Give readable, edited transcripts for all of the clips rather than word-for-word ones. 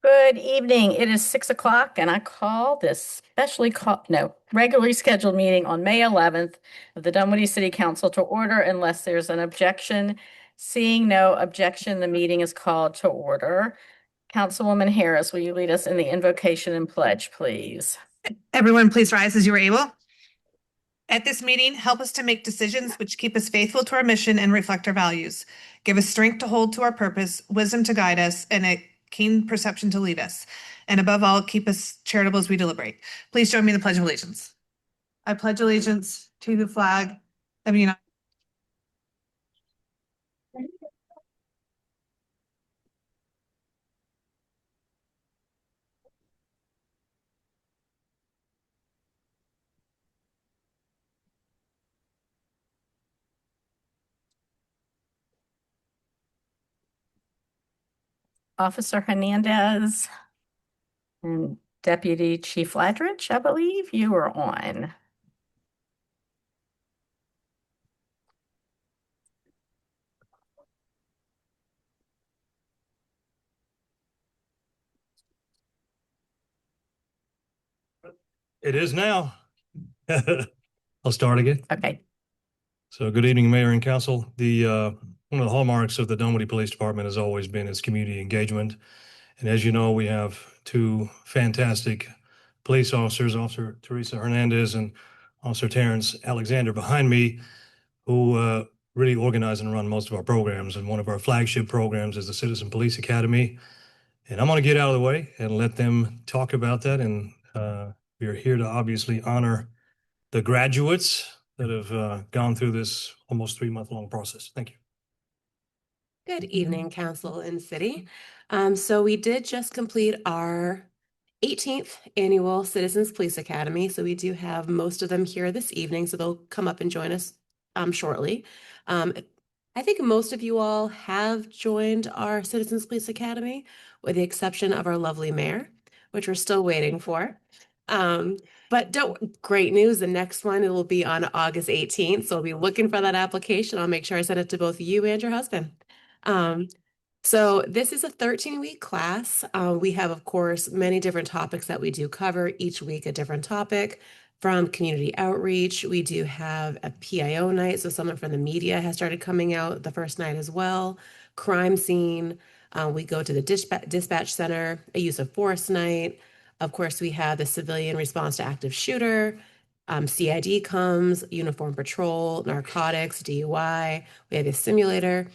Good evening. It is 6 o'clock, and I call this regularly scheduled meeting on May 11th of the Dunwoody City Council to order unless there's an objection. Seeing no objection, the meeting is called to order. Councilwoman Harris, will you lead us in the invocation and pledge, please? Everyone, please rise as you are able. At this meeting, help us to make decisions which keep us faithful to our mission and reflect our values. Give us strength to hold to our purpose, wisdom to guide us, and a keen perception to lead us. And above all, keep us charitable as we deliberate. Please join me in the Pledge of Allegiance. I pledge allegiance to the flag of the United Officer Hernandez and Deputy Chief Ladrich, I believe you are on. It is now. I'll start again. Okay. So good evening, Mayor and Council. One of the hallmarks of the Dunwoody Police Department has always been its community engagement. And as you know, we have two fantastic police officers, Officer Teresa Hernandez and Officer Terrence Alexander behind me, who really organize and run most of our programs. And one of our flagship programs is the Citizen Police Academy. And I'm going to get out of the way and let them talk about that. And we are here to obviously honor the graduates that have gone through this almost 3-month-long process. Thank you. Good evening, Council and City. So we did just complete our 18th annual Citizens Police Academy. So we do have most of them here this evening, so they'll come up and join us shortly. I think most of you all have joined our Citizens Police Academy, with the exception of our lovely mayor, which we're still waiting for. But great news, the next one, it will be on August 18th. So I'll be looking for that application. I'll make sure I send it to both you and your husband. So this is a 13-week class. We have, of course, many different topics that we do cover, each week a different topic. From community outreach, we do have a PIO night, so someone from the media has started coming out the first night as well. Crime scene, we go to the dispatch center, a use of force night. Of course, we have the civilian response to active shooter. CID comes, uniform patrol, narcotics, DUI. We have a simulator.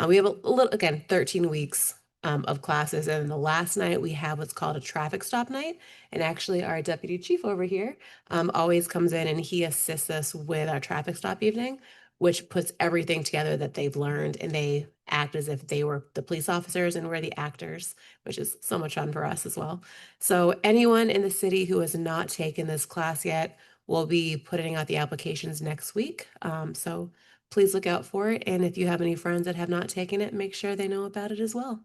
We have a little, again, 13 weeks of classes. And the last night we have what's called a traffic stop night. And actually our deputy chief over here always comes in and he assists us with our traffic stop evening, which puts everything together that they've learned, and they act as if they were the police officers and we're the actors, which is so much fun for us as well. So anyone in the city who has not taken this class yet, will be putting out the applications next week. So please look out for it. And if you have any friends that have not taken it, make sure they know about it as well.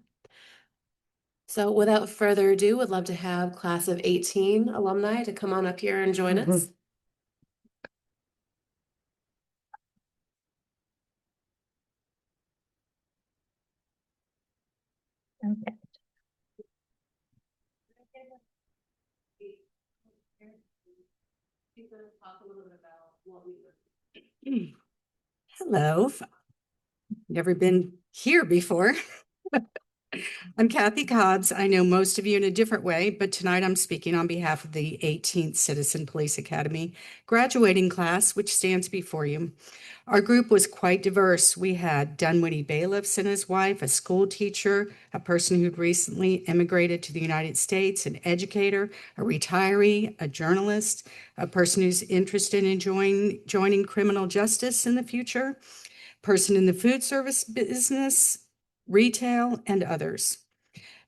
So without further ado, would love to have class of 18 alumni to come on up here and join us. Okay. Hello. Never been here before. I'm Kathy Cobbs. I know most of you in a different way, but tonight I'm speaking on behalf of the 18th Citizen Police Academy graduating class, which stands before you. Our group was quite diverse. We had Dunwoody bailiffs and his wife, a school teacher, a person who'd recently immigrated to the United States, an educator, a retiree, a journalist, a person who's interested in joining criminal justice in the future, person in the food service business, retail, and others.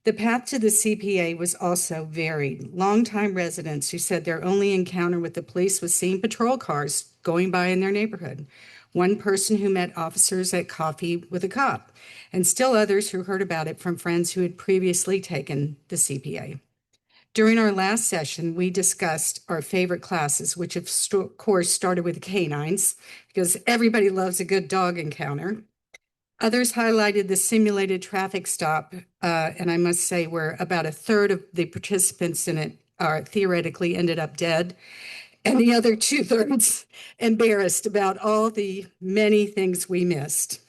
The path to the CPA was also varied. Longtime residents who said their only encounter with the police was seeing patrol cars going by in their neighborhood. One person who met officers at coffee with a cop, and still others who heard about it from friends who had previously taken the CPA. During our last session, we discussed our favorite classes, which of course started with canines, because everybody loves a good dog encounter. Others highlighted the simulated traffic stop, and I must say where about a third of the participants in it are theoretically ended up dead, and the other two-thirds embarrassed about all the many things we missed.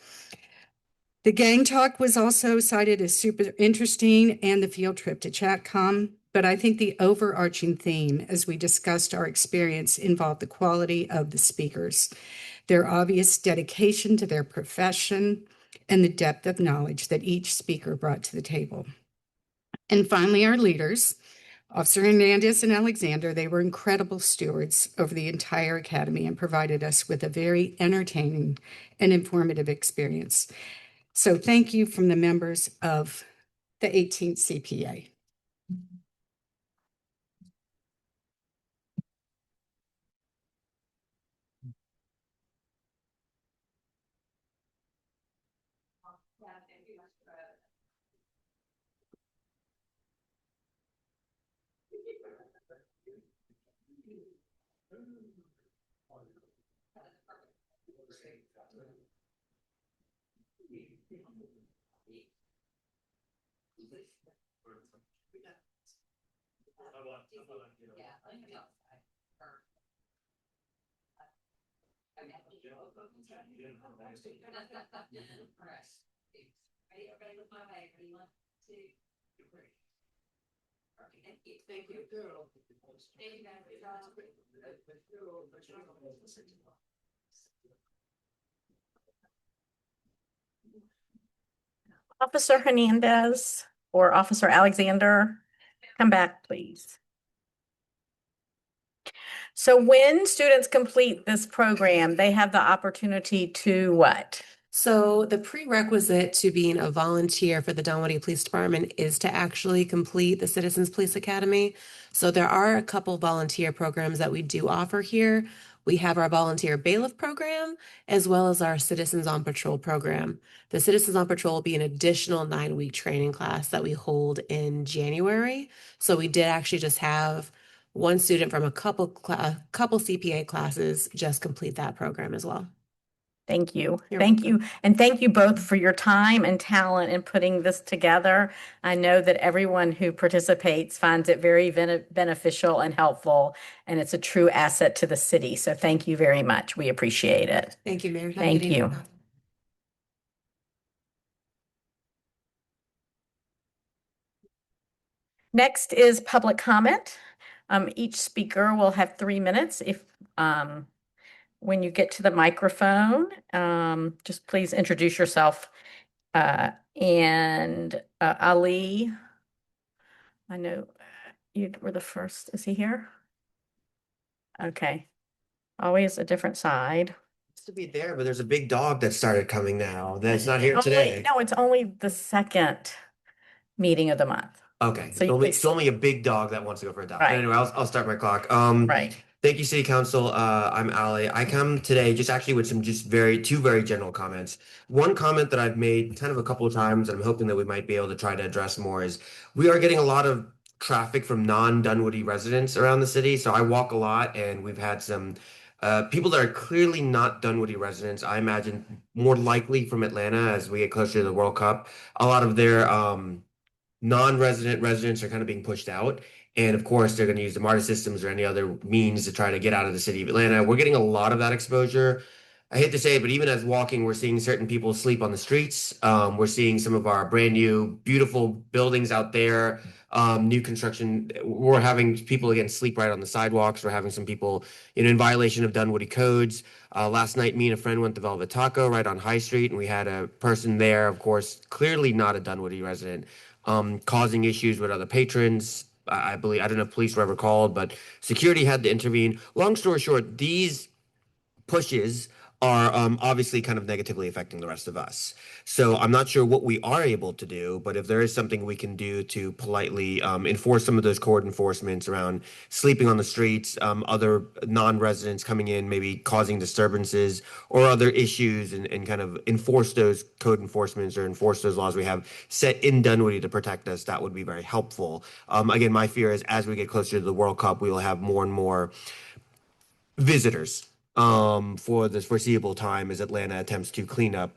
The gang talk was also cited as super interesting, and the field trip to Chatcom, but I think the overarching theme as we discussed our experience involved the quality of the speakers, their obvious dedication to their profession, and the depth of knowledge that each speaker brought to the table. And finally, our leaders, Officer Hernandez and Alexander, they were incredible stewards over the entire academy and provided us with a very entertaining and informative experience. So thank you from the members of the 18th CPA. Officer Hernandez or Officer Alexander, come back, please. So when students complete this program, they have the opportunity to what? So the prerequisite to being a volunteer for the Dunwoody Police Department is to actually complete the Citizens Police Academy. So there are a couple volunteer programs that we do offer here. We have our volunteer bailiff program as well as our Citizens on Patrol program. The Citizens on Patrol will be an additional 9-week training class that we hold in January. So we did actually just have one student from a couple CPA classes just complete that program as well. Thank you. You're Thank welcome. you. And thank you both for your time and talent in putting this together. I know that everyone who participates finds it very beneficial and helpful, and it's a true asset to the city. So thank you very much. We appreciate it. Thank you, Mayor. Have a Thank good evening. you. Next is public comment. Each speaker will have 3 minutes. When you get to the microphone, just please introduce yourself. Ali, I know you were the first. Is he here? Okay. Always a different side. To be there, but there's a big dog that started coming now that's not here today. No, it's only the second meeting of the month. Okay, So you it's only a big dog that wants to go for a dog. But Right. anyway, I'll start my clock. Right. Thank you, City Council. I'm Ali. I come today just actually with some two very general comments. One comment that I've made kind of a couple of times, and I'm hoping that we might be able to try to address more, is we are getting a lot of traffic from non-Dunwoody residents around the city. So I walk a lot, and we've had some people that are clearly not Dunwoody residents. I imagine more likely from Atlanta as we get closer to the World Cup. A lot of their non-resident residents are kind of being pushed out. And of course, they're going to use the MARTA systems or any other means to try to get out of the city of Atlanta. We're getting a lot of that exposure. I hate to say it, but even as walking, we're seeing certain people sleep on the streets. We're seeing some of our brand new, beautiful buildings out there, new construction. We're having people again sleep right on the sidewalks. We're having some people, in violation of Dunwoody codes. Last night, me and a friend went to Velvet Taco right on High Street, and we had a person there, of course, clearly not a Dunwoody resident, causing issues with other patrons. I believe, I don't know if police were ever called, but security had to intervene. Long story short, these pushes are obviously kind of negatively affecting the rest of us. So I'm not sure what we are able to do, but if there is something we can do to politely enforce some of those code enforcements around sleeping on the streets, other non-residents coming in, maybe causing disturbances or other issues, and kind of enforce those code enforcements or enforce those laws we have set in Dunwoody to protect us, that would be very helpful. Again, my fear is as we get closer to the World Cup, we will have more and more visitors for the foreseeable time as Atlanta attempts to clean up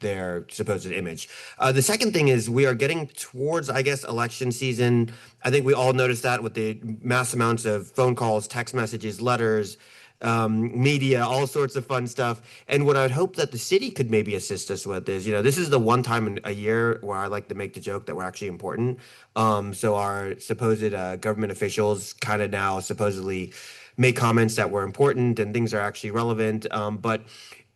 their supposed image. The second thing is we are getting towards, I guess, election season. I think we all noticed that with the mass amounts of phone calls, text messages, letters, media, all sorts of fun stuff. And what I'd hope that the city could maybe assist us with is, this is the one time in a year where I like to make the joke that we're actually important. So our supposed government officials kind of now supposedly make comments that were important and things are actually relevant. But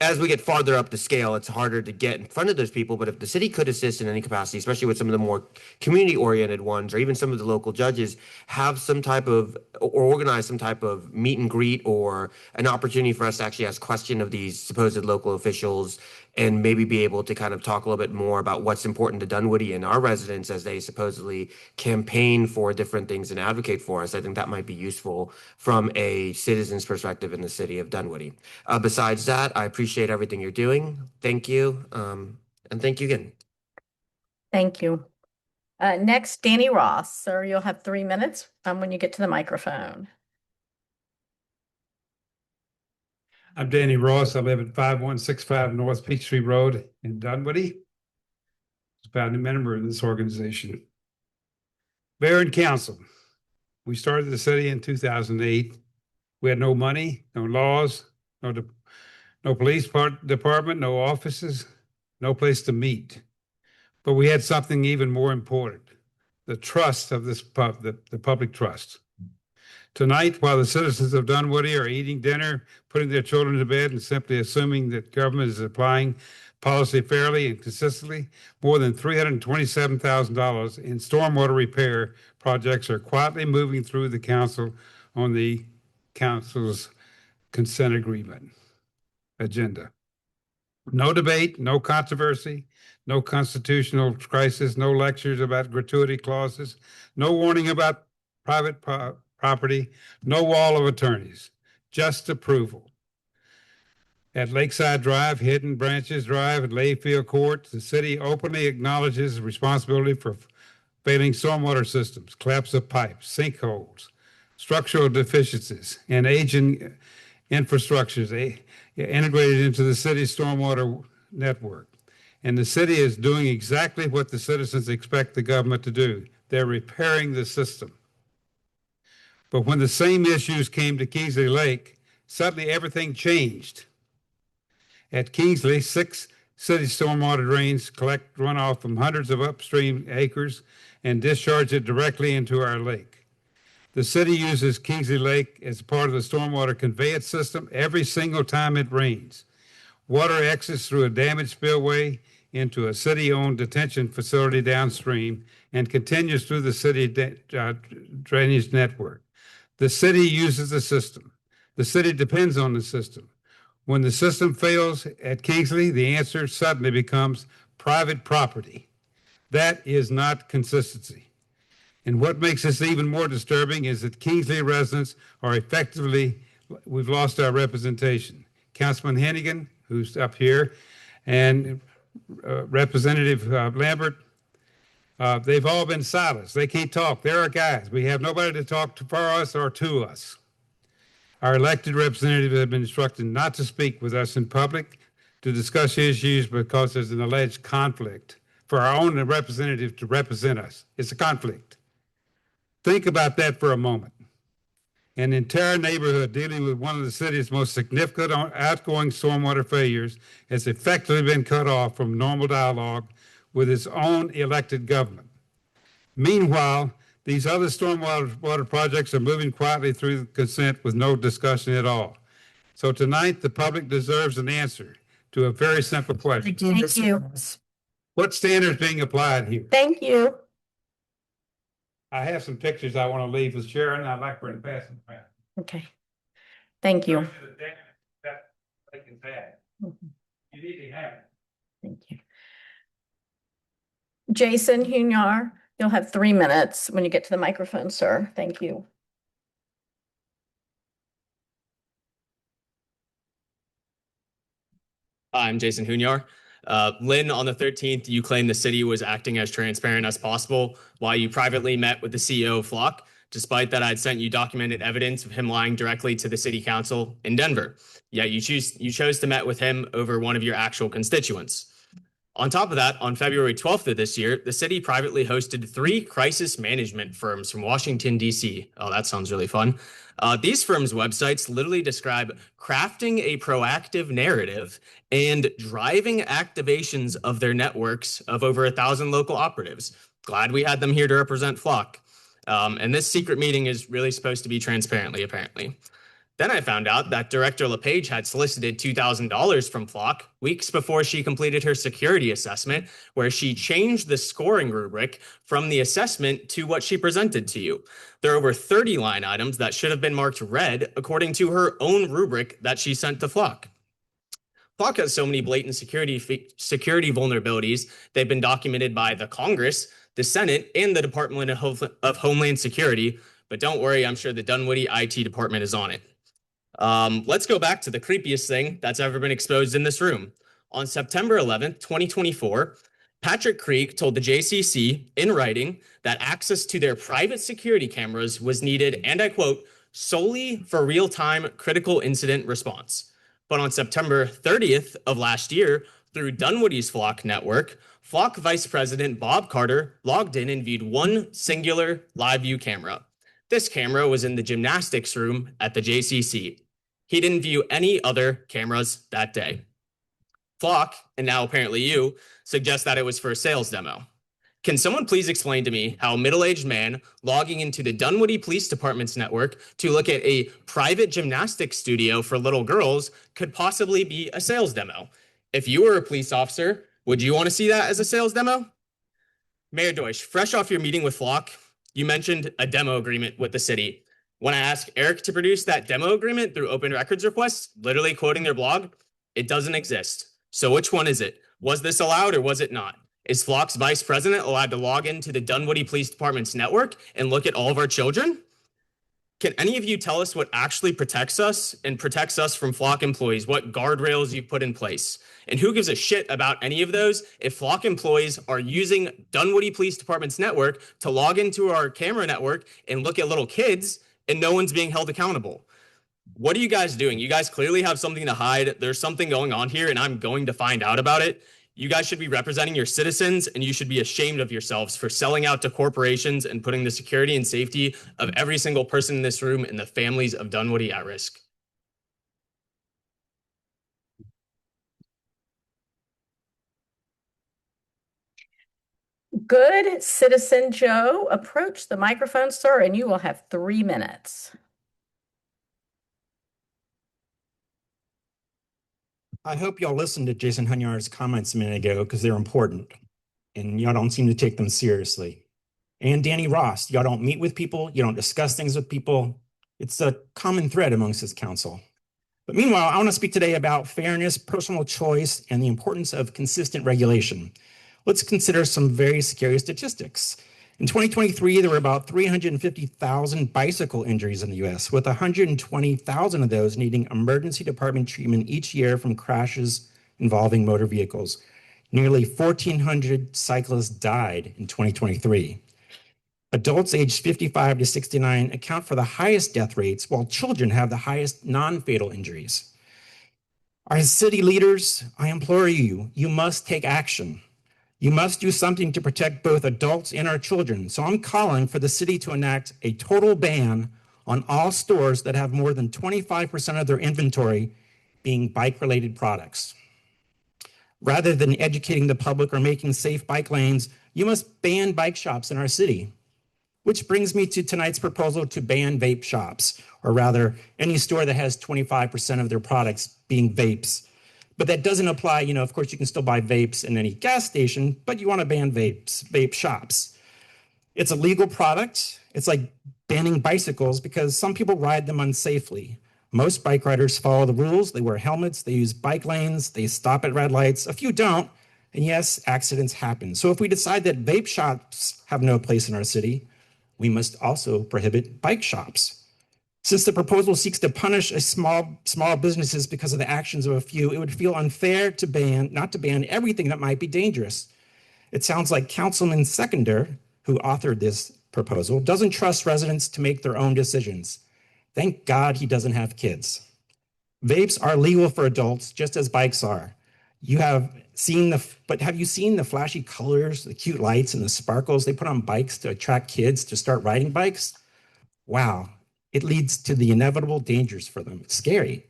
as we get farther up the scale, it's harder to get in front of those people. But if the city could assist in any capacity, especially with some of the more community oriented ones, or even some of the local judges, have some type of or organize some type of meet and greet or an opportunity for us to actually ask question of these supposed local officials and maybe be able to kind of talk a little bit more about what's important to Dunwoody and our residents as they supposedly campaign for different things and advocate for us. I think that might be useful from a citizen's perspective in the city of Dunwoody. Besides that, I appreciate everything you're doing. Thank you. And thank you again. Thank you. Next, Danny Ross. Sir, you'll have 3 minutes when you get to the microphone. I'm Danny Ross. I live at 5165 North Peachtree Road in Dunwoody. I'm a founding member of this organization. Mayor and council, we started the city in 2008. We had no money, no laws, no police department, no offices, no place to meet. But we had something even more important, the trust of this the public trust. Tonight, while the citizens of Dunwoody are eating dinner, putting their children to bed, and simply assuming that government is applying policy fairly and consistently, more than $327,000 in stormwater repair projects are quietly moving through the council on the council's consent agreement agenda. No debate, no controversy, no constitutional crisis, no lectures about gratuity clauses, no warning about private property, no wall of attorneys, just approval. At Lakeside Drive, Hidden Branches Drive, and Layfield Court, the city openly acknowledges responsibility for failing stormwater systems, collapse of pipes, sinkholes, structural deficiencies, and aging infrastructures integrated into the city's stormwater network. And the city is doing exactly what the citizens expect the government to do. They're repairing the system. But when the same issues came to Kingsley Lake, suddenly everything changed. At Kingsley, 6 city stormwater drains collect runoff from hundreds of upstream acres and discharge it directly into our lake. The city uses Kingsley Lake as part of the stormwater conveyance system every single time it rains. Water exits through a damaged spillway into a city-owned detention facility downstream and continues through the city drainage network. The city uses the system. The city depends on the system. When the system fails at Kingsley, the answer suddenly becomes private property. That is not consistency. And what makes this even more disturbing is that Kingsley residents are effectively, we've lost our representation. Councilman Hennigan, who's up here, and Representative Lambert, they've all been silenced. They can't talk. They're our guys. We have nobody to talk for us or to us. Our elected representatives have been instructed not to speak with us in public to discuss issues because there's an alleged conflict for our own representative to represent us. It's a conflict. Think about that for a moment. An entire neighborhood dealing with one of the city's most significant outgoing stormwater failures has effectively been cut off from normal dialogue with its own elected government. Meanwhile, these other stormwater projects are moving quietly through consent with no discussion at all. So tonight, the public deserves an answer to a very simple question. Thank you. What standard is being applied here? Thank you. I have some pictures I want to leave with Sharon. I'd like for her to pass them around. Okay. Thank you. You need to have it. Thank you. Jason Hunyar, you'll have 3 minutes when you get to the microphone, sir. Thank you. I'm Jason Hunyar. Lynn, on the 13th, you claimed the city was acting as transparent as possible while you privately met with the CEO of Flock. despite that I'd sent you documented evidence of him lying directly to the city council in Denver. Yet you chose to meet with him over one of your actual constituents. On top of that, on February 12th of this year, the city privately hosted 3 crisis management firms from Washington, D.C. Oh, that sounds really fun. These firms' websites literally describe crafting a proactive narrative and driving activations of their networks of over 1,000 local operatives. Glad we had them here to represent Flock. And this secret meeting is really supposed to be transparently, apparently. Then I found out that Director LePage had solicited $2,000 from Flock weeks before she completed her security assessment, where she changed the scoring rubric from the assessment to what she presented to you. There are over 30 line items that should have been marked red according to her own rubric that she sent to Flock. Flock has so many blatant security vulnerabilities. They've been documented by the Congress, the Senate, and the Department of Homeland Security. But don't worry, I'm sure the Dunwoody IT department is on it. Let's go back to the creepiest thing that's ever been exposed in this room. On September 11th, 2024, Patrick Creek told the JCC in writing that access to their private security cameras was needed, and I quote, solely for real-time critical incident response. But on September 30th of last year, through Dunwoody's Flock network, Flock Vice President Bob Carter logged in and viewed one singular live view camera. This camera was in the gymnastics room at the JCC. He didn't view any other cameras that day. Flock, and now apparently you, suggest that it was for a sales demo. Can someone please explain to me how a middle-aged man logging into the Dunwoody Police Department's network to look at a private gymnastics studio for little girls could possibly be a sales demo? If you were a police officer, would you want to see that as a sales demo? Mayor Deutsch, fresh off your meeting with Flock, you mentioned a demo agreement with the city. When I asked Eric to produce that demo agreement through open records requests, literally quoting their blog, it doesn't exist. So which one is it? Was this allowed or was it not? Is Flock's vice president allowed to log into the Dunwoody Police Department's network and look at all of our children? Can any of you tell us what actually protects us and protects us from Flock employees? What guardrails you've put in place? And who gives a shit about any of those if Flock employees are using Dunwoody Police Department's network to log into our camera network and look at little kids and no one's being held accountable? What are you guys doing? You guys clearly have something to hide. There's something going on here and I'm going to find out about it. You guys should be representing your citizens and you should be ashamed of yourselves for selling out to corporations and putting the security and safety of every single person in this room and the families of Dunwoody at risk. Good citizen Joe, approach the microphone, sir, and you will have 3 minutes. I hope y'all listened to Jason Hunyar's comments a minute ago because they're important and y'all don't seem to take them seriously. And Danny Ross, y'all don't meet with people, you don't discuss things with people. It's a common thread amongst this council. But meanwhile, I want to speak today about fairness, personal choice, and the importance of consistent regulation. Let's consider some very scary statistics. In 2023, there were about 350,000 bicycle injuries in the US, with 120,000 of those needing emergency department treatment each year from crashes involving motor vehicles. Nearly 1,400 cyclists died in 2023. Adults aged 55 to 69 account for the highest death rates, while children have the highest non-fatal injuries. As city leaders, I implore you, you must take action. You must do something to protect both adults and our children. So I'm calling for the city to enact a total ban on all stores that have more than 25% of their inventory being bike-related products. Rather than educating the public or making safe bike lanes, you must ban bike shops in our city. Which brings me to tonight's proposal to ban vape shops, or rather any store that has 25% of their products being vapes. But that doesn't apply, of course, you can still buy vapes in any gas station, but you want to ban vape shops. It's a legal product. It's like banning bicycles because some people ride them unsafely. Most bike riders follow the rules. They wear helmets, they use bike lanes, they stop at red lights. A few don't, and yes, accidents happen. So if we decide that vape shops have no place in our city, we must also prohibit bike shops. Since the proposal seeks to punish small businesses because of the actions of a few, it would feel unfair to not to ban everything that might be dangerous. It sounds like Councilman Seconder, who authored this proposal doesn't trust residents to make their own decisions. Thank God he doesn't have kids. Vapes are legal for adults, just as bikes are. But have you seen the flashy colors, the cute lights, and the sparkles they put on bikes to attract kids to start riding bikes? Wow, it leads to the inevitable dangers for them. It's scary.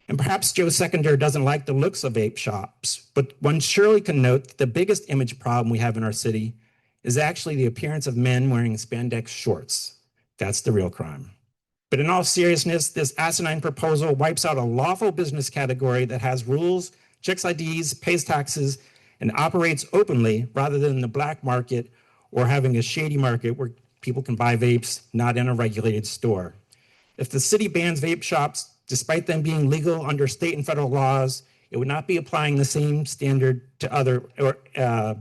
And perhaps Joe Seconder doesn't like the looks of vape shops, but one surely can note that the biggest image problem we have in our city is actually the appearance of men wearing spandex shorts. That's the real crime. But in all seriousness, this asinine proposal wipes out a lawful business category that has rules, checks IDs, pays taxes, and operates openly rather than the black market or having a shady market where people can buy vapes not in a regulated store. If the city bans vape shops, despite them being legal under state and federal laws, it would not be applying the same standard to other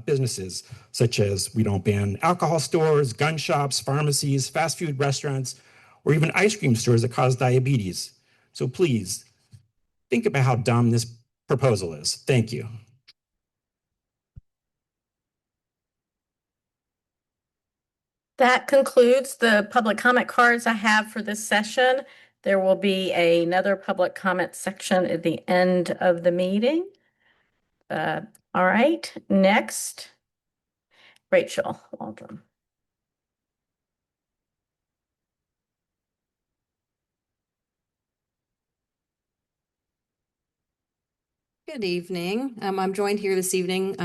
businesses, such as we don't ban alcohol stores, gun shops, pharmacies, fast food restaurants, or even ice cream stores that cause diabetes. So please, think about how dumb this proposal is. Thank you. That concludes the public comment cards I have for this session. There will be another public comment section at the end of the meeting. All right, next, Rachel Waldron. Good evening. I'm joined here this evening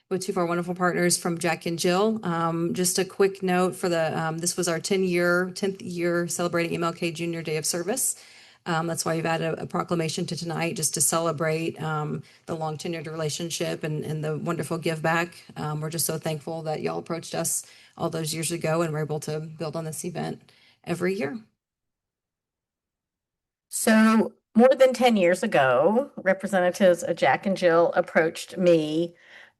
with two of our wonderful partners from Jack and Jill. Just a quick note for this was our 10th year celebrating MLK Junior Day of Service. That's why we've added a proclamation to tonight just to celebrate the long tenured relationship and the wonderful give back. We're just so thankful that y'all approached us all those years ago and we're able to build on this event every year. So more than 10 years ago, representatives of Jack and Jill approached me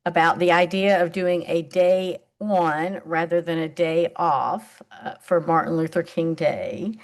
about the idea of doing a day on rather than a day off for Martin Luther King Day,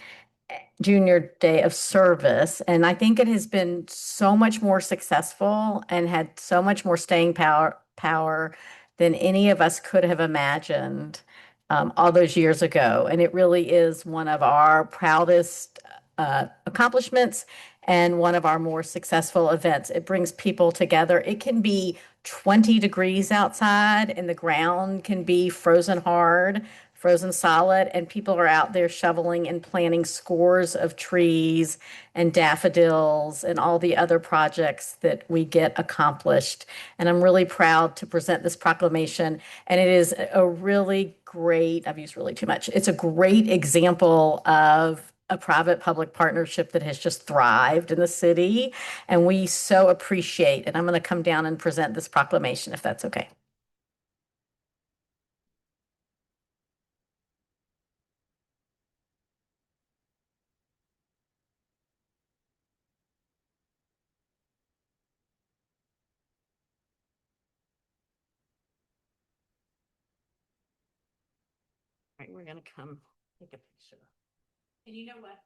Junior Day of Service. And I think it has been so much more successful and had so much more staying power than any of us could have imagined all those years ago. And it really is one of our proudest accomplishments and one of our more successful events. It brings people together. It can be 20 degrees outside and the ground can be frozen hard, frozen solid, and people are out there shoveling and planting scores of trees and daffodils and all the other projects that we get accomplished. And I'm really proud to present this proclamation. And it is a really great, I've used really too much. It's a great example of a private-public partnership that has just thrived in the city, and we so appreciate. And I'm going to come down and present this proclamation, if that's okay. All right, we're going to come take a picture. And you know what?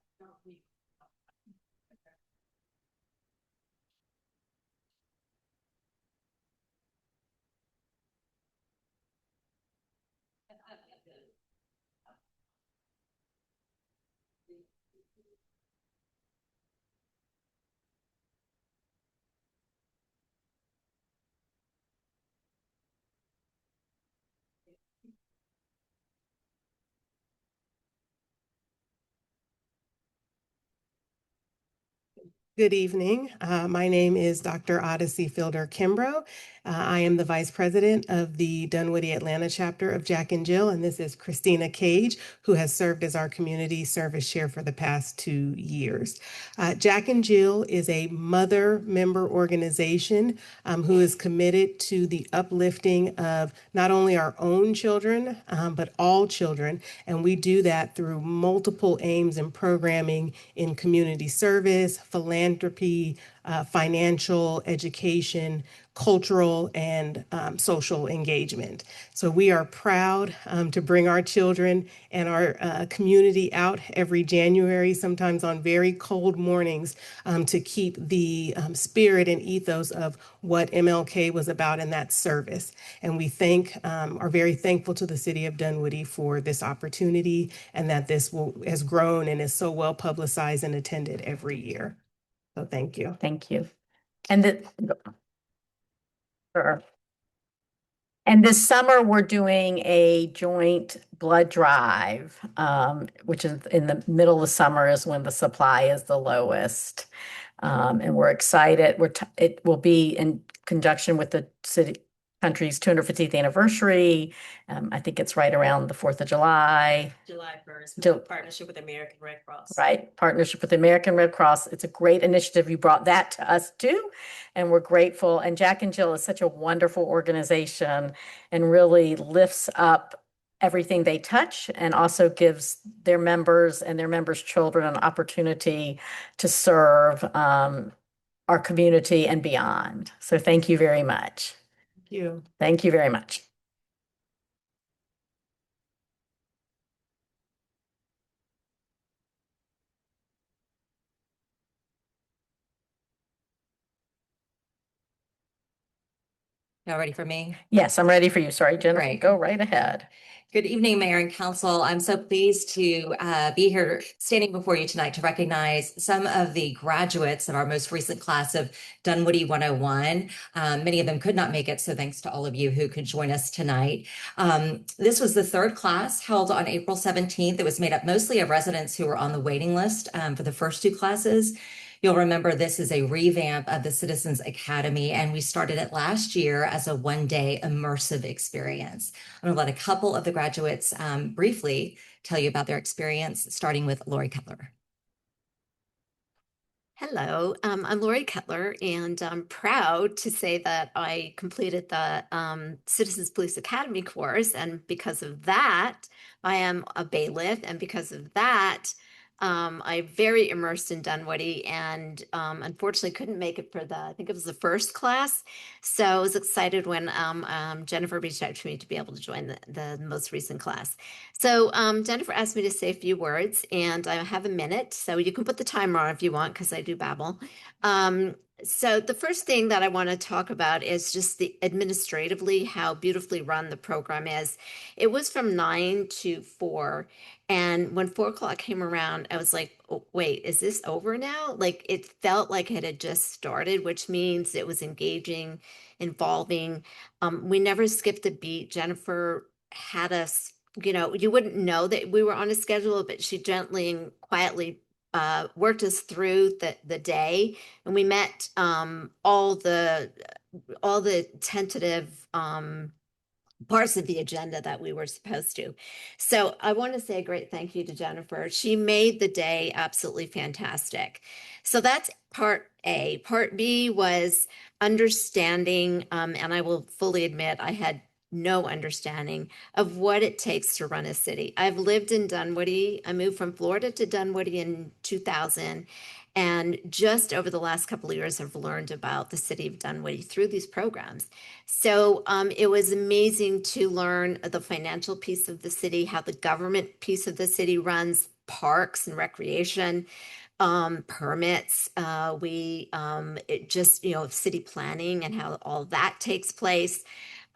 Good evening. My name is Dr. Odyssey Fielder Kimbrough. I am the Vice President of the Dunwoody Atlanta chapter of Jack and Jill, and this is Christina Cage, who has served as our community service chair for the past 2 years. Jack and Jill is a mother member organization who is committed to the uplifting of not only our own children, but all children. And we do that through multiple aims and programming in community service, philanthropy, financial education, cultural and social engagement. So we are proud to bring our children and our community out every January, sometimes on very cold mornings, to keep the spirit and ethos of what MLK was about in that service. And we are very thankful to the city of Dunwoody for this opportunity, and that has grown and is so well publicized and attended every year. So thank you. Thank you. And sure. And this summer, we're doing a joint blood drive, which is in the middle of the summer is when the supply is the lowest. And we're excited. It will be in conjunction with the country's 250th anniversary. I think it's right around the 4th of July. July 1st, partnership with American Red Cross. Right, partnership with the American Red Cross. It's a great initiative. You brought that to us too, and we're grateful. And Jack and Jill is such a wonderful organization and really lifts up everything they touch, and also gives their members and their members' children an opportunity to serve our community and beyond. So thank you very much. Thank you. Thank you very much. Y'all ready for me? Yes, I'm ready for you. Sorry, Jennifer. Great. Go right ahead. Good evening, Mayor and Council. I'm so pleased to be here standing before you tonight to recognize some of the graduates of our most recent class of Dunwoody 101. Many of them could not make it, so thanks to all of you who could join us tonight. This was the third class held on April 17th. It was made up mostly of residents who were on the waiting list for the first two classes. You'll remember this is a revamp of the Citizens Academy, and we started it last year as a one-day immersive experience. I'm going to let a couple of the graduates briefly tell you about their experience, starting with Lori Cutler. Hello, I'm Lori Cutler, and I'm proud to say that I completed the Citizens Police Academy course, and because of that, I am a bailiff, and because of that, I'm very immersed in Dunwoody, and unfortunately couldn't make it for I think it was the first class. So I was excited when Jennifer reached out to me to be able to join the most recent class. So Jennifer asked me to say a few words, and I have a minute, so you can put the timer on if you want, because I do babble. So the first thing that I want to talk about is just administratively how beautifully run the program is. It was from 9 to 4. And when 4 o'clock came around, I was like, oh, wait, is this over now? Like, it felt like it had just started, which means it was engaging, involving. We never skipped a beat. Jennifer had us, you wouldn't know that we were on a schedule, but she gently and quietly worked us through the day. And we met all the tentative parts of the agenda that we were supposed to. So I want to say a great thank you to Jennifer. She made the day absolutely fantastic. So that's part A. Part B was understanding, and I will fully admit I had no understanding of what it takes to run a city. I've lived in Dunwoody. I moved from Florida to Dunwoody in 2000. And just over the last couple of years, I've learned about the city of Dunwoody through these programs. So it was amazing to learn the financial piece of the city, how the government piece of the city runs, parks and recreation, permits. City planning and how all that takes place.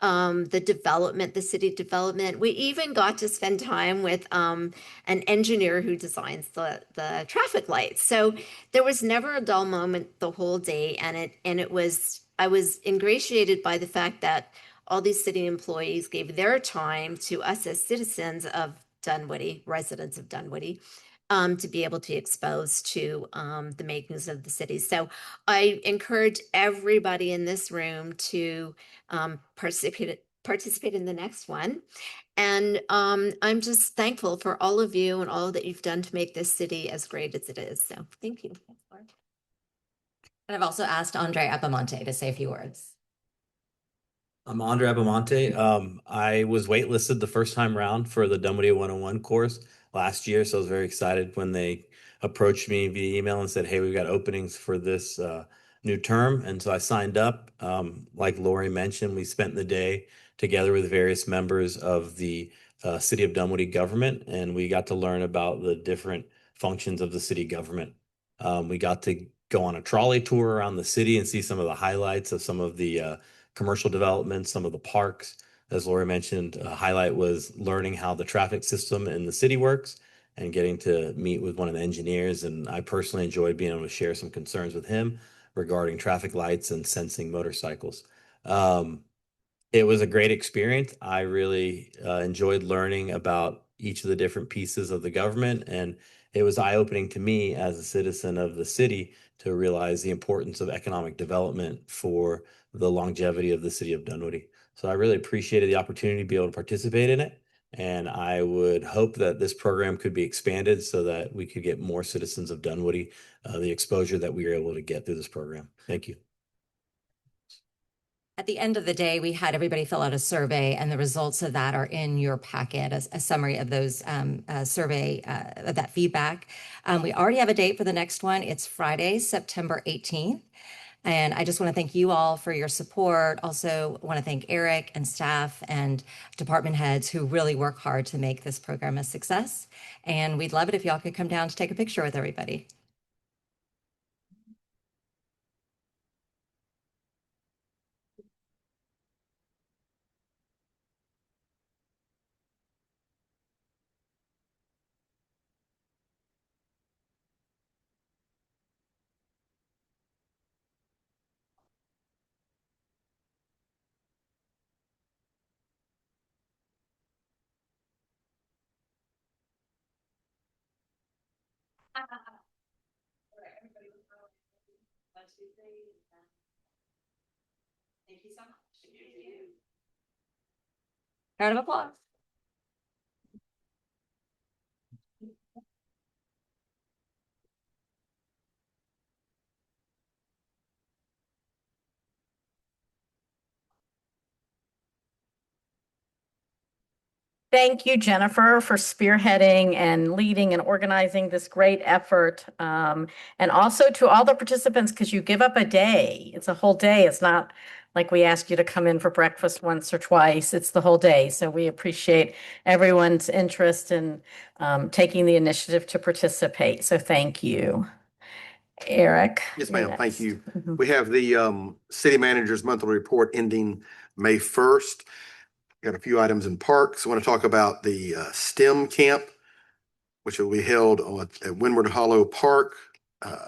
The city development. We even got to spend time with an engineer who designs the traffic lights. So there was never a dull moment the whole day, I was ingratiated by the fact that all these city employees gave their time to us as citizens of Dunwoody, residents of Dunwoody, to be able to expose to the makings of the city. So I encourage everybody in this room to participate in the next one. And I'm just thankful for all of you and all that you've done to make this city as great as it is. So thank you. And I've also asked Andre Abamonte to say a few words. I'm Andre Abamonte. I was waitlisted the first time around for the Dunwoody 101 course last year, so I was very excited when they approached me via email and said, hey, we've got openings for this new term. And so I signed up. Like Lori mentioned, we spent the day together with various members of the City of Dunwoody government, and we got to learn about the different functions of the city government. We got to go on a trolley tour around the city and see some of the highlights of some of the commercial developments, some of the parks. As Lori mentioned, a highlight was learning how the traffic system in the city works and getting to meet with one of the engineers. And I personally enjoyed being able to share some concerns with him regarding traffic lights and sensing motorcycles. It was a great experience. I really enjoyed learning about each of the different pieces of the government, and it was eye-opening to me as a citizen of the city to realize the importance of economic development for the longevity of the city of Dunwoody. So I really appreciated the opportunity to be able to participate in it, and I would hope that this program could be expanded so that we could get more citizens of Dunwoody the exposure that we were able to get through this program. Thank you. At the end of the day, we had everybody fill out a survey, and the results of that are in your packet as a summary of those survey, of that feedback. We already have a date for the next one. It's Friday, September 18th. And I just want to thank you all for your support. Also want to thank Eric and staff and department heads who really work hard to make this program a success. And we'd love it if y'all could come down to take a picture with everybody. Thank you so much. Round of applause. Thank you, Jennifer, for spearheading and leading and organizing this great effort. And also to all the participants, because you give up a day. It's a whole day. It's not like we ask you to come in for breakfast once or twice. It's the whole day. So we appreciate everyone's interest in taking the initiative to participate. So thank you. Eric. Yes, ma'am. Thank next. you. Mhm. We have the city manager's monthly report ending May 1st. Got a few items in parks. I want to talk about the STEM camp, which will be held at Windward Hollow Park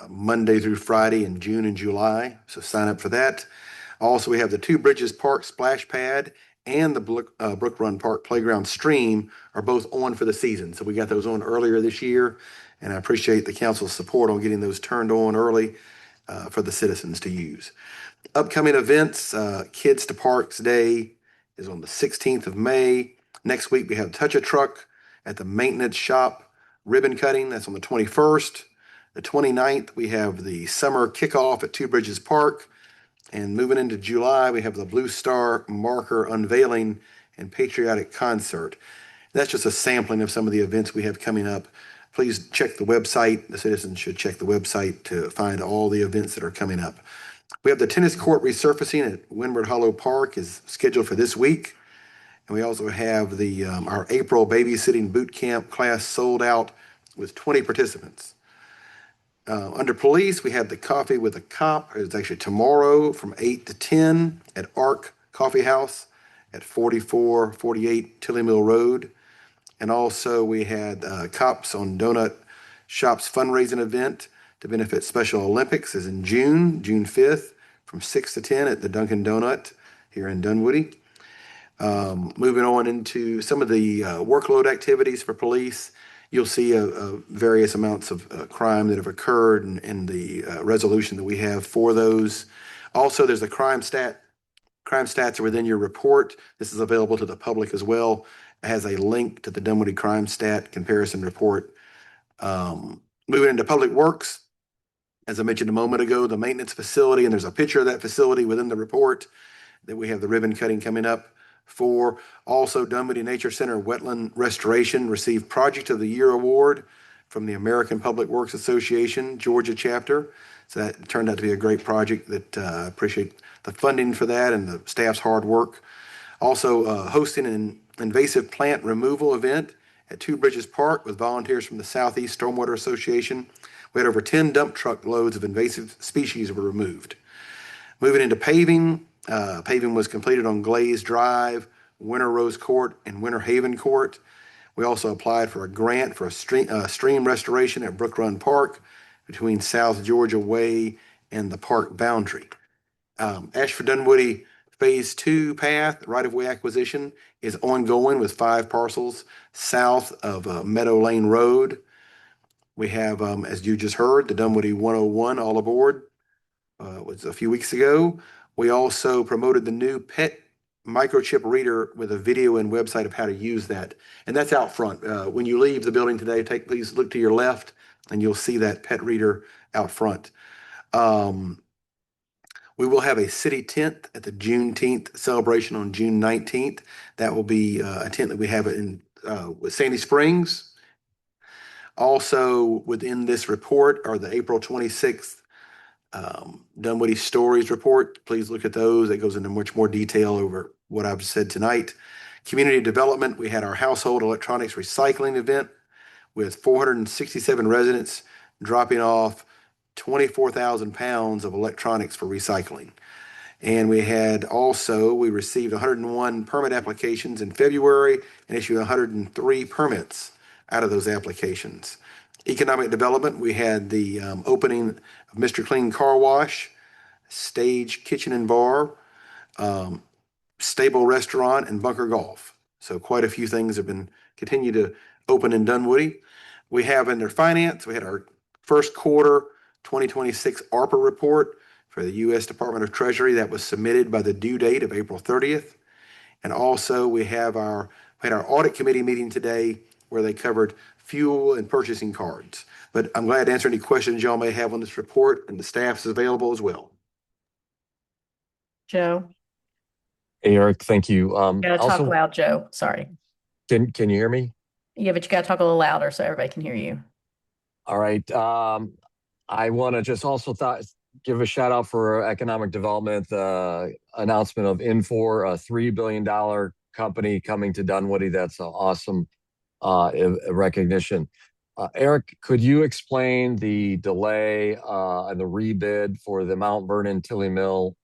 Monday through Friday in June and July. So sign up for that. Also, we have the Two Bridges Park Splash Pad and the Brook Run Park Playground Stream are both on for the season. So we got those on earlier this year, and I appreciate the council's support on getting those turned on early for the citizens to use. Upcoming events, Kids to Parks Day is on the 16th of May. Next week, we have Touch a Truck at the maintenance shop ribbon cutting. That's on the 21st. The 29th, we have the summer kickoff at Two Bridges Park. And moving into July, we have the Blue Star marker unveiling and patriotic concert. That's just a sampling of some of the events we have coming up. Please check the website. The citizens should check the website to find all the events that are coming up. We have the tennis court resurfacing at Windward Hollow Park is scheduled for this week. And we also have the our April babysitting boot camp class sold out with 20 participants. Under police, we have the Coffee with a Cop. It's actually tomorrow from 8 to 10 at Arc Coffee House at 4448 Tilly Mill Road. And also we had Cops on Donut Shop's fundraising event to benefit Special Olympics is in June 5th from 6 to 10 at the Dunkin' Donut here in Dunwoody. Moving on into some of the workload activities for police, you'll see various amounts of crime that have occurred and the resolution that we have for those. Also, there's a crime stat. Crime stats are within your report. This is available to the public as well. It has a link to the Dunwoody crime stat comparison report. Moving into public works, as I mentioned a moment ago, the maintenance facility, and there's a picture of that facility within the report that we have the ribbon cutting coming up for. Also, Dunwoody Nature Center Wetland Restoration received Project of the Year Award from the American Public Works Association, Georgia chapter. So that turned out to be a great project that I appreciate the funding for that and the staff's hard work. Also hosting an invasive plant removal event at Two Bridges Park with volunteers from the Southeast Stormwater Association. We had over 10 dump truck loads of invasive species were removed. Moving into paving, paving was completed on Glaze Drive, Winter Rose Court, and Winter Haven Court. We also applied for a grant for a stream restoration at Brook Run Park between South Georgia Way and the park boundary. Ashford Dunwoody Phase 2 path right-of-way acquisition is ongoing with 5 parcels south of Meadow Lane Road. We have, as you just heard, the Dunwoody 101 all aboard. Was a few weeks ago. We also promoted the new pet microchip reader with a video and website of how to use that. And that's out front. When you leave the building today, please look to your left and you'll see that pet reader out front. We will have a city tent at the Juneteenth celebration on June 19th. That will be a tent that we have in with Sandy Springs. Also within this report are the April 26th Dunwoody Stories report. Please look at those. It goes into much more detail over what I've said tonight. Community development, we had our household electronics recycling event with 467 residents dropping off 24,000 pounds of electronics for recycling. And we received 101 permit applications in February and issued 103 permits out of those applications. Economic development, we had the opening of Mr. Clean Car Wash, Stage Kitchen and Bar, Stable Restaurant, and Bunker Golf. So quite a few things have been continue to open in Dunwoody. We have under finance, we had our first quarter 2026 ARPA report for the U.S. Department of Treasury that was submitted by the due date of April 30th. And also we had our audit committee meeting today where they covered fuel and purchasing cards. But I'm glad to answer any questions y'all may have on this report, and the staff is available as well. Joe, Hey, Eric, thank you. you gotta talk loud, Joe. Sorry. Can you hear me? Yeah, but you gotta talk a little louder so everybody can hear you. All right. I want to just also give a shout out for economic development, announcement of Infor, a $3 billion company coming to Dunwoody. That's an awesome recognition. Eric, could you explain the delay and the rebid for the Mount Vernon Tilly Mill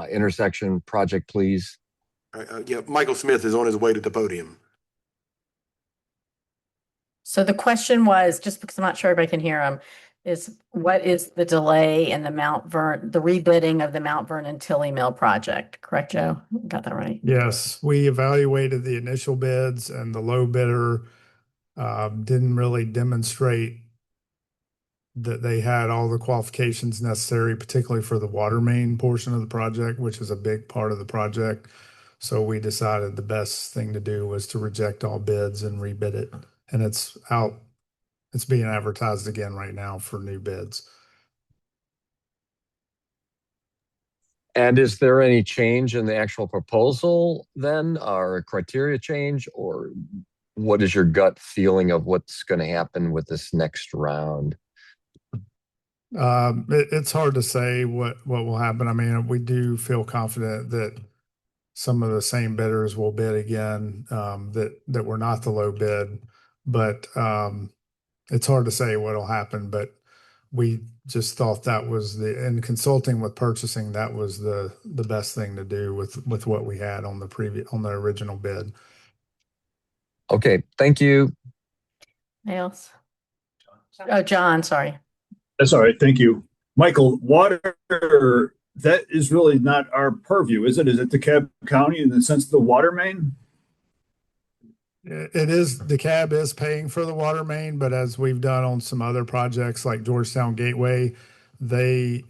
intersection project, please? Yeah, Michael Smith is on his way to the podium. So the question was, just because I'm not sure everybody can hear him, is what is the delay in the rebidding of the Mount Vernon Tilly Mill project? Correct, Joe? Got that right? Yes, we evaluated the initial bids and the low bidder didn't really demonstrate that they had all the qualifications necessary, particularly for the water main portion of the project, which is a big part of the project. So we decided the best thing to do was to reject all bids and rebid it. And it's being advertised again right now for new bids. And is there any change in the actual proposal then, or a criteria change, or what is your gut feeling of what's going to happen with this next round? It's hard to say what will happen. I mean, we do feel confident that some of the same bidders will bid again, that were not the low bid, but it's hard to say what'll happen. But we just thought that was in consulting with purchasing, that was the best thing to do with what we had on the original bid. Okay, thank you. Anything else? Oh, John, sorry. That's all right. Thank you. Michael, water, that is really not our purview, is it? Is it DeKalb County in the sense of the water main? It is, DeKalb is paying for the water main, but as we've done on some other projects like Georgetown Gateway, the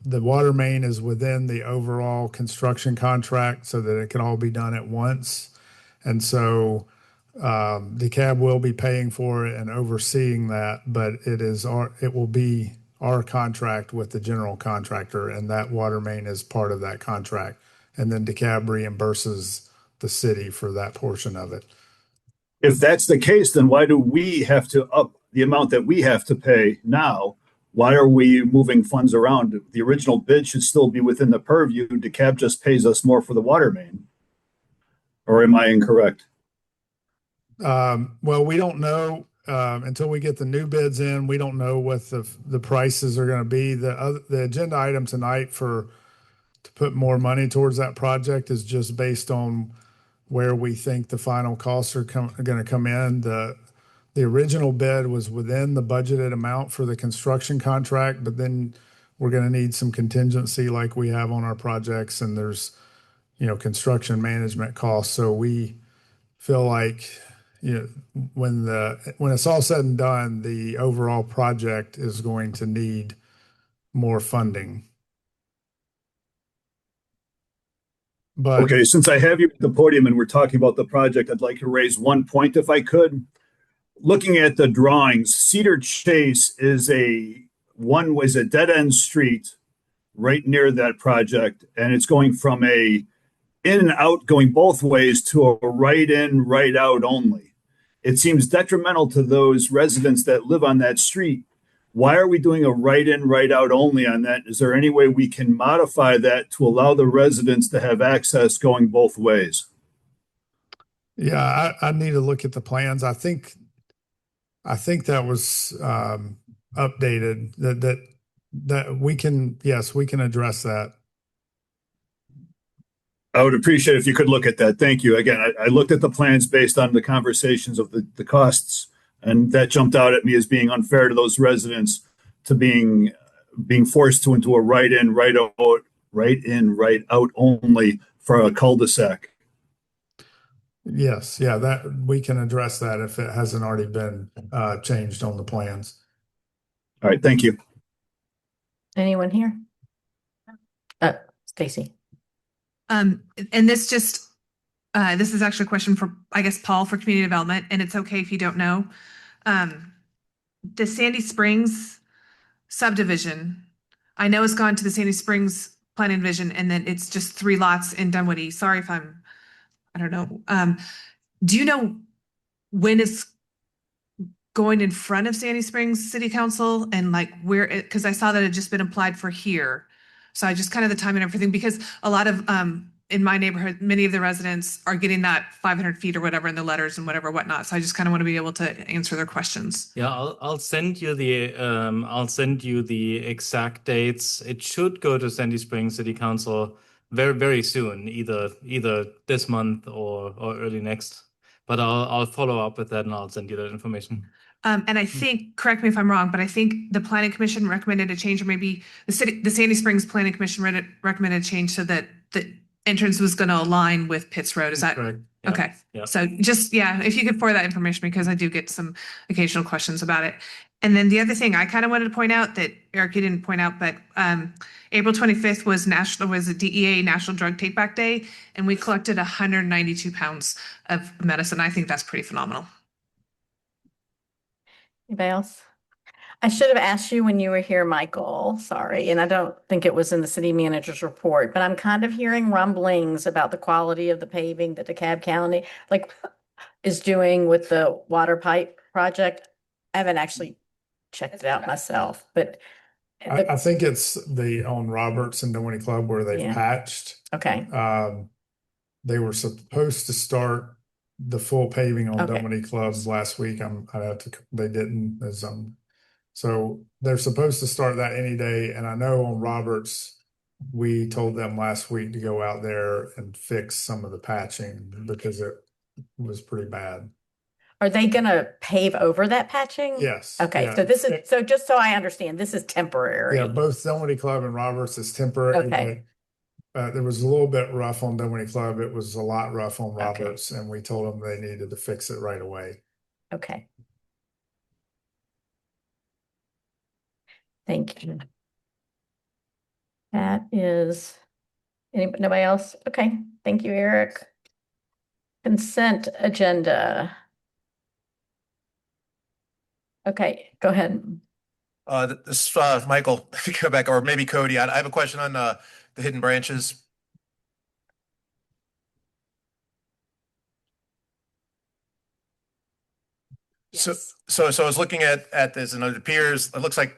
water main is within the overall construction contract so that it can all be done at once. And so DeKalb will be paying for it and overseeing that, but it will be our contract with the general contractor, and that water main is part of that contract. And then DeKalb reimburses the city for that portion of it. If that's the case, then why do we have to up the amount that we have to pay now Why are we moving funds around? The original bid should still be within the purview. DeKalb just pays us more for the water main. Or am I incorrect? Well, we don't know until we get the new bids in. We don't know what the prices are going to be. The agenda item tonight to put more money towards that project is just based on where we think the final costs are going to come in. The original bid was within the budgeted amount for the construction contract, but then we're going to need some contingency like we have on our projects, and there's construction management costs. So we feel like when it's all said and done, the overall project is going to need more funding. But okay, since I have you at the podium and we're talking about the project, I'd like to raise one point if I could. Looking at the drawings, Cedar Chase is a dead end street right near that project, and it's going from a in and out going both ways to a right in, right out only. It seems detrimental to those residents that live on that street. Why are we doing a right in, right out only on that? Is there any way we can modify that to allow the residents to have access going both ways? yeah, I need to look at the plans. I think that was updated. That we can, yes, we can address that. I would appreciate if you could look at that. Thank you. Again, I looked at the plans based on the conversations of the costs, and that jumped out at me as being unfair to those residents to being forced into a right in, right out only for a cul-de-sac. Yes, yeah, that we can address that if it hasn't already been changed on the plans. All right, thank you. Anyone here? Stacy. And this is actually a question for, I guess, Paul for community development, and it's okay if you don't know. The Sandy Springs subdivision, I know it's gone to the Sandy Springs planning division, and then it's just 3 lots in Dunwoody. Sorry if I don't know. Do you know when it's going in front of Sandy Springs City Council and like where because I saw that it had just been applied for here. So I just kind of the time and everything, because a lot of in my neighborhood, many of the residents are getting that 500 feet or whatever in the letters and whatever, whatnot. So I just kind of want to be able to answer their questions. Yeah, I'll send you the exact dates. It should go to Sandy Springs City Council very, very soon, either this month or early next. But I'll follow up with that and I'll send you that information. And I think, correct me if I'm wrong, but I think the planning commission recommended a change, or maybe the Sandy Springs Planning Commission recommended a change so that the entrance was going to align with Pitts Road. Is that correct? Yeah. Okay. Yeah. So just, if you could forward that information, because I do get some occasional questions about it. And then the other thing I kind of wanted to point out that Eric, you didn't point out, but April 25th was a DEA National Drug Take Back Day, and we collected 192 pounds of medicine. I think that's pretty phenomenal. Anybody else? I should have asked you when you were here, Michael. Sorry. And I don't think it was in the city manager's report, but I'm kind of hearing rumblings about the quality of the paving that DeKalb County is doing with the water pipe project. I haven't actually checked it out myself, but I think it's on Roberts and Dunwoody Club where they've patched. Okay. They were supposed to start the full paving on Dunwoody Clubs last week. They didn't. So they're supposed to start that any day. And I know on Roberts, we told them last week to go out there and fix some of the patching because it was pretty bad. Are they going to pave over that patching? Yes. Okay. Yeah. So just so I understand, this is temporary. Yeah, both Dunwoody Club and Roberts is temporary. Okay. There was a little bit rough on Dunwoody Club. It was a lot rough on Roberts, and we told them they needed to fix it right away. Okay. Thank you. That is nobody else? Okay. Thank you, Eric. Consent agenda. Okay, go ahead. This is Michael. If you go back, or maybe Cody, I have a question on the hidden branches. Yes. So I was looking at this, and it looks like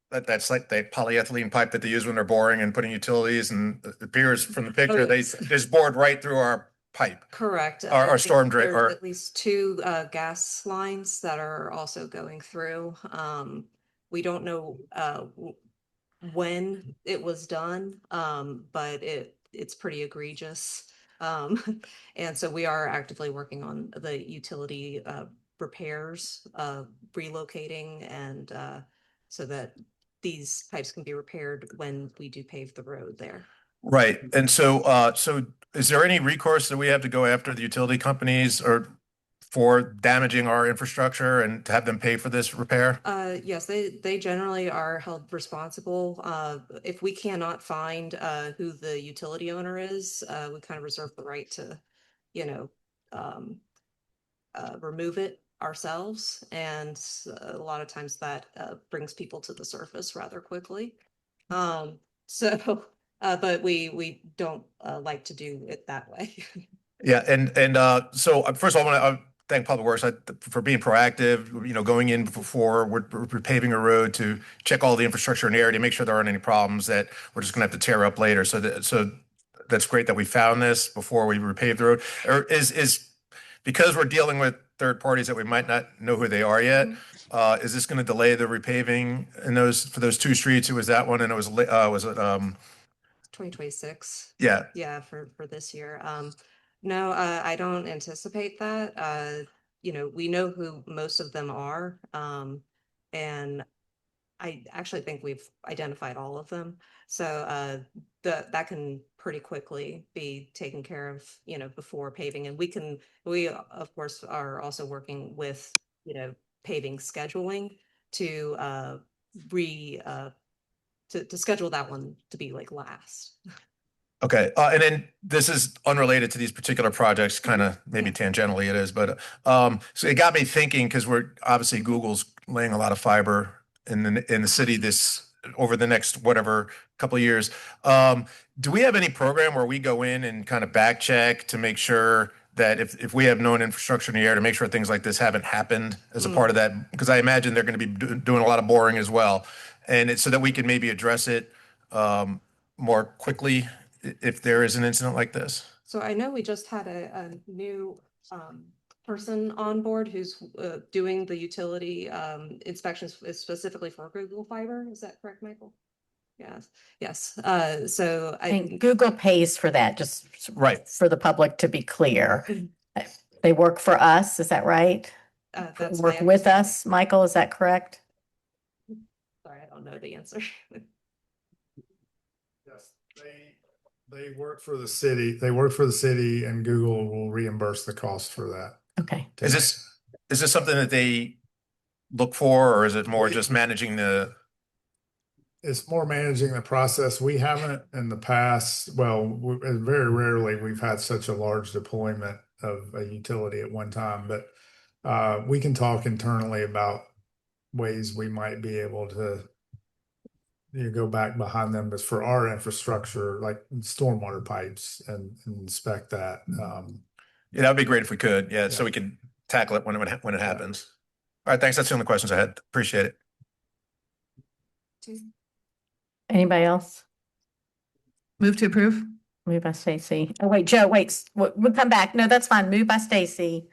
that's like the polyethylene pipe that they use when they're boring and putting utilities, and it appears from the picture, they yes. just bored right through our pipe. Correct. Our I storm think drain, there's or at least two gas lines that are also going through. We don't know when it was done, but it's pretty egregious. And so we are actively working on the utility repairs, relocating, and so that these pipes can be repaired when we do pave the road there. right. And so is there any recourse that we have to go after the utility companies or for damaging our infrastructure and to have them pay for this repair? Yes, they generally are held responsible. If we cannot find who the utility owner is, we kind of reserve the right to, you know, um, remove it ourselves. And a lot of times that brings people to the surface rather quickly. So, but we don't like to do it that way. Yeah, and so first of all, I want to thank Public Works for being proactive. You know, going in before we're paving a road to check all the infrastructure in the area to make sure there aren't any problems that we're just going to have to tear up later. So that's great that we found this before we repave the road. Or is because we're dealing with third parties that we might not know who they are yet. Is this going to delay the repaving in for those two streets? It was that one, and it was it 2026. Yeah. Yeah, for this year. No, I don't anticipate that. You know, we know who most of them are. And I actually think we've identified all of them. So that can pretty quickly be taken care of, you know, before paving. And we of course are also working with, you know, paving scheduling to to schedule that one to be like last. Okay, and then this is unrelated to these particular projects, kind of maybe tangentially it is, but so it got me thinking because we're obviously Google's laying a lot of fiber in the city this over the next whatever couple of years. Do we have any program where we go in and kind of back check to make sure that if we have known infrastructure in the air to make sure things like this haven't happened as a part of that? Because I imagine they're going to be doing a lot of boring as well, and it's so that we can maybe address it more quickly if there is an incident like this? So I know we just had a new person on board who's doing the utility inspections specifically for Google Fiber. Is that correct, Michael? Yes. Yes. So And Google pays for that, just right for the public to be clear. They work for us, is that right? That's Work with us, Michael, is that correct? Sorry, I don't know the answer. Yes, they work for the city. They work for the city, and Google will reimburse the cost for that. Okay. Is this something that they look for, or is it more just managing the? It's more managing the process. We haven't in the past, well, very rarely we've had such a large deployment of a utility at one time, but we can talk internally about ways we might be able to go back behind them, but for our infrastructure, like stormwater pipes and inspect that. Yeah, that would be great if we could. Yeah, so we can tackle it when it happens. All right, thanks. That's the only questions I had. Appreciate it. Anybody else? Move to approve. Moved by Stacy. Oh, wait, Joe, wait, we'll come back. No, that's fine. Moved by Stacy.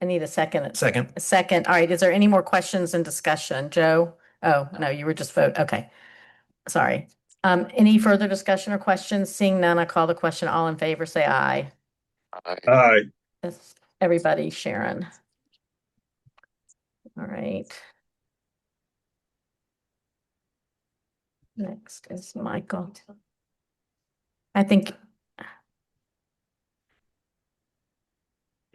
I need a second. Second. A second. All right. Is there any more questions and discussion? Joe? Oh, no, you were just vote. Okay. Sorry. Any further discussion or questions? Seeing none, I call the question. All in favor, say aye. Aye. That's everybody, Sharon. All right. Next is Michael. I think.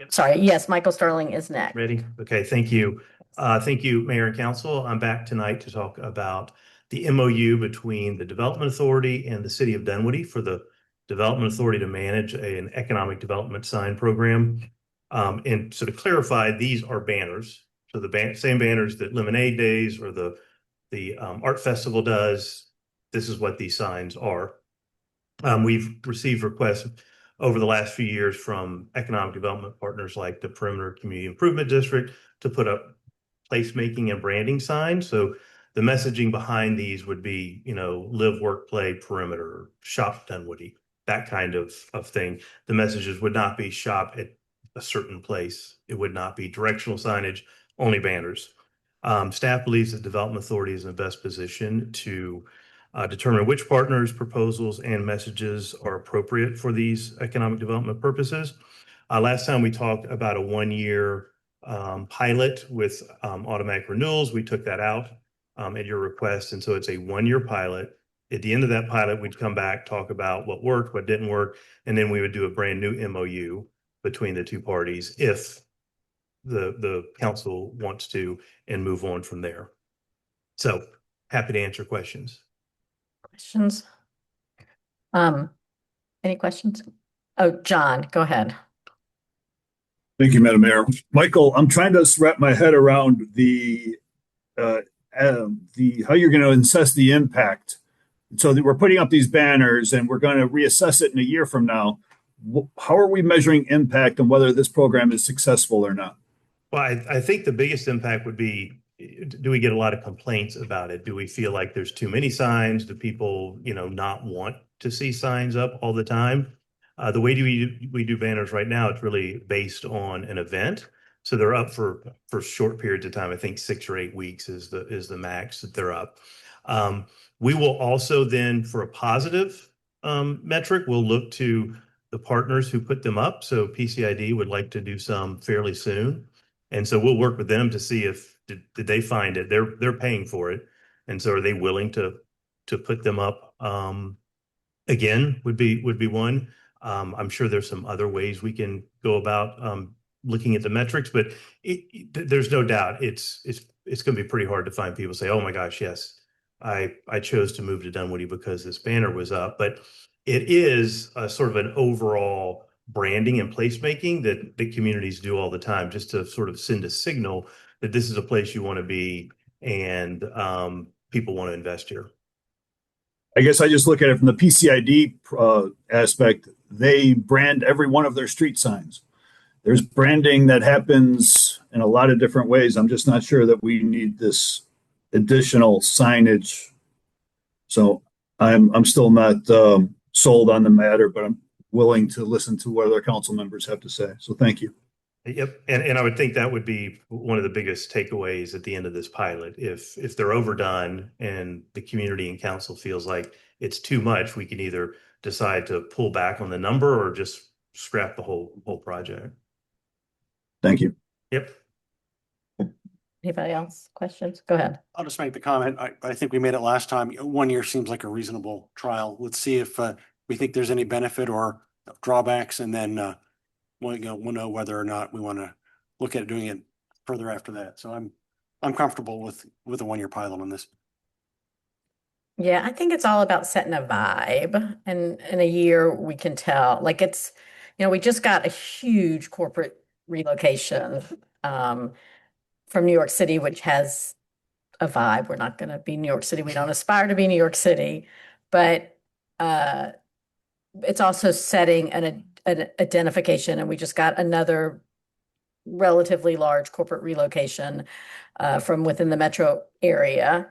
Sorry, yes, Michael Sterling is next. Ready? Okay, thank you. Thank you, Mayor and Council. I'm back tonight to talk about the MOU between the Development Authority and the City of Dunwoody for the Development Authority to manage an economic development sign program. And so to clarify, these are banners. So the same banners that Lemonade Days or the Art Festival does. This is what these signs are. We've received requests over the last few years from economic development partners like the Perimeter Community Improvement District to put up placemaking and branding signs. So the messaging behind these would be, live, work, play, perimeter, shop Dunwoody, that kind of thing. The messages would not be shop at a certain place. It would not be directional signage, only banners. Staff believes that Development Authority is in the best position to determine which partners, proposals, and messages are appropriate for these economic development purposes. Last time we talked about a 1-year pilot with automatic renewals. We took that out at your request. And so it's a 1-year pilot. At the end of that pilot, we'd come back, talk about what worked, what didn't work, and then we would do a brand new MOU between the two parties if the council wants to, and move on from there. So happy to answer questions. Questions? Any questions? Oh, John, go ahead. Thank you, Madam Mayor. Michael, I'm trying to wrap my head around the how you're going to assess the impact. So that we're putting up these banners and we're going to reassess it in a year from now. How are we measuring impact and whether this program is successful or not? Well, I think the biggest impact would be, do we get a lot of complaints about it? Do we feel like there's too many signs? Do people, not want to see signs up all the time? The way we do banners right now, it's really based on an event. So they're up for short periods of time. I think 6 or 8 weeks is the max that they're up. We will also then, for a positive metric, we'll look to the partners who put them up. So PCID would like to do some fairly soon. And so we'll work with them to see if did they find it. They're paying for it. And so are they willing to put them up again would be one. I'm sure there's some other ways we can go about looking at the metrics, but there's no doubt it's going to be pretty hard to find people say, oh my gosh, yes, I chose to move to Dunwoody because this banner was up. But it is a sort of an overall branding and placemaking that the communities do all the time, just to sort of send a signal that this is a place you want to be and people want to invest here. I guess I just look at it from the PCID aspect. They brand every one of their street signs. There's branding that happens in a lot of different ways. I'm just not sure that we need this additional signage. So I'm still not sold on the matter, but I'm willing to listen to what other council members have to say. So thank you. Yep. And I would think that would be one of the biggest takeaways at the end of this pilot. If they're overdone and the community and council feels like it's too much, we can either decide to pull back on the number or just scrap the whole project. Thank you. Yep. Anybody else? Questions? Go ahead. I'll just make the comment. I think we made it last time. 1 year seems like a reasonable trial. Let's see if we think there's any benefit or drawbacks, and then we'll know whether or not we want to look at doing it further after that. So I'm comfortable with a 1 year pilot on this. Yeah, I think it's all about setting a vibe, and in a year we can tell. Like it's, we just got a huge corporate relocation from New York City, which has a vibe. We're not going to be New York City. We don't aspire to be New York City, but it's also setting an identification, and we just got another relatively large corporate relocation from within the metro area.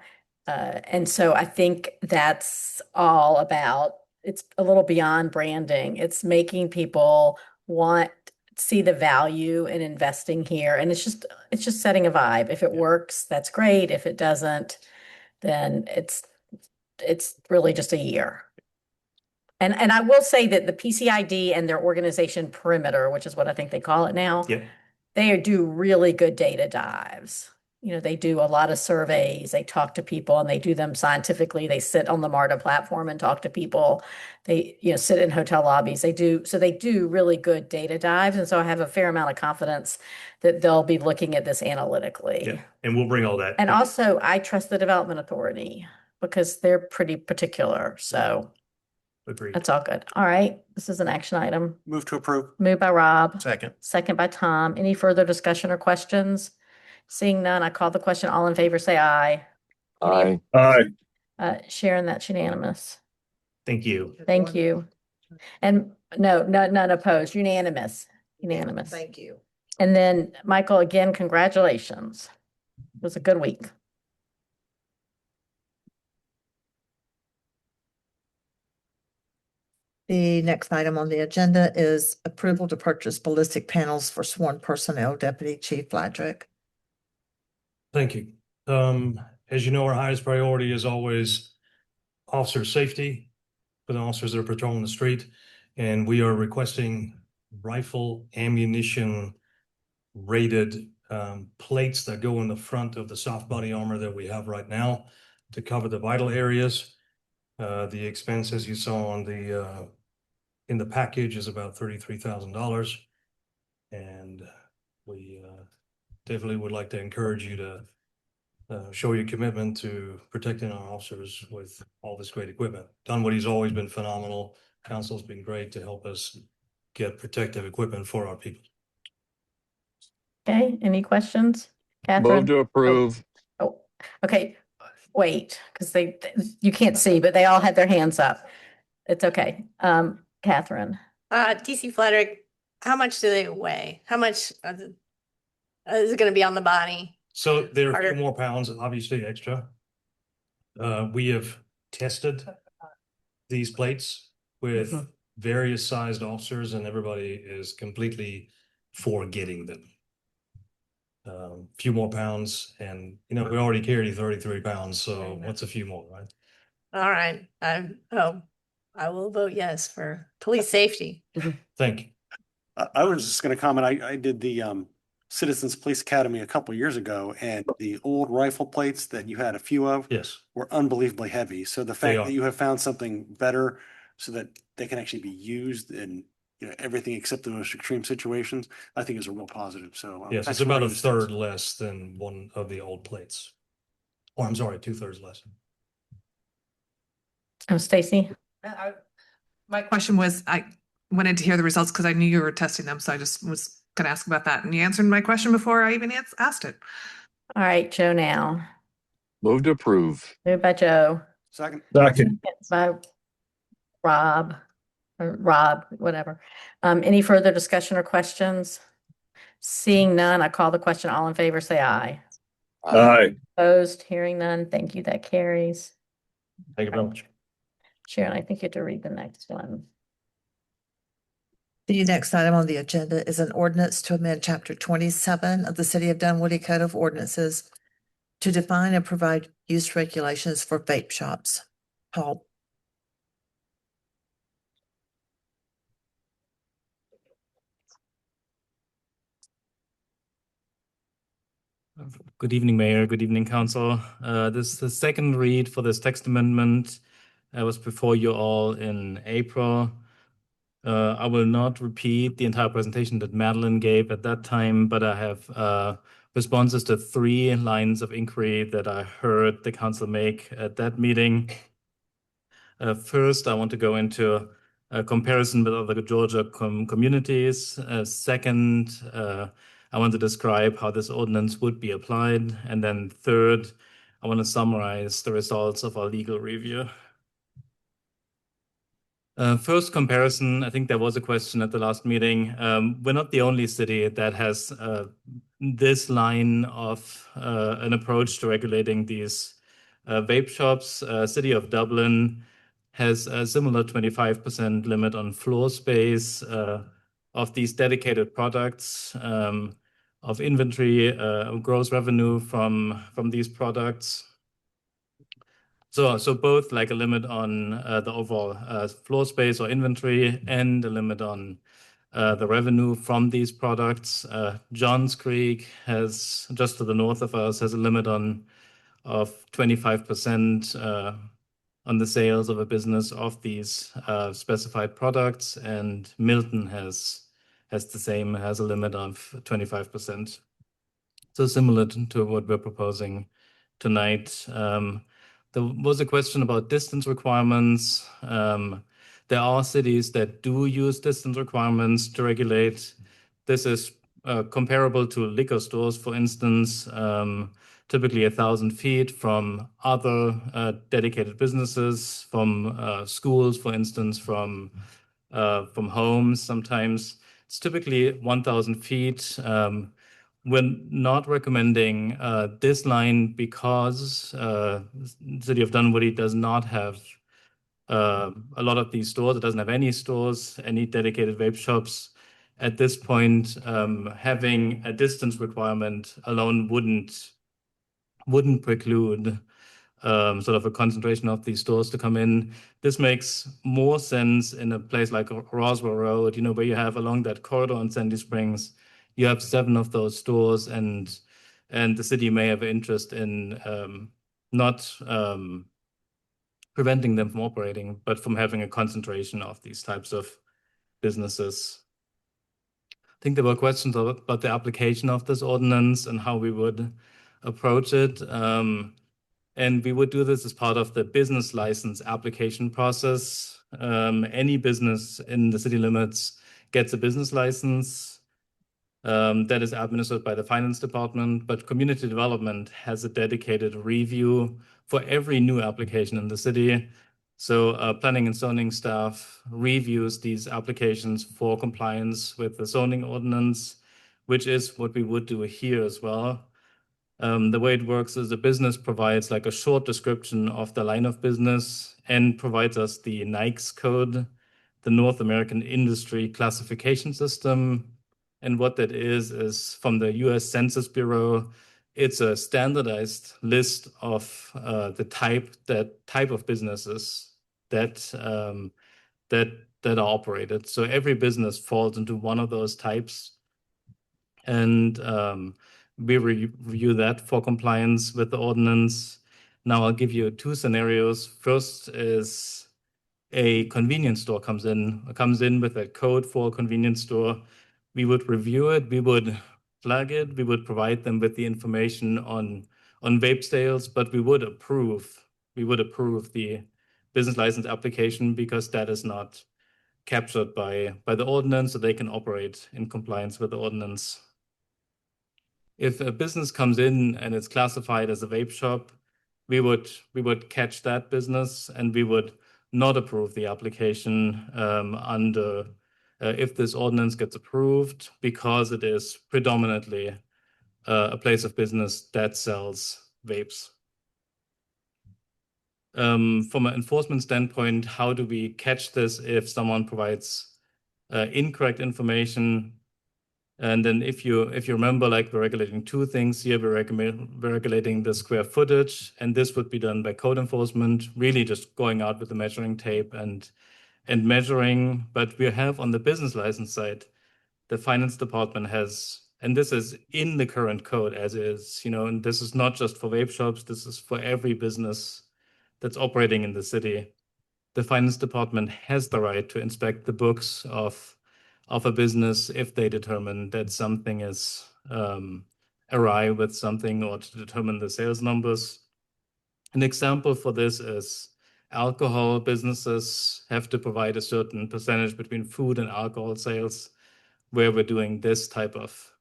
And so I think that's all about, it's a little beyond branding. It's making people see the value in investing here. And it's just setting a vibe. If it works, that's great. If it doesn't, then it's really just a year. And I will say that the PCID and their organization Perimeter, which is what I think they call it now, they do really good data dives. They do a lot of surveys, they talk to people, and they do them scientifically. They sit on the MARTA platform and talk to people. They, sit in hotel lobbies. They do really good data dives. And so I have a fair amount of confidence that they'll be looking at this analytically. Yeah, and we'll bring all that. And also I trust the Development Authority because they're pretty particular. So agreed. That's all good. All right. This is an action item. Move to approve. Moved by Rob. Second. Second by Tom. Any further discussion or questions? Seeing none, I call the question. All in favor, say aye. Aye. Aye. Sharon, that's unanimous. Thank you. Thank you. And none opposed. Unanimous. Unanimous. Thank you. And then, Michael, again, congratulations. It was a good week. The next item on the agenda is approval to purchase ballistic panels for sworn personnel, Deputy Chief Fladrick. Thank you. As you know, our highest priority is always officer safety for the officers that are patrolling the street. And we are requesting rifle ammunition rated plates that go in the front of the soft body armor that we have right now to cover the vital areas. The expense, as you saw on the in the package, is about $33,000. And we definitely would like to encourage you to show your commitment to protecting our officers with all this great equipment. Dunwoody's always been phenomenal. Council's been great to help us get protective equipment for our people. Okay, any questions? Move Catherine? to approve. Oh, okay, wait, because you can't see, but they all had their hands up. It's okay. Catherine? DC Frederick, how much do they weigh? How much is it going to be on the body? So there are a Harder. few more pounds, obviously extra. We have tested these plates with various sized officers, and everybody is completely for getting them. Few more pounds, and we already carry 33 pounds, so what's a few more, right? All right. I will vote yes for police safety. Thank you. I was just going to comment. I did the Citizens Police Academy a couple years ago, and the old rifle plates that you had a few of were unbelievably heavy. So the fact that you have found something better so that they can actually be used in everything except the most extreme situations, I think is a real positive. So Yes, it's about a third less than one of the old plates. Or I'm sorry, 2/3 less. Oh, Stacy? My question was, I wanted to hear the results because I knew you were testing them, so I just was going to ask about that. And you answered my question before I even asked it. All right, Joe now. Move to approve. Moved by Joe. Second. Second by Rob, or Rob, whatever. Any further discussion or questions? Seeing none, I call the question. All in favor, say aye. Aye. Opposed, hearing none. Thank you. That carries. Thank you very much. Sharon, I think you have to read the next one. The next item on the agenda is an ordinance to amend Chapter 27 of the City of Dunwoody Code of Ordinances to define and provide use regulations for vape shops. Paul? Good evening, Mayor. Good evening, Council. This is the second read for this text amendment. I was before you all in April. I will not repeat the entire presentation that Madeline gave at that time, but I have responses to 3 lines of inquiry that I heard the council make at that meeting. First, I want to go into a comparison with other Georgia communities. Second, I want to describe how this ordinance would be applied. And then third, I want to summarize the results of our legal review. First comparison, I think there was a question at the last meeting. We're not the only city that has this line of an approach to regulating these vape shops. City of Dublin has a similar 25% limit on floor space of these dedicated products, of inventory, gross revenue from these products. So both like a limit on the overall floor space or inventory and a limit on the revenue from these products. Johns Creek has, just to the north of us, has a limit of 25% on the sales of a business of these specified products, and Milton has the same, has a limit of 25%. So similar to what we're proposing tonight. There was a question about distance requirements. There are cities that do use distance requirements to regulate. This is comparable to liquor stores, for instance, typically 1,000 feet from other dedicated businesses, from schools, for instance, from homes. Sometimes it's typically 1,000 feet. We're not recommending this line because the City of Dunwoody does not have a lot of these stores. It doesn't have any stores, any dedicated vape shops. At this point, having a distance requirement alone wouldn't preclude sort of a concentration of these stores to come in. This makes more sense in a place like Roswell Road, where you have along that corridor in Sandy Springs, you have 7 of those stores, and the city may have interest in not preventing them from operating, but from having a concentration of these types of businesses. I think there were questions about the application of this ordinance and how we would approach it. And we would do this as part of the business license application process. Any business in the city limits gets a business license that is administered by the finance department, but community development has a dedicated review for every new application in the city. So planning and zoning staff reviews these applications for compliance with the zoning ordinance, which is what we would do here as well. The way it works is the business provides like a short description of the line of business and provides us the NAICS code, the North American Industry Classification System. And what that is from the US Census Bureau. It's a standardized list of the type of businesses that are operated. So every business falls into one of those types. And we review that for compliance with the ordinance. Now I'll give you 2 scenarios. First is a convenience store comes in with a code for a convenience store. We would review it, we would flag it, we would provide them with the information on vape sales, but we would approve the business license application because that is not captured by the ordinance, so they can operate in compliance with the ordinance. If a business comes in and it's classified as a vape shop, we would catch that business and we would not approve the application under if this ordinance gets approved, because it is predominantly a place of business that sells vapes. From an enforcement standpoint, how do we catch this if someone provides incorrect information? And then if you remember, like, we're regulating 2 things here. We're regulating the square footage, and this would be done by code enforcement, really just going out with the measuring tape and measuring. But we have on the business license side, the finance department has, and this is in the current code as is, and this is not just for vape shops, this is for every business that's operating in the city. The finance department has the right to inspect the books of a business if they determine that something is awry with something, or to determine the sales numbers. An example for this is alcohol businesses have to provide a certain percentage between food and alcohol sales, where we're doing this type of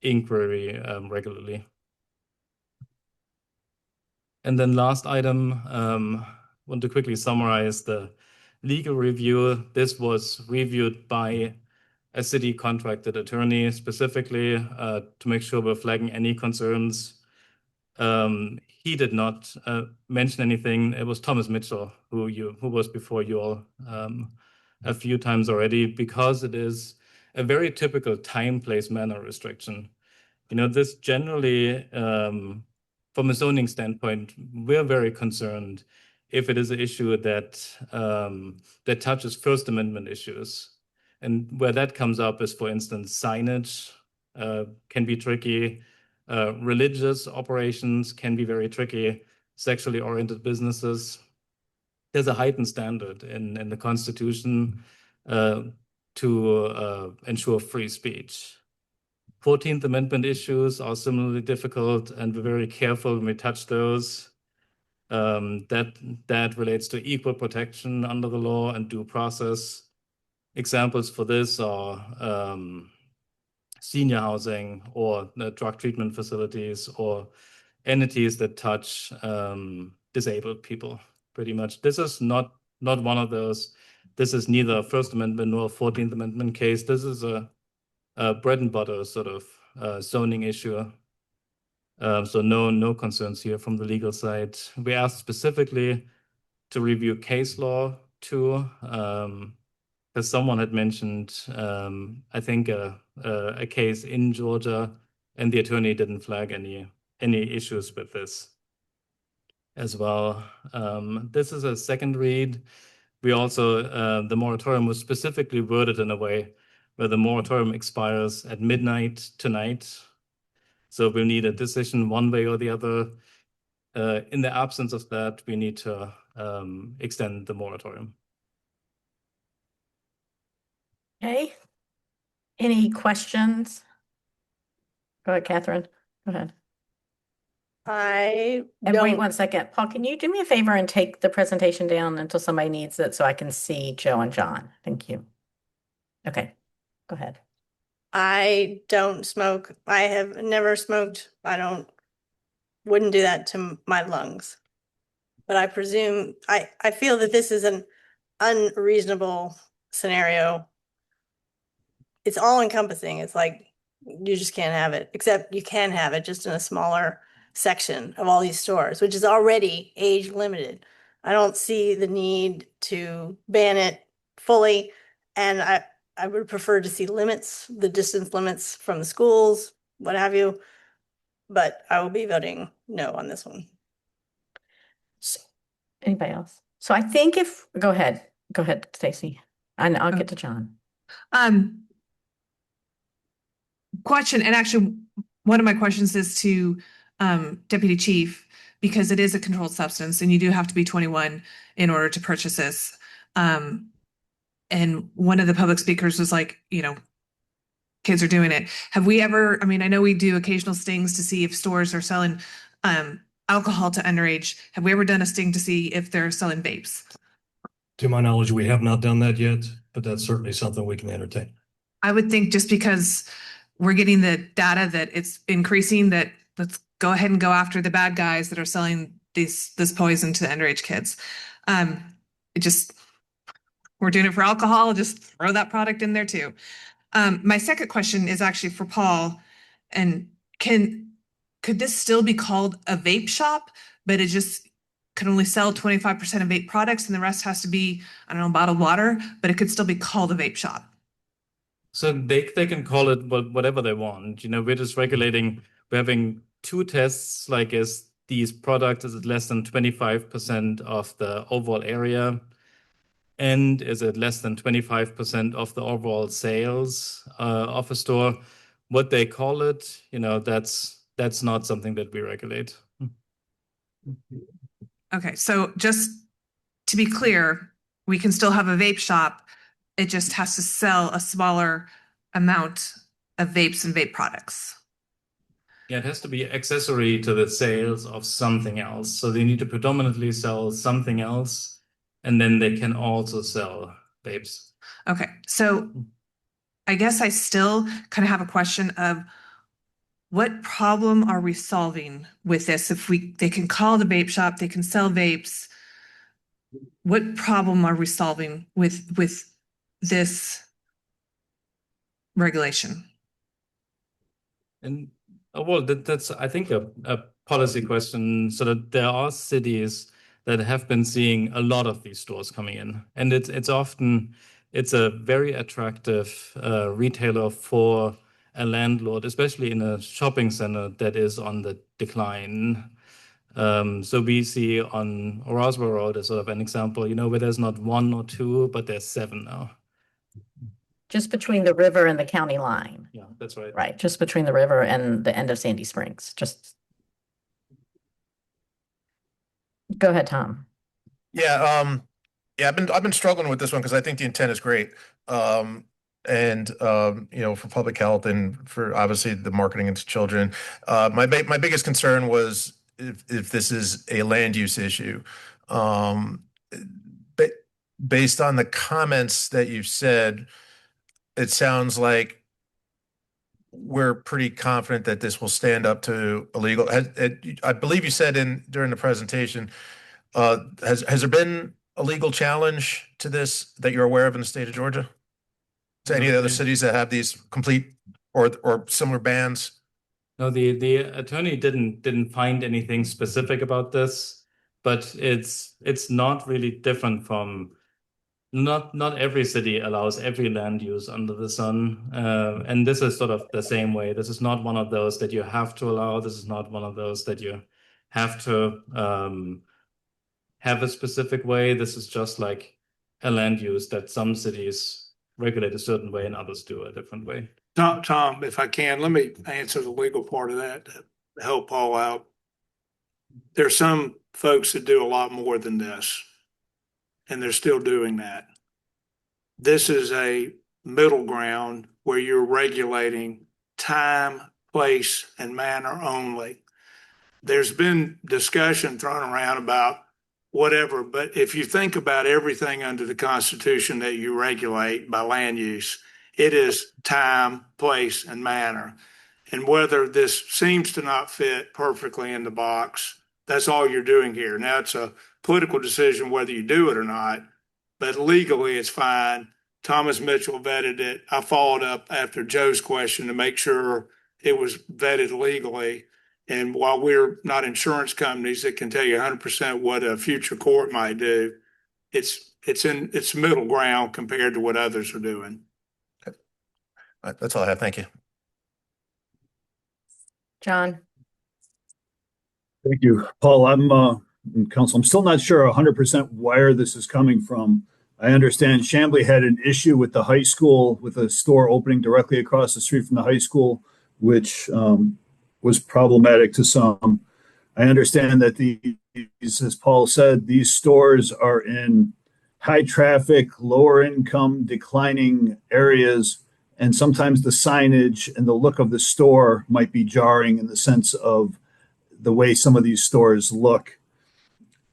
inquiry regularly. And then last item, want to quickly summarize the legal review. This was reviewed by a city contracted attorney specifically to make sure we're flagging any concerns. He did not mention anything. It was Thomas Mitchell who was before you all a few times already, because it is a very typical time, place, manner restriction. This generally, from a zoning standpoint, we're very concerned if it is an issue that touches First Amendment issues. And where that comes up is, for instance, signage can be tricky. Religious operations can be very tricky. Sexually oriented businesses. There's a heightened standard in the Constitution to ensure free speech. 14th Amendment issues are similarly difficult, and we're very careful when we touch those. That relates to equal protection under the law and due process. Examples for this are senior housing, or drug treatment facilities, or entities that touch disabled people, pretty much. This is not one of those. This is neither a First Amendment nor a 14th Amendment case. This is a bread and butter sort of zoning issue. So no concerns here from the legal side. We asked specifically to review case law too. Because someone had mentioned, I think a case in Georgia, and the attorney didn't flag any issues with this as well. This is a second read. We also, the moratorium was specifically worded in a way where the moratorium expires at midnight tonight. So we'll need a decision one way or the other. In the absence of that, we need to extend the moratorium. Okay. Any questions? Go ahead, Catherine. Go ahead. I And wait don't, 1 second. Paul, can you do me a favor and take the presentation down until somebody needs it so I can see Joe and John? Thank you. Okay, go ahead. I don't smoke. I have never smoked. Wouldn't do that to my lungs. But I presume, I feel that this is an unreasonable scenario. It's all encompassing. It's like, you just can't have it, except you can have it just in a smaller section of all these stores, which is already age limited. I don't see the need to ban it fully. And I would prefer to see limits, the distance limits from the schools, what have you. But I will be voting no on this one. So, anybody else? So I think go ahead, Stacy, and I'll get to John. Question, and actually, one of my questions is to Deputy Chief, because it is a controlled substance and you do have to be 21 in order to purchase this. And one of the public speakers was like, kids are doing it. Have we ever, I mean, I know we do occasional stings to see if stores are selling alcohol to underage. Have we ever done a sting to see if they're selling vapes? To my knowledge, we have not done that yet, but that's certainly something we can entertain. I would think just because we're getting the data that it's increasing, that let's go ahead and go after the bad guys that are selling this poison to the underage kids. We're doing it for alcohol, just throw that product in there too. My second question is actually for Paul, and could this still be called a vape shop, but it just can only sell 25% of vape products and the rest has to be, I don't know, bottled water, but it could still be called a vape shop? So they can call it whatever they want. We're just regulating. We're having two tests, like is these products, is it less than 25% of the overall area? And is it less than 25% of the overall sales of a store? What they call it, that's not something that we regulate. Okay, so just to be clear, we can still have a vape shop. It just has to sell a smaller amount of vapes and vape products. Yeah, it has to be accessory to the sales of something else. So they need to predominantly sell something else, and then they can also sell vapes. Okay, so I guess I still kind of have a question of what problem are we solving with this? If they can call the vape shop, they can sell vapes. What problem are we solving with this regulation? And well, that's I think a policy question. So that there are cities that have been seeing a lot of these stores coming in, and it's often a very attractive retailer for a landlord, especially in a shopping center that is on the decline. So we see on Roswell Road as sort of an example, where there's not one or two, but there's 7 now. Just between the river and the county line. Yeah, that's right. Right, just between the river and the end of Sandy Springs. Go ahead, Tom. Yeah, I've been struggling with this one because I think the intent is great. For public health and for obviously the marketing into children. My biggest concern was if this is a land use issue. But based on the comments that you've said, it sounds like we're pretty confident that this will stand up to illegal. I believe you said during the presentation, has there been a legal challenge to this that you're aware of in the state of Georgia? To any of the other cities that have these complete or similar bans? No, the attorney didn't find anything specific about this, but it's not really different from not every city allows every land use under the sun. And this is sort of the same way. This is not one of those that you have to allow. This is not one of those that you have to have a specific way. This is just like a land use that some cities regulate a certain way and others do a different way. Tom, if I can, let me answer the legal part of that to help Paul out. There's some folks that do a lot more than this, and they're still doing that. This is a middle ground where you're regulating time, place, and manner only. There's been discussion thrown around about whatever, but if you think about everything under the Constitution that you regulate by land use, it is time, place, and manner. And whether this seems to not fit perfectly in the box, that's all you're doing here. Now, it's a political decision whether you do it or not, but legally it's fine. Thomas Mitchell vetted it. I followed up after Joe's question to make sure it was vetted legally. And while we're not insurance companies that can tell you 100% what a future court might do, it's middle ground compared to what others are doing. That's all I have. Thank you. John? Thank you, Paul. I'm in council. I'm still not sure 100% where this is coming from. I understand Chamblee had an issue with the high school, with a store opening directly across the street from the high school, which was problematic to some. I understand that these, as Paul said, these stores are in high traffic, lower income, declining areas, and sometimes the signage and the look of the store might be jarring in the sense of the way some of these stores look.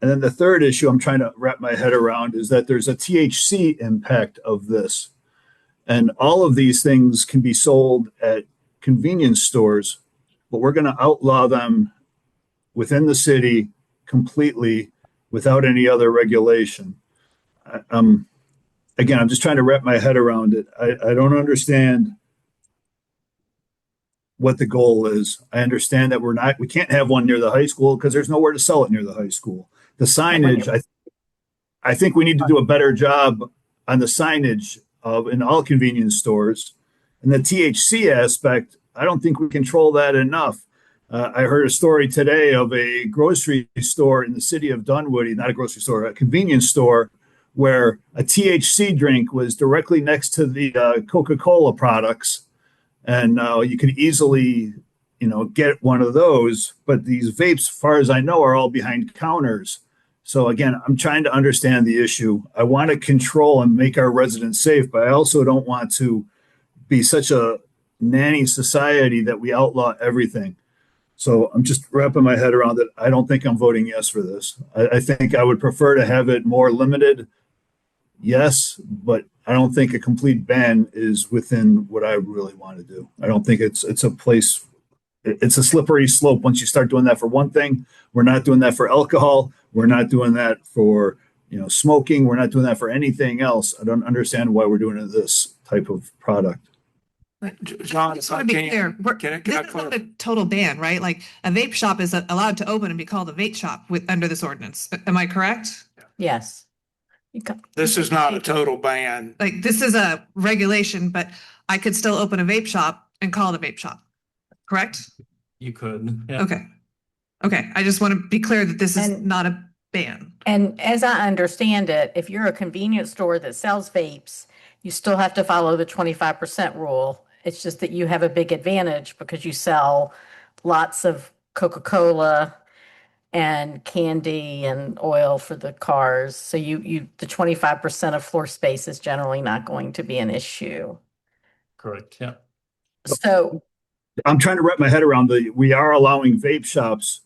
And then the third issue I'm trying to wrap my head around is that there's a THC impact of this. And all of these things can be sold at convenience stores, but we're going to outlaw them within the city completely without any other regulation. Again, I'm just trying to wrap my head around it. I don't understand what the goal is. I understand that we can't have one near the high school because there's nowhere to sell it near the high school. The signage, I think we need to do a better job on the signage in all convenience stores. And the THC aspect, I don't think we control that enough. I heard a story today of a grocery store in the city of Dunwoody, not a grocery store, a convenience store, where a THC drink was directly next to the Coca-Cola products. And you could easily, get one of those. But these vapes, as far as I know, are all behind counters. So again, I'm trying to understand the issue. I want to control and make our residents safe, but I also don't want to be such a nanny society that we outlaw everything. So I'm just wrapping my head around it. I don't think I'm voting yes for this. I think I would prefer to have it more limited. Yes, but I don't think a complete ban is within what I really want to do. I don't think it's a place. It's a slippery slope. Once you start doing that for one thing, we're not doing that for alcohol. We're not doing that for smoking. We're not doing that for anything else. I don't understand why we're doing this type of product. John, just want to be clear. This is not a total ban, right? Like a vape shop is allowed to open and be called a vape shop under this ordinance. Am I correct? Yes. This is not a total ban. Like this is a regulation, but I could still open a vape shop and call it a vape shop. Correct? You could. Yeah. Okay. I just want to be clear that this is not a ban. And as I understand it, if you're a convenience store that sells vapes, you still have to follow the 25% rule. It's just that you have a big advantage because you sell lots of Coca-Cola and candy and oil for the cars. So the 25% of floor space is generally not going to be an issue. Correct. Yeah. So I'm trying to wrap my head around we are allowing vape shops.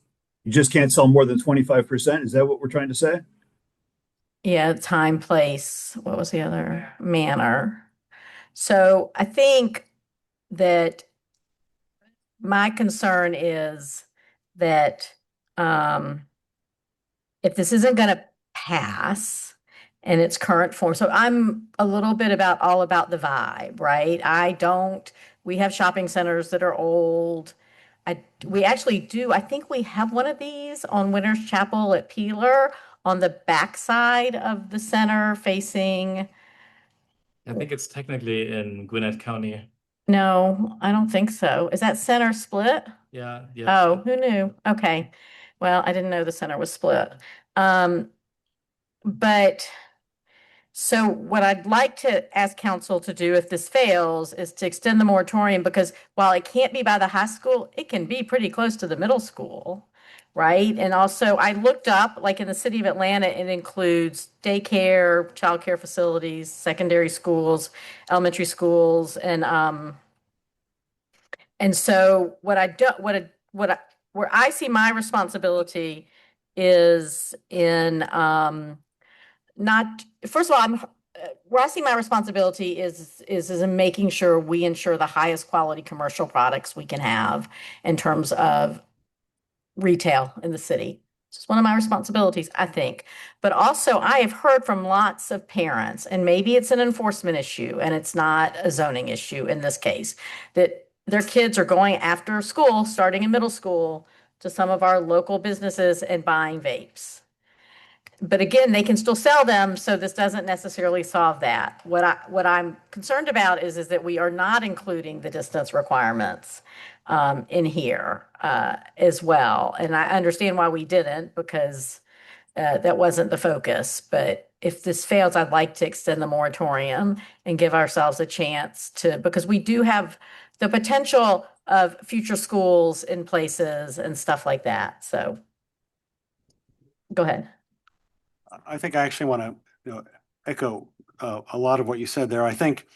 You just can't sell more than 25%. Is that what we're trying to say? yeah, time, place, what was the other? Manner. So I think that my concern is that if this isn't going to pass in its current form, so I'm a little bit all about the vibe, right? We have shopping centers that are old. we actually do, I think we have one of these on Winter's Chapel at Peeler on the backside of the center facing, I think it's technically in Gwinnett County. no, I don't think so. Is that center split? Yeah, yes. Oh, who knew? Okay. Well, I didn't know the center was split. Um, but so what I'd like to ask council to do if this fails is to extend the moratorium because while it can't be by the high school, it can be pretty close to the middle school, right? And also I looked up, like in the city of Atlanta, it includes daycare, childcare facilities, secondary schools, elementary schools, and so what I do, where I see my responsibility is in not first of all, where I see my responsibility is in making sure we ensure the highest quality commercial products we can have in terms of retail in the city. It's one of my responsibilities, I think. But also, I have heard from lots of parents, and maybe it's an enforcement issue and it's not a zoning issue in this case, that their kids are going after school, starting in middle school, to some of our local businesses and buying vapes. But again, they can still sell them, so this doesn't necessarily solve that. What I'm concerned about is that we are not including the distance requirements in here as well. And I understand why we didn't because that wasn't the focus. But if this fails, I'd like to extend the moratorium and give ourselves a chance to, because we do have the potential of future schools in places and stuff like that. So go ahead. I think I actually want to, echo a lot of what you said there. I think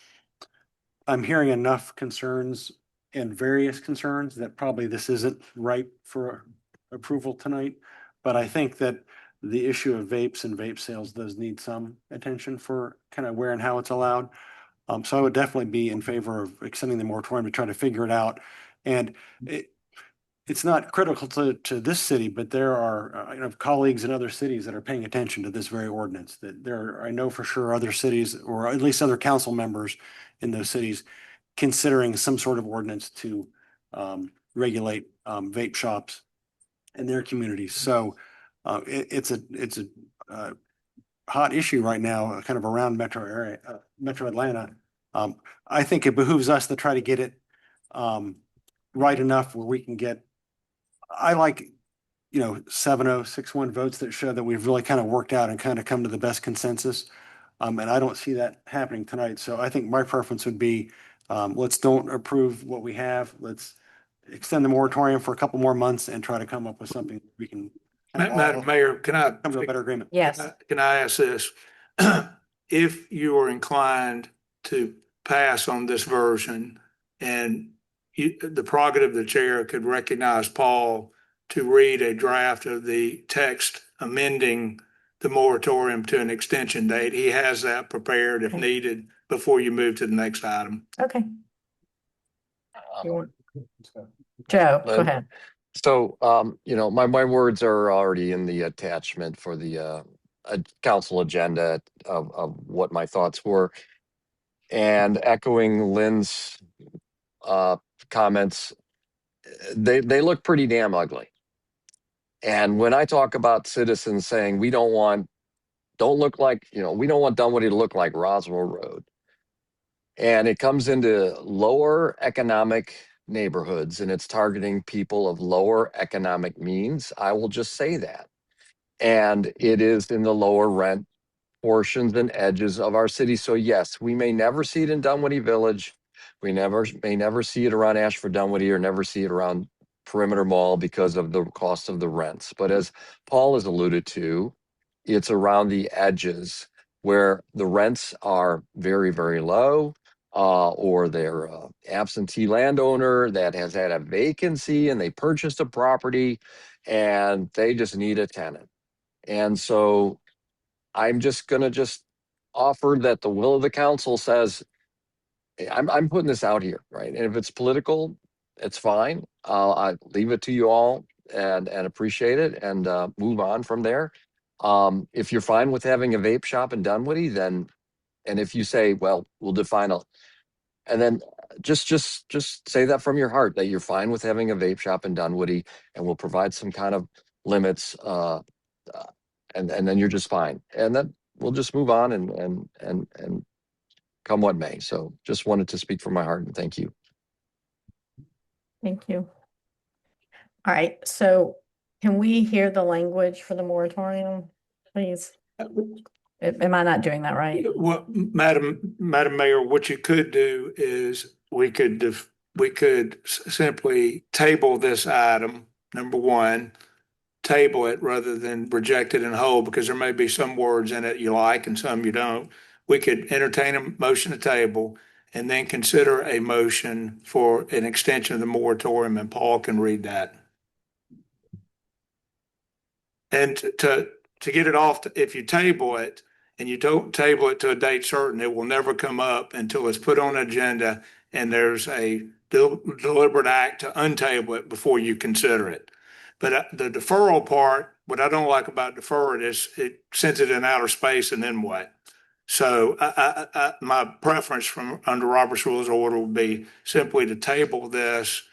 I'm hearing enough concerns and various concerns that probably this isn't ripe for approval tonight. But I think that the issue of vapes and vape sales does need some attention for kind of where and how it's allowed. So I would definitely be in favor of extending the moratorium to try to figure it out. And it's not critical to this city, but there are colleagues in other cities that are paying attention to this very ordinance. That there are, I know for sure, other cities or at least other council members in those cities considering some sort of ordinance to regulate vape shops in their communities. So it's a hot issue right now, kind of around metro area, metro Atlanta. I think it behooves us to try to get it right enough where we can get. I like 7-0, 6-1 votes that show that we've really kind of worked out and kind of come to the best consensus. And I don't see that happening tonight. So I think my preference would be, let's don't approve what we have. Let's extend the moratorium for a couple more months and try to come up with something we can. Madam Mayor, can I come to a better agreement? Yes. Can I ask this? If you are inclined to pass on this version and the prerogative of the chair could recognize Paul to read a draft of the text amending the moratorium to an extension date, he has that prepared if needed before you move to the next item. Okay. Joe, go ahead. So, my words are already in the attachment for the council agenda of what my thoughts were. And echoing Lynn's comments, they look pretty damn ugly. And when I talk about citizens saying we don't want Dunwoody to look like Roswell Road, and it comes into lower economic neighborhoods and it's targeting people of lower economic means, I will just say that. And it is in the lower rent portions and edges of our city. So yes, we may never see it in Dunwoody Village. We may never see it around Ashford Dunwoody or never see it around Perimeter Mall because of the cost of the rents. But as Paul has alluded to, it's around the edges where the rents are very, very low, or they're absentee landowner that has had a vacancy and they purchased a property and they just need a tenant. And so I'm just going to offer that the will of the council says, I'm putting this out here, right? And if it's political, it's fine. I leave it to you all and appreciate it and move on from there. If you're fine with having a vape shop in Dunwoody, then, and if you say, well, we'll define and then just say that from your heart, that you're fine with having a vape shop in Dunwoody, and we'll provide some kind of limits, and then you're just fine. And then we'll just move on and come what may. So just wanted to speak from my heart, and thank you. Thank you. All right, so can we hear the language for the moratorium, please? Am I not doing that right? Well, Madam Mayor, what you could do is we could simply table this item, number one, table it rather than reject it in whole, because there may be some words in it you like and some you don't. We could entertain a motion to table and then consider a motion for an extension of the moratorium, and Paul can read that. And to get it off, if you table it and you don't table it to a date certain, it will never come up until it's put on agenda and there's a deliberate act to untable it before you consider it. But the deferral part, what I don't like about defer it is it sends it in outer space, and then what? So my preference from under Robert's Rules of Order would be simply to table this,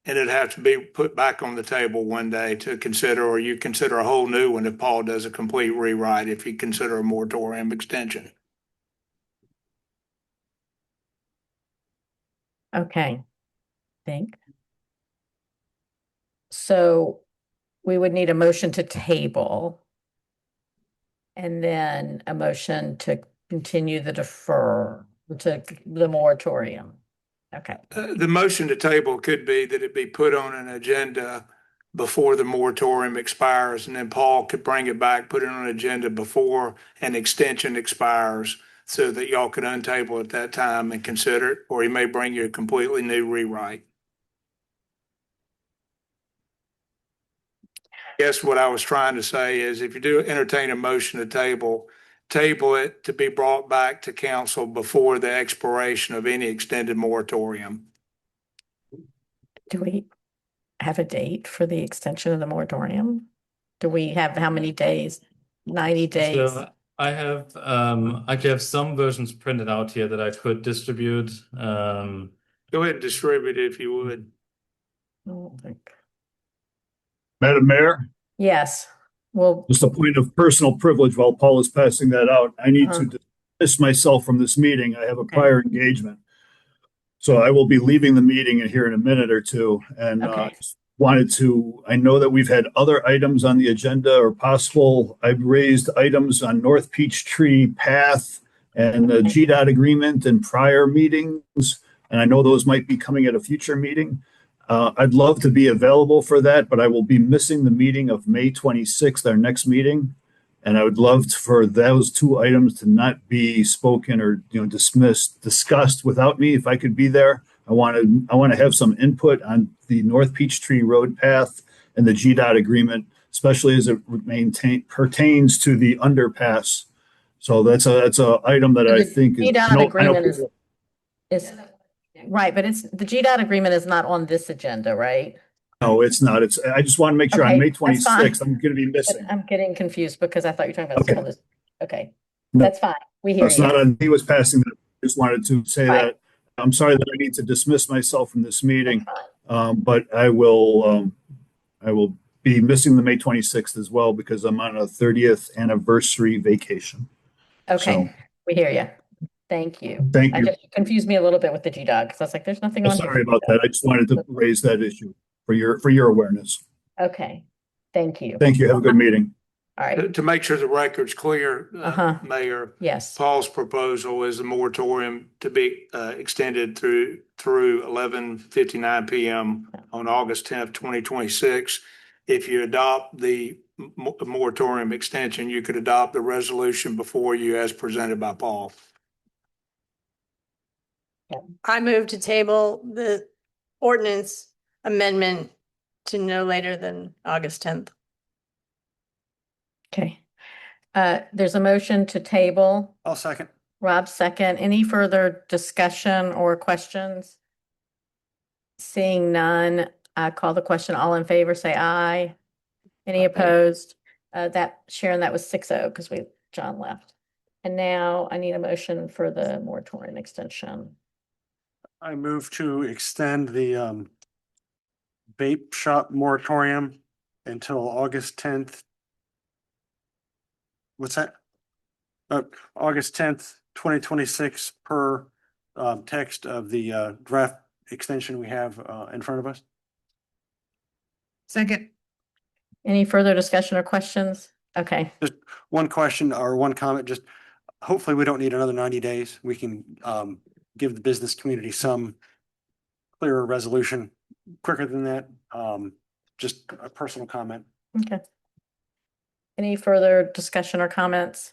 and it'd have to be put back on the table one day to consider, or you consider a whole new one if Paul does a complete rewrite, if you consider a moratorium extension. Okay, think. So we would need a motion to table. And then a motion to continue the to the moratorium. Okay, The motion to table could be that it be put on an agenda before the moratorium expires, and then Paul could bring it back, put it on an agenda before an extension expires, so that y'all could untable at that time and consider it, or he may bring you a completely new rewrite. Guess what I was trying to say is if you do entertain a motion to table it to be brought back to council before the expiration of any extended moratorium. do we have a date for the extension of the moratorium? Do we have how many days? 90 days? So I actually have some versions printed out here that I could distribute. Go ahead and distribute it if you would. Madam Mayor, Yes, well, just a point of personal privilege while Paul is passing that out. I need to dismiss myself from this meeting. I have a prior engagement. So I will be leaving the meeting here in a minute or two, and I know that we've had other items on the agenda or possible. I've raised items on North Peachtree Path and the GDOT agreement in prior meetings, and I know those might be coming at a future meeting. I'd love to be available for that, but I will be missing the meeting of May 26th, our next meeting. And I would love for those two items to not be spoken or discussed without me. If I could be there, I want to have some input on the North Peachtree Road path and the GDOT agreement, especially as it pertains to the underpass. So that's a item that I think is. GDOT agreement is right, but the GDOT agreement is not on this agenda, right? No, it's not. I just want to make sure on May 26th, I'm going to be missing. I'm getting confused because I thought you were talking about some of this. Okay, No, that's fine. We hear it's you. not on. He was passing that. I just wanted to say that I'm sorry that I need to dismiss myself from this meeting, but I will be missing the May 26th as well because I'm on a 30th anniversary vacation. Okay, we hear you. Thank you. Thank you. Just confused me a little bit with the GDOT because I was like, there's nothing on. Sorry about that. I just wanted to raise that issue for your awareness. Okay, thank you. Thank you. Have a good meeting. All right. To make sure the record's clear, Mayor. Yes. Paul's proposal is the moratorium to be extended through 11:59 p.m. on August 10th, 2026. If you adopt the moratorium extension, you could adopt the resolution before you as presented by Paul. I move to table the ordinance amendment to no later than August 10th. Okay. There's a motion to table. I'll second. Rob second. Any further discussion or questions? Seeing none, I call the question. All in favor, say aye. Any opposed? Sharon, that was 6-0 because John left. And now I need a motion for the moratorium extension. I move to extend the vape shop moratorium until August 10th. What's that? August 10th, 2026 per text of the draft extension we have in front of us. Second. Any further discussion or questions? Okay, Just one question or one comment, just hopefully we don't need another 90 days. We can give the business community some clearer resolution quicker than that. Just a personal comment. okay. Any further discussion or comments?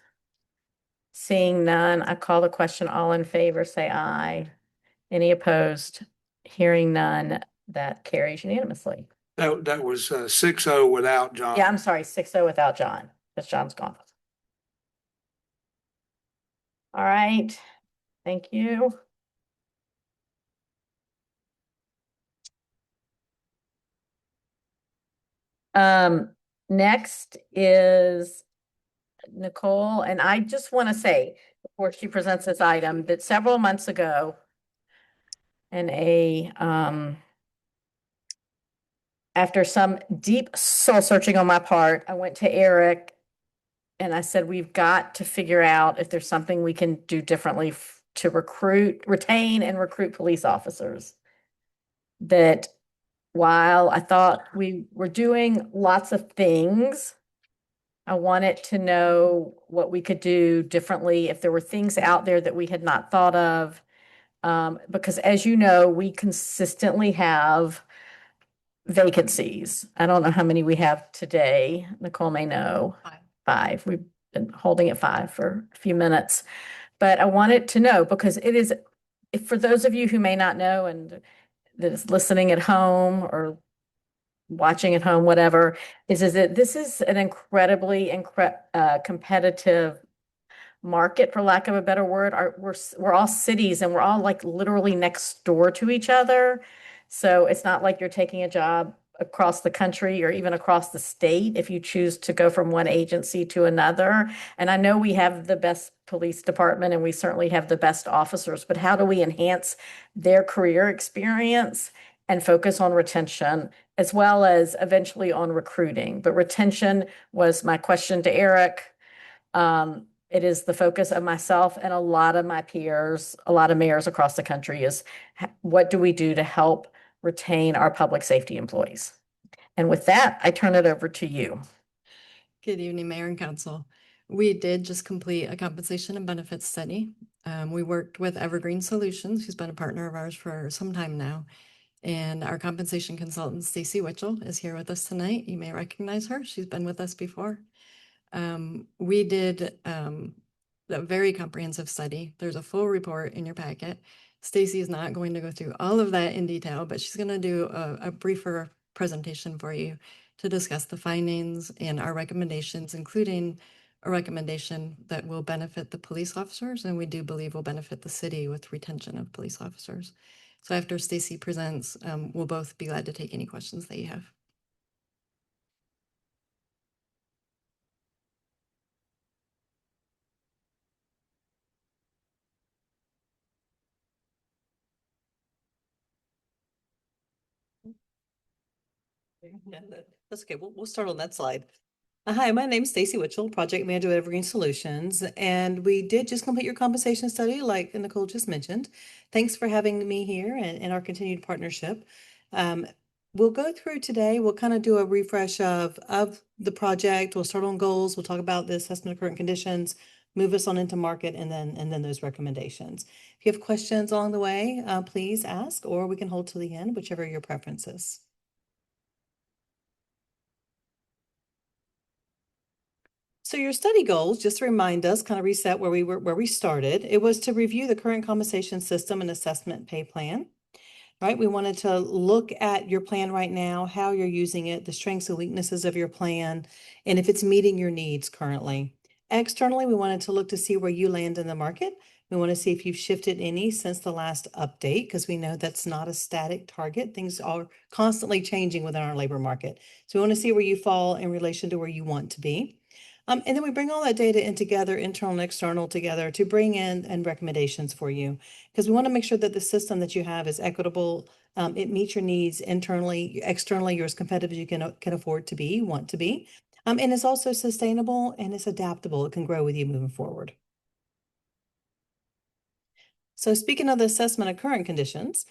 Seeing none, I call the question. All in favor, say aye. Any opposed? Hearing none, that carries unanimously. That was 6-0 without John. Yeah, I'm sorry, 6-0 without John, because John's gone. All right, thank you. Next is Nicole, and I just want to say, before she presents this item, that several months ago in after some deep soul searching on my part, I went to Eric and I said, we've got to figure out if there's something we can do differently to retain and recruit police officers. That while I thought we were doing lots of things, I wanted to know what we could do differently, if there were things out there that we had not thought of. Because as you know, we consistently have vacancies. I don't know how many we have today. Nicole may know. Five. We've been holding at 5 for a few minutes. But I wanted to know, because it is, for those of you who may not know and that is listening at home or watching at home, whatever, is that this is an incredibly competitive market, for lack of a better word. We're all cities and we're all like literally next door to each other. So it's not like you're taking a job across the country or even across the state if you choose to go from one agency to another. And I know we have the best police department and we certainly have the best officers, but how do we enhance their career experience and focus on retention as well as eventually on recruiting? But retention was my question to Eric. It is the focus of myself and a lot of my peers, a lot of mayors across the country, is what do we do to help retain our public safety employees? And with that, I turn it over to you. Good evening, Mayor and Council. We did just complete a compensation and benefits study. We worked with Evergreen Solutions, who's been a partner of ours for some time now. And our compensation consultant, Stacy Witchell, is here with us tonight. You may recognize her. She's been with us before. We did a very comprehensive study. There's a full report in your packet. Stacy is not going to go through all of that in detail, but she's going to do a briefer presentation for you to discuss the findings and our recommendations, including a recommendation that will benefit the police officers, and we do believe will benefit the city with retention of police officers. So after Stacy presents, we'll both be glad to take any questions that you have. Yeah, that's okay. We'll start on that slide. Hi, my name's Stacy Witchell, Project Manager at Evergreen Solutions, and we did just complete your compensation study, like Nicole just mentioned. Thanks for having me here and our continued partnership. We'll go through today, we'll kind of do a refresh of the project. We'll start on goals. We'll talk about the assessment of current conditions, move us on into market, and then those recommendations. If you have questions along the way, please ask, or we can hold till the end, whichever your preference is. So your study goals, just to remind us, kind of reset where we started, it was to review the current compensation system and assessment pay plan, right? We wanted to look at your plan right now, how you're using it, the strengths and weaknesses of your plan, and if it's meeting your needs currently. Externally, we wanted to look to see where you land in the market. We want to see if you've shifted any since the last update, because we know that's not a static target. Things are constantly changing within our labor market. So we want to see where you fall in relation to where you want to be. And then we bring all that data in together, internal and external together, to bring in and recommendations for you. Because we want to make sure that the system that you have is equitable. It meets your needs internally, externally, you're as competitive as you can afford to be, want to be. And it's also sustainable and it's adaptable. It can grow with you moving forward. So speaking of the assessment of current conditions,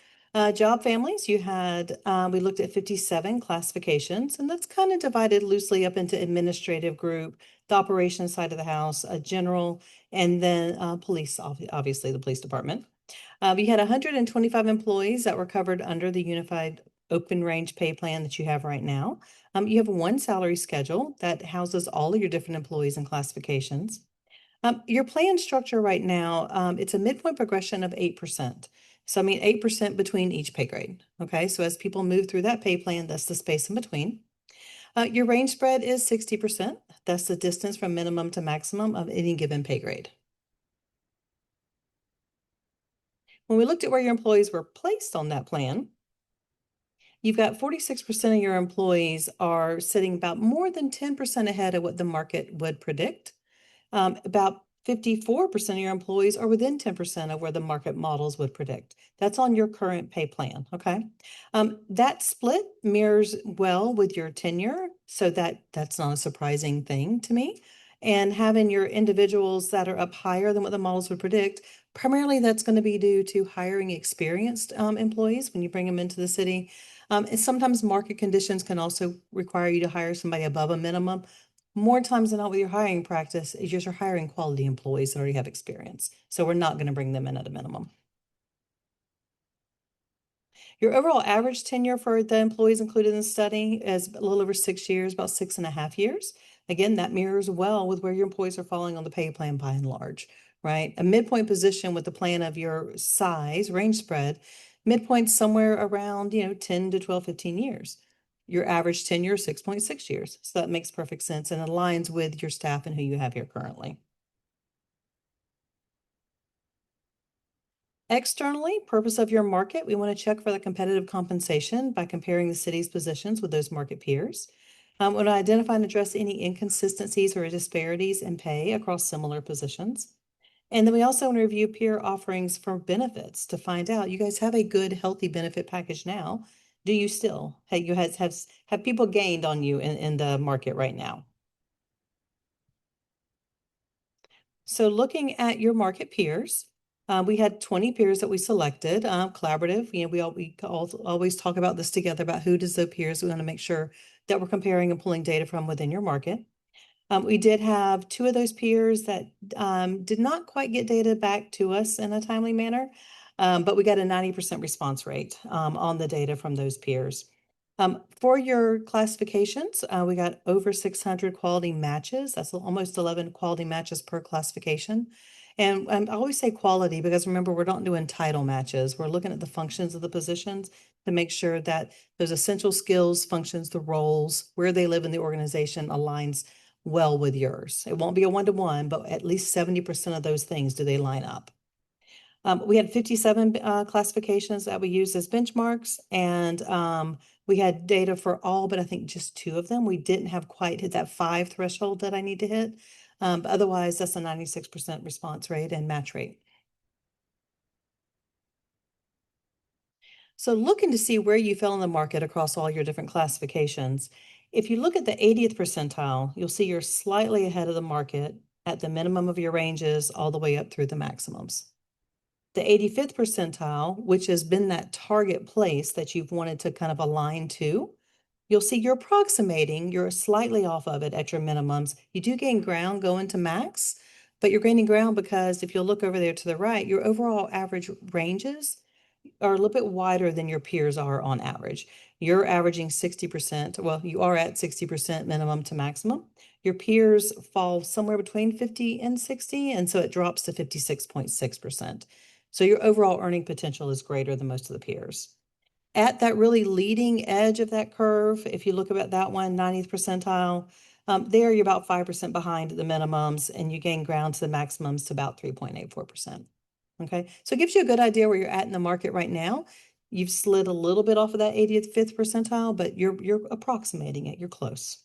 job families, you had, we looked at 57 classifications, and that's kind of divided loosely up into administrative group, the operations side of the house, a general, and then police, obviously the police department. We had 125 employees that were covered under the unified open range pay plan that you have right now. You have one salary schedule that houses all of your different employees and classifications. Your plan structure right now, it's a midpoint progression of 8%. So I mean 8% between each pay grade. Okay, so as people move through that pay plan, that's the space in between. Your range spread is 60%. That's the distance from minimum to maximum of any given pay grade. When we looked at where your employees were placed on that plan, you've got 46% of your employees are sitting about more than 10% ahead of what the market would predict. About 54% of your employees are within 10% of where the market models would predict. That's on your current pay plan, okay? That split mirrors well with your tenure, so that's not a surprising thing to me. And having your individuals that are up higher than what the models would predict, primarily that's going to be due to hiring experienced employees when you bring them into the city. And sometimes market conditions can also require you to hire somebody above a minimum. More times than not with your hiring practice is you're hiring quality employees that already have experience. So we're not going to bring them in at a minimum. Your overall average tenure for the employees included in the study is a little over 6 years, about 6.5 years. Again, that mirrors well with where your employees are falling on the pay plan by and large, right? A midpoint position with the plan of your size, range spread, midpoint somewhere around, 10 to 12, 15 years. Your average tenure is 6.6 years. So that makes perfect sense and aligns with your staff and who you have here currently. Externally, purpose of your market, we want to check for the competitive compensation by comparing the city's positions with those market peers. We want to identify and address any inconsistencies or disparities in pay across similar positions. And then we also want to review peer offerings for benefits to find out, you guys have a good, healthy benefit package now. Do you still? Have people gained on you in the market right now? So looking at your market peers, we had 20 peers that we selected, collaborative. We always talk about this together about who does the peers. We want to make sure that we're comparing and pulling data from within your market. We did have 2 of those peers that did not quite get data back to us in a timely manner, but we got a 90% response rate on the data from those peers. For your classifications, we got over 600 quality matches. That's almost 11 quality matches per classification. And I always say quality because remember, we're not doing title matches. We're looking at the functions of the positions to make sure that those essential skills, functions, the roles, where they live in the organization aligns well with yours. It won't be a one-to-one, but at least 70% of those things, do they line up? We had 57 classifications that we used as benchmarks, and we had data for all, but I think just 2 of them. We didn't have quite hit that 5 threshold that I need to hit. But otherwise, that's a 96% response rate and match rate. So looking to see where you fell in the market across all your different classifications, if you look at the 80th percentile, you'll see you're slightly ahead of the market at the minimum of your ranges all the way up through the maximums. The 85th percentile, which has been that target place that you've wanted to kind of align to, you'll see you're approximating, you're slightly off of it at your minimums. You do gain ground going to max, but you're gaining ground because if you'll look over there to the right, your overall average ranges are a little bit wider than your peers are on average. You're averaging 60%. Well, you are at 60% minimum to maximum. Your peers fall somewhere between 50 and 60, and so it drops to 56.6%. So your overall earning potential is greater than most of the peers. At that really leading edge of that curve, if you look at that one, 90th percentile, there you're about 5% behind the minimums, and you gain ground to the maximums to about 3.84%. Okay, so it gives you a good idea where you're at in the market right now. You've slid a little bit off of that 85th percentile, but you're approximating it. You're close.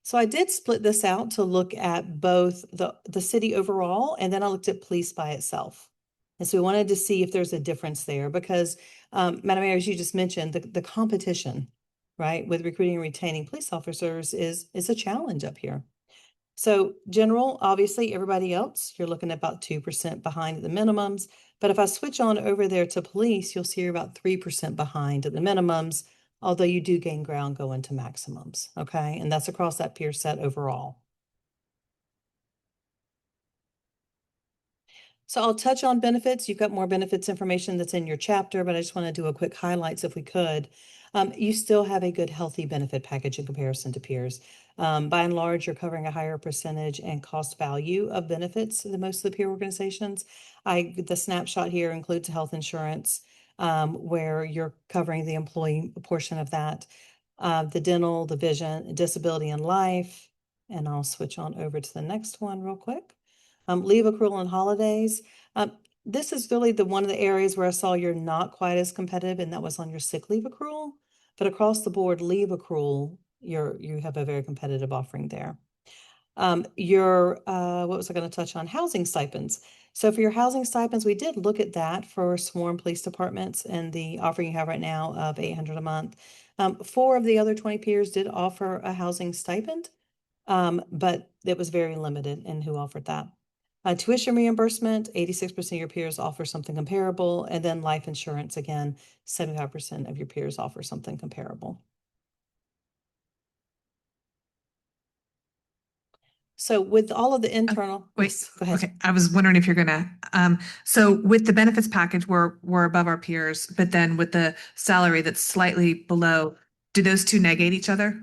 So I did split this out to look at both the city overall, and then I looked at police by itself. And so we wanted to see if there's a difference there because, Madam Mayor, as you just mentioned, the competition, right, with recruiting and retaining police officers is a challenge up here. So general, obviously, everybody else, you're looking at about 2% behind at the minimums. But if I switch on over there to police, you'll see you're about 3% behind at the minimums, although you do gain ground going to maximums, okay? And that's across that peer set overall. So I'll touch on benefits. You've got more benefits information that's in your chapter, but I just want to do a quick highlights if we could. You still have a good, healthy benefit package in comparison to peers. By and large, you're covering a higher percentage and cost value of benefits than most of the peer organizations. The snapshot here includes health insurance, where you're covering the employee portion of that, the dental, the vision, disability and life. And I'll switch on over to the next one real quick. Leave accrual and holidays. This is really one of the areas where I saw you're not quite as competitive, and that was on your sick leave accrual. But across the board, leave accrual, you have a very competitive offering there. What was I going to touch on? Housing stipends. So for your housing stipends, we did look at that for sworn police departments and the offering you have right now of $800 a month. 4 of the other 20 peers did offer a housing stipend, but it was very limited in who offered that. Tuition reimbursement, 86% of your peers offer something comparable. And then life insurance, again, 75% of your peers offer something comparable. So with all of the internal, Wait, go ahead. okay. I was wondering if you're gonna, so with the benefits package, we're above our peers, but then with the salary that's slightly below, do those two negate each other?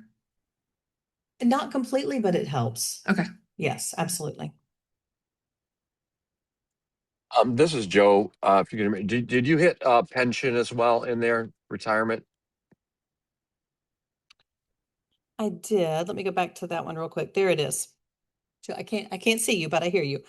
Not completely, but it helps. Okay. Yes, absolutely. This is Joe. If you can, did you hit pension as well in there, retirement? I did. Let me go back to that one real quick. There it is. So I can't see you, but I hear you.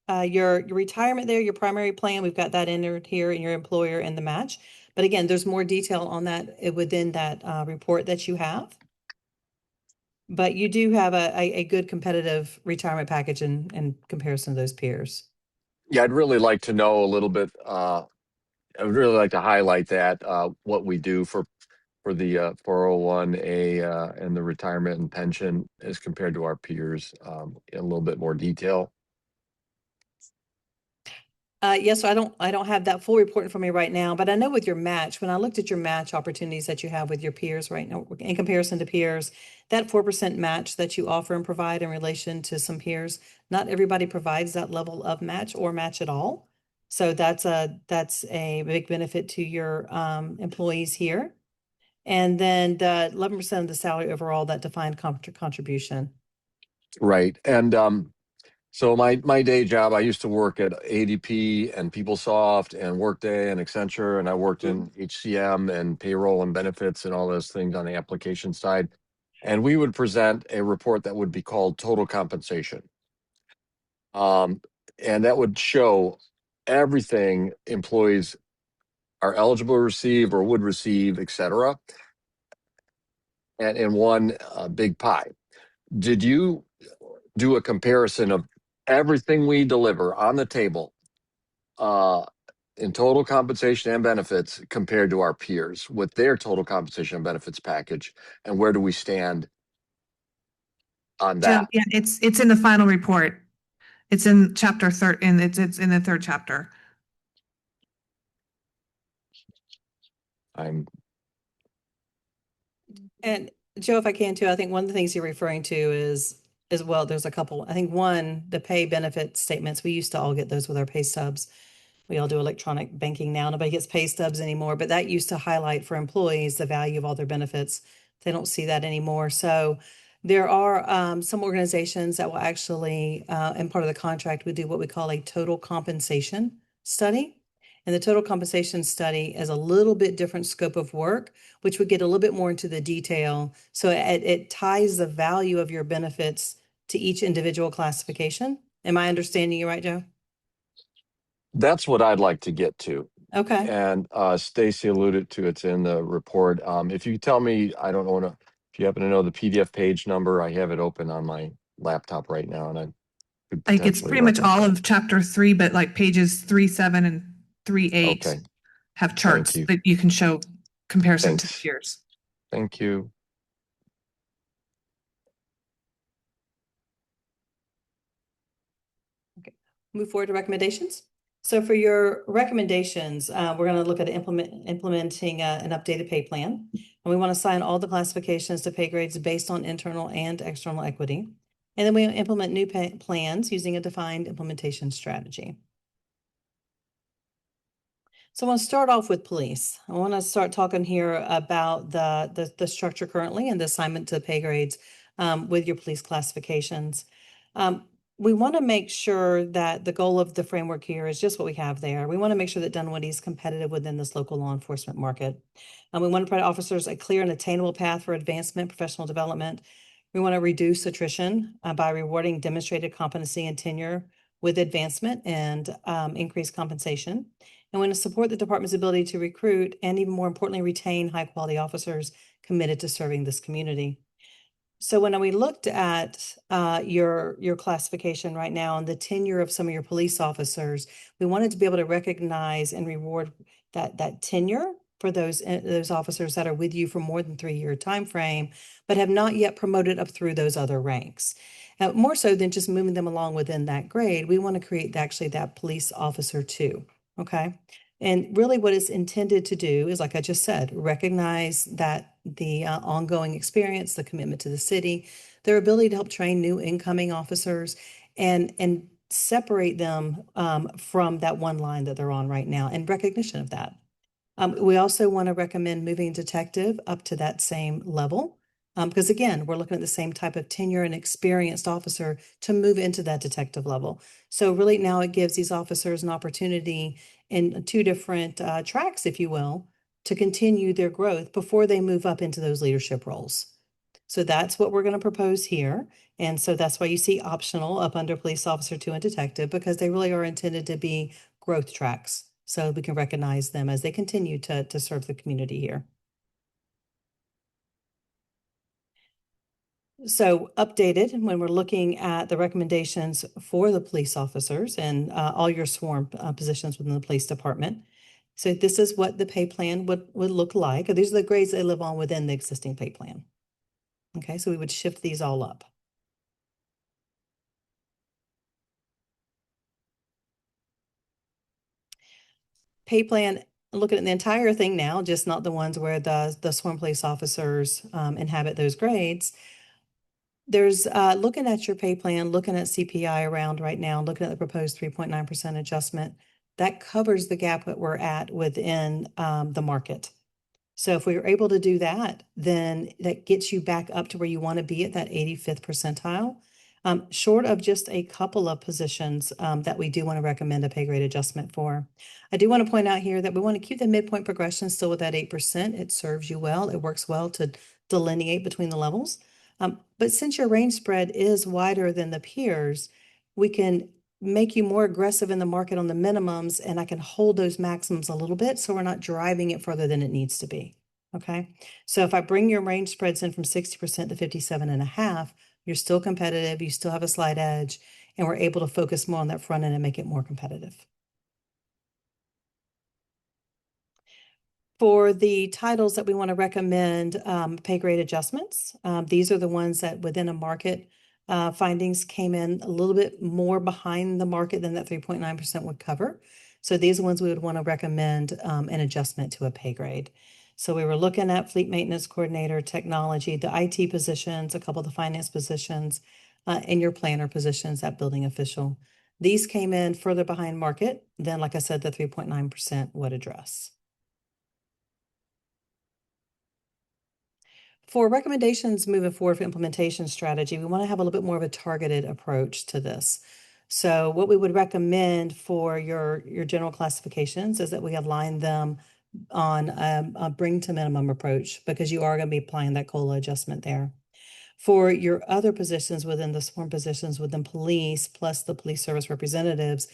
Your retirement there, your primary plan, we've got that entered here in your employer and the match. But again, there's more detail on that within that report that you have. But you do have a good competitive retirement package in comparison to those peers. Yeah, I'd really like to know a little bit. I would really like to highlight that what we do for the 401A and the retirement and pension as compared to our peers in a little bit more detail. Yes, so I don't have that full report in front of me right now, but I know with your match, when I looked at your match opportunities that you have with your peers right now, in comparison to peers, that 4% match that you offer and provide in relation to some peers, not everybody provides that level of match or match at all. So that's a big benefit to your employees here. And then the 11% of the salary overall, that defined contribution. Right. And so my day job, I used to work at ADP and PeopleSoft and Workday and Accenture, and I worked in HCM and payroll and benefits and all those things on the application side. And we would present a report that would be called total compensation. And that would show everything employees are eligible to receive or would receive, et cetera, and in one big pie. Did you do a comparison of everything we deliver on the table in total compensation and benefits compared to our peers with their total compensation and benefits package, and where do we stand on that? Yeah, it's in the final report. It's in chapter and it's in the 3rd chapter. And Joe, if I can too, I think one of the things you're referring to is well, there's a couple. I think one, the pay benefit statements, we used to all get those with our pay stubs. We all do electronic banking now. Nobody gets pay stubs anymore, but that used to highlight for employees the value of all their benefits. They don't see that anymore. So there are some organizations that will actually, and part of the contract, we do what we call a total compensation study. And the total compensation study is a little bit different scope of work, which would get a little bit more into the detail. So it ties the value of your benefits to each individual classification. Am I understanding you right, Joe? That's what I'd like to get to. Okay. And Stacy alluded to it's in the report. If you tell me, I don't want to If you happen to know the PDF page number, I have it open on my laptop right now, and I could Like it's potentially pretty much reference all that. of chapter 3, but like pages 3, 7, and 3, 8 Okay, have charts you. that you can show comparison to Thanks. peers. Thank you. Move forward to recommendations. So for your recommendations, we're going to look at implementing an updated pay plan. And we want to assign all the classifications to pay grades based on internal and external equity. And then we implement new pay plans using a defined implementation strategy. So I want to start off with police. I want to start talking here about the structure currently and the assignment to pay grades with your police classifications. We want to make sure that the goal of the framework here is just what we have there. We want to make sure that Dunwoody is competitive within this local law enforcement market. We want to provide officers a clear and attainable path for advancement, professional development. We want to reduce attrition by rewarding demonstrated competency and tenure with advancement and increased compensation. And want to support the department's ability to recruit and, even more importantly, retain high-quality officers committed to serving this community. So when we looked at your classification right now and the tenure of some of your police officers, we wanted to be able to recognize and reward that tenure for those officers that are with you for more than 3-year time frame, but have not yet promoted up through those other ranks. More so than just moving them along within that grade, we want to create actually that police officer 2. Okay. And really what it's intended to do is, like I just said, recognize that the ongoing experience, the commitment to the city, their ability to help train new incoming officers and separate them from that one line that they're on right now and recognition of that. We also want to recommend moving detective up to that same level. Because again, we're looking at the same type of tenure and experienced officer to move into that detective level. So really now it gives these officers an opportunity in 2 different tracks, if you will, to continue their growth before they move up into those leadership roles. So that's what we're going to propose here. And so that's why you see optional up under police officer 2 and detective, because they really are intended to be growth tracks. So we can recognize them as they continue to serve the community here. So updated when we're looking at the recommendations for the police officers and all your sworn positions within the police department. So this is what the pay plan would look like. These are the grades they live on within the existing pay plan. Okay, so we would shift these all up. Pay plan, looking at the entire thing now, just not the ones where the sworn police officers inhabit those grades. There's looking at your pay plan, looking at CPI around right now, looking at the proposed 3.9% adjustment, that covers the gap that we're at within the market. So if we were able to do that, then that gets you back up to where you want to be at that 85th percentile. Short of just a couple of positions that we do want to recommend a pay grade adjustment for. I do want to point out here that we want to keep the midpoint progression still with that 8%. It serves you well. It works well to delineate between the levels. But since your range spread is wider than the peers, we can make you more aggressive in the market on the minimums, and I can hold those maximums a little bit so we're not driving it further than it needs to be. Okay. So if I bring your range spreads in from 60% to 57.5%, you're still competitive, you still have a slight edge, and we're able to focus more on that front end and make it more competitive. For the titles that we want to recommend pay grade adjustments, these are the ones that within a market findings came in a little bit more behind the market than that 3.9% would cover. So these are ones we would want to recommend an adjustment to a pay grade. So we were looking at fleet maintenance coordinator, technology, the IT positions, a couple of the finance positions, and your planner positions, that building official. These came in further behind market than, like I said, the 3.9% would address. For recommendations moving forward for implementation strategy, we want to have a little bit more of a targeted approach to this. So what we would recommend for your general classifications is that we align them on a bring to minimum approach, because you are going to be applying that COLA adjustment there. For your other positions within the sworn positions within police, plus the police service representatives,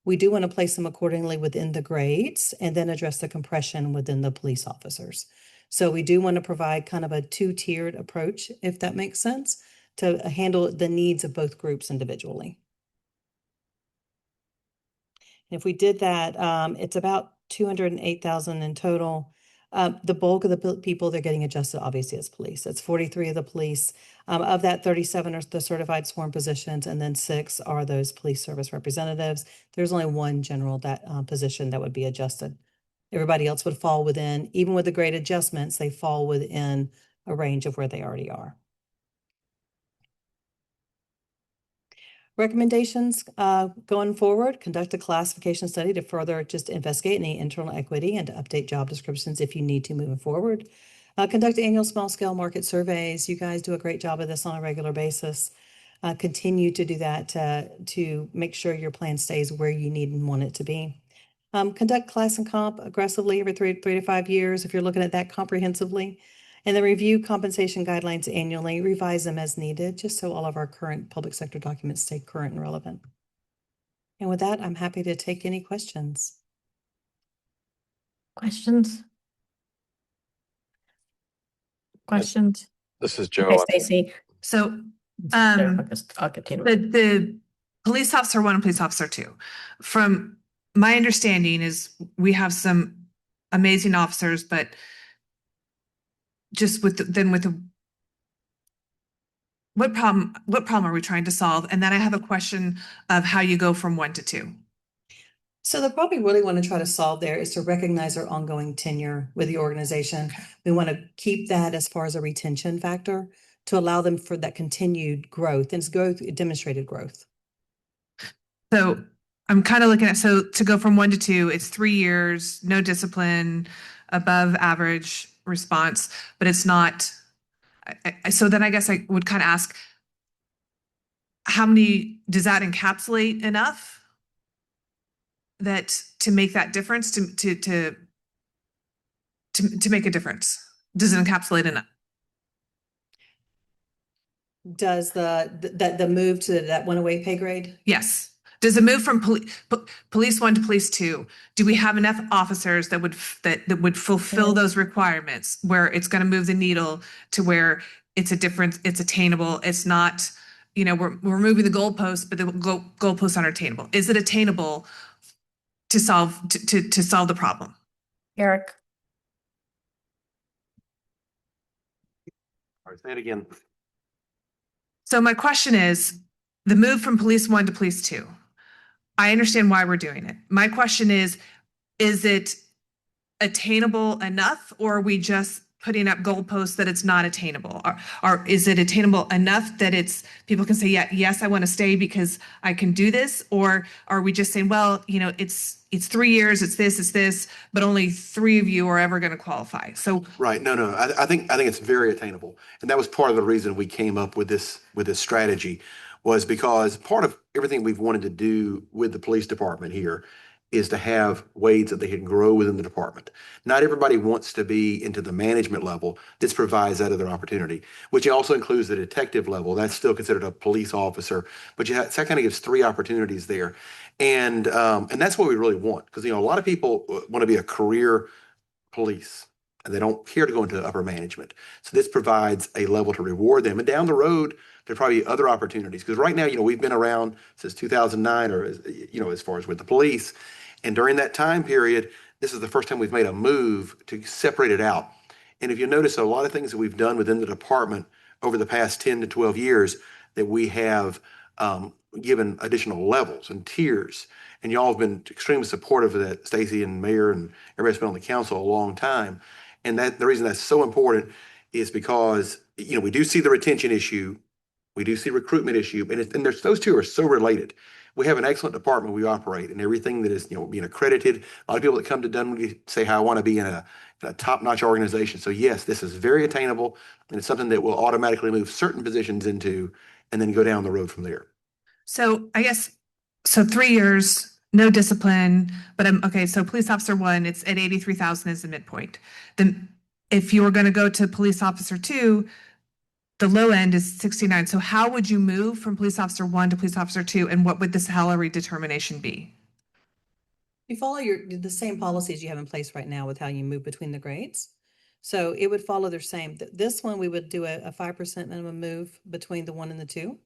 we do want to place them accordingly within the grades and then address the compression within the police officers. So we do want to provide kind of a two-tiered approach, if that makes sense, to handle the needs of both groups individually. And if we did that, it's about 208,000 in total. The bulk of the people they're getting adjusted, obviously, is police. That's 43 of the police. Of that, 37 are the certified sworn positions, and then 6 are those police service representatives. There's only one general position that would be adjusted. Everybody else would fall within, even with the grade adjustments, they fall within a range of where they already are. Recommendations going forward, conduct a classification study to further just investigate any internal equity and to update job descriptions if you need to moving forward. Conduct annual small scale market surveys. You guys do a great job of this on a regular basis. Continue to do that to make sure your plan stays where you need and want it to be. Conduct class and comp aggressively every three to 5 years if you're looking at that comprehensively. And then review compensation guidelines annually, revise them as needed, just so all of our current public sector documents stay current and relevant. And with that, I'm happy to take any questions. Questions? Questions? This is Joe. Okay, Stacy. So, I'll continue. the police officer 1 and police officer 2, from my understanding is we have some amazing officers, but just with what problem are we trying to solve? And then I have a question of how you go from 1 to 2. So the problem we really want to try to solve there is to recognize our ongoing tenure with the organization. We want to keep that as far as a retention factor to allow them for that continued growth, and it's growth, demonstrated growth. So I'm kind of looking at, so to go from 1 to 2, it's 3 years, no discipline, above average response, but it's not. So then I guess I would kind of ask, how many, does that encapsulate enough that to make that difference, to make a difference? Does it encapsulate enough? Does the move to that 108 pay grade? Yes. Does it move from police 1 to police 2? Do we have enough officers that would fulfill those requirements where it's going to move the needle to where it's a difference, it's attainable, it's not, we're moving the goalposts, but the goalposts aren't attainable. Is it attainable to solve the problem? Eric. All right, say it again. So my question is, the move from police 1 to police 2. I understand why we're doing it. My question is it attainable enough, or are we just putting up goalposts that it's not attainable? Or is it attainable enough that people can say, yeah, yes, I want to stay because I can do this? Or are we just saying, well, it's 3 years, it's this, but only 3 of you are ever going to qualify. So right. No. I think it's very attainable. And that was part of the reason we came up with this strategy, was because part of everything we've wanted to do with the police department here is to have ways that they can grow within the department. Not everybody wants to be into the management level. This provides that other opportunity, which also includes the detective level. That's still considered a police officer, but that kind of gives 3 opportunities there. And that's what we really want, because, a lot of people want to be a career police, and they don't care to go into upper management. So this provides a level to reward them. And down the road, there'll probably be other opportunities. Because right now, we've been around since 2009, or, as far as with the police. And during that time period, this is the first time we've made a move to separate it out. And if you notice, a lot of things that we've done within the department over the past 10 to 12 years, that we have given additional levels and tiers. And y'all have been extremely supportive of that, Stacy and Mayor, and everybody's been on the council a long time. And the reason that's so important is because, we do see the retention issue, we do see recruitment issue, and those two are so related. We have an excellent department we operate, and everything that is, being accredited. A lot of people that come to Dunwoody say how I want to be in a top-notch organization. So yes, this is very attainable, and it's something that will automatically move certain positions into, and then go down the road from there. So I guess, 3 years, no discipline, but okay. So police officer 1, it's at 83,000 is the midpoint. Then if you were going to go to police officer 2, the low end is 69. So how would you move from police officer 1 to police officer 2, and what would the salary determination be? You follow the same policies you have in place right now with how you move between the grades. So it would follow the same. This one, we would do a 5% minimum move between the 1 and the 2.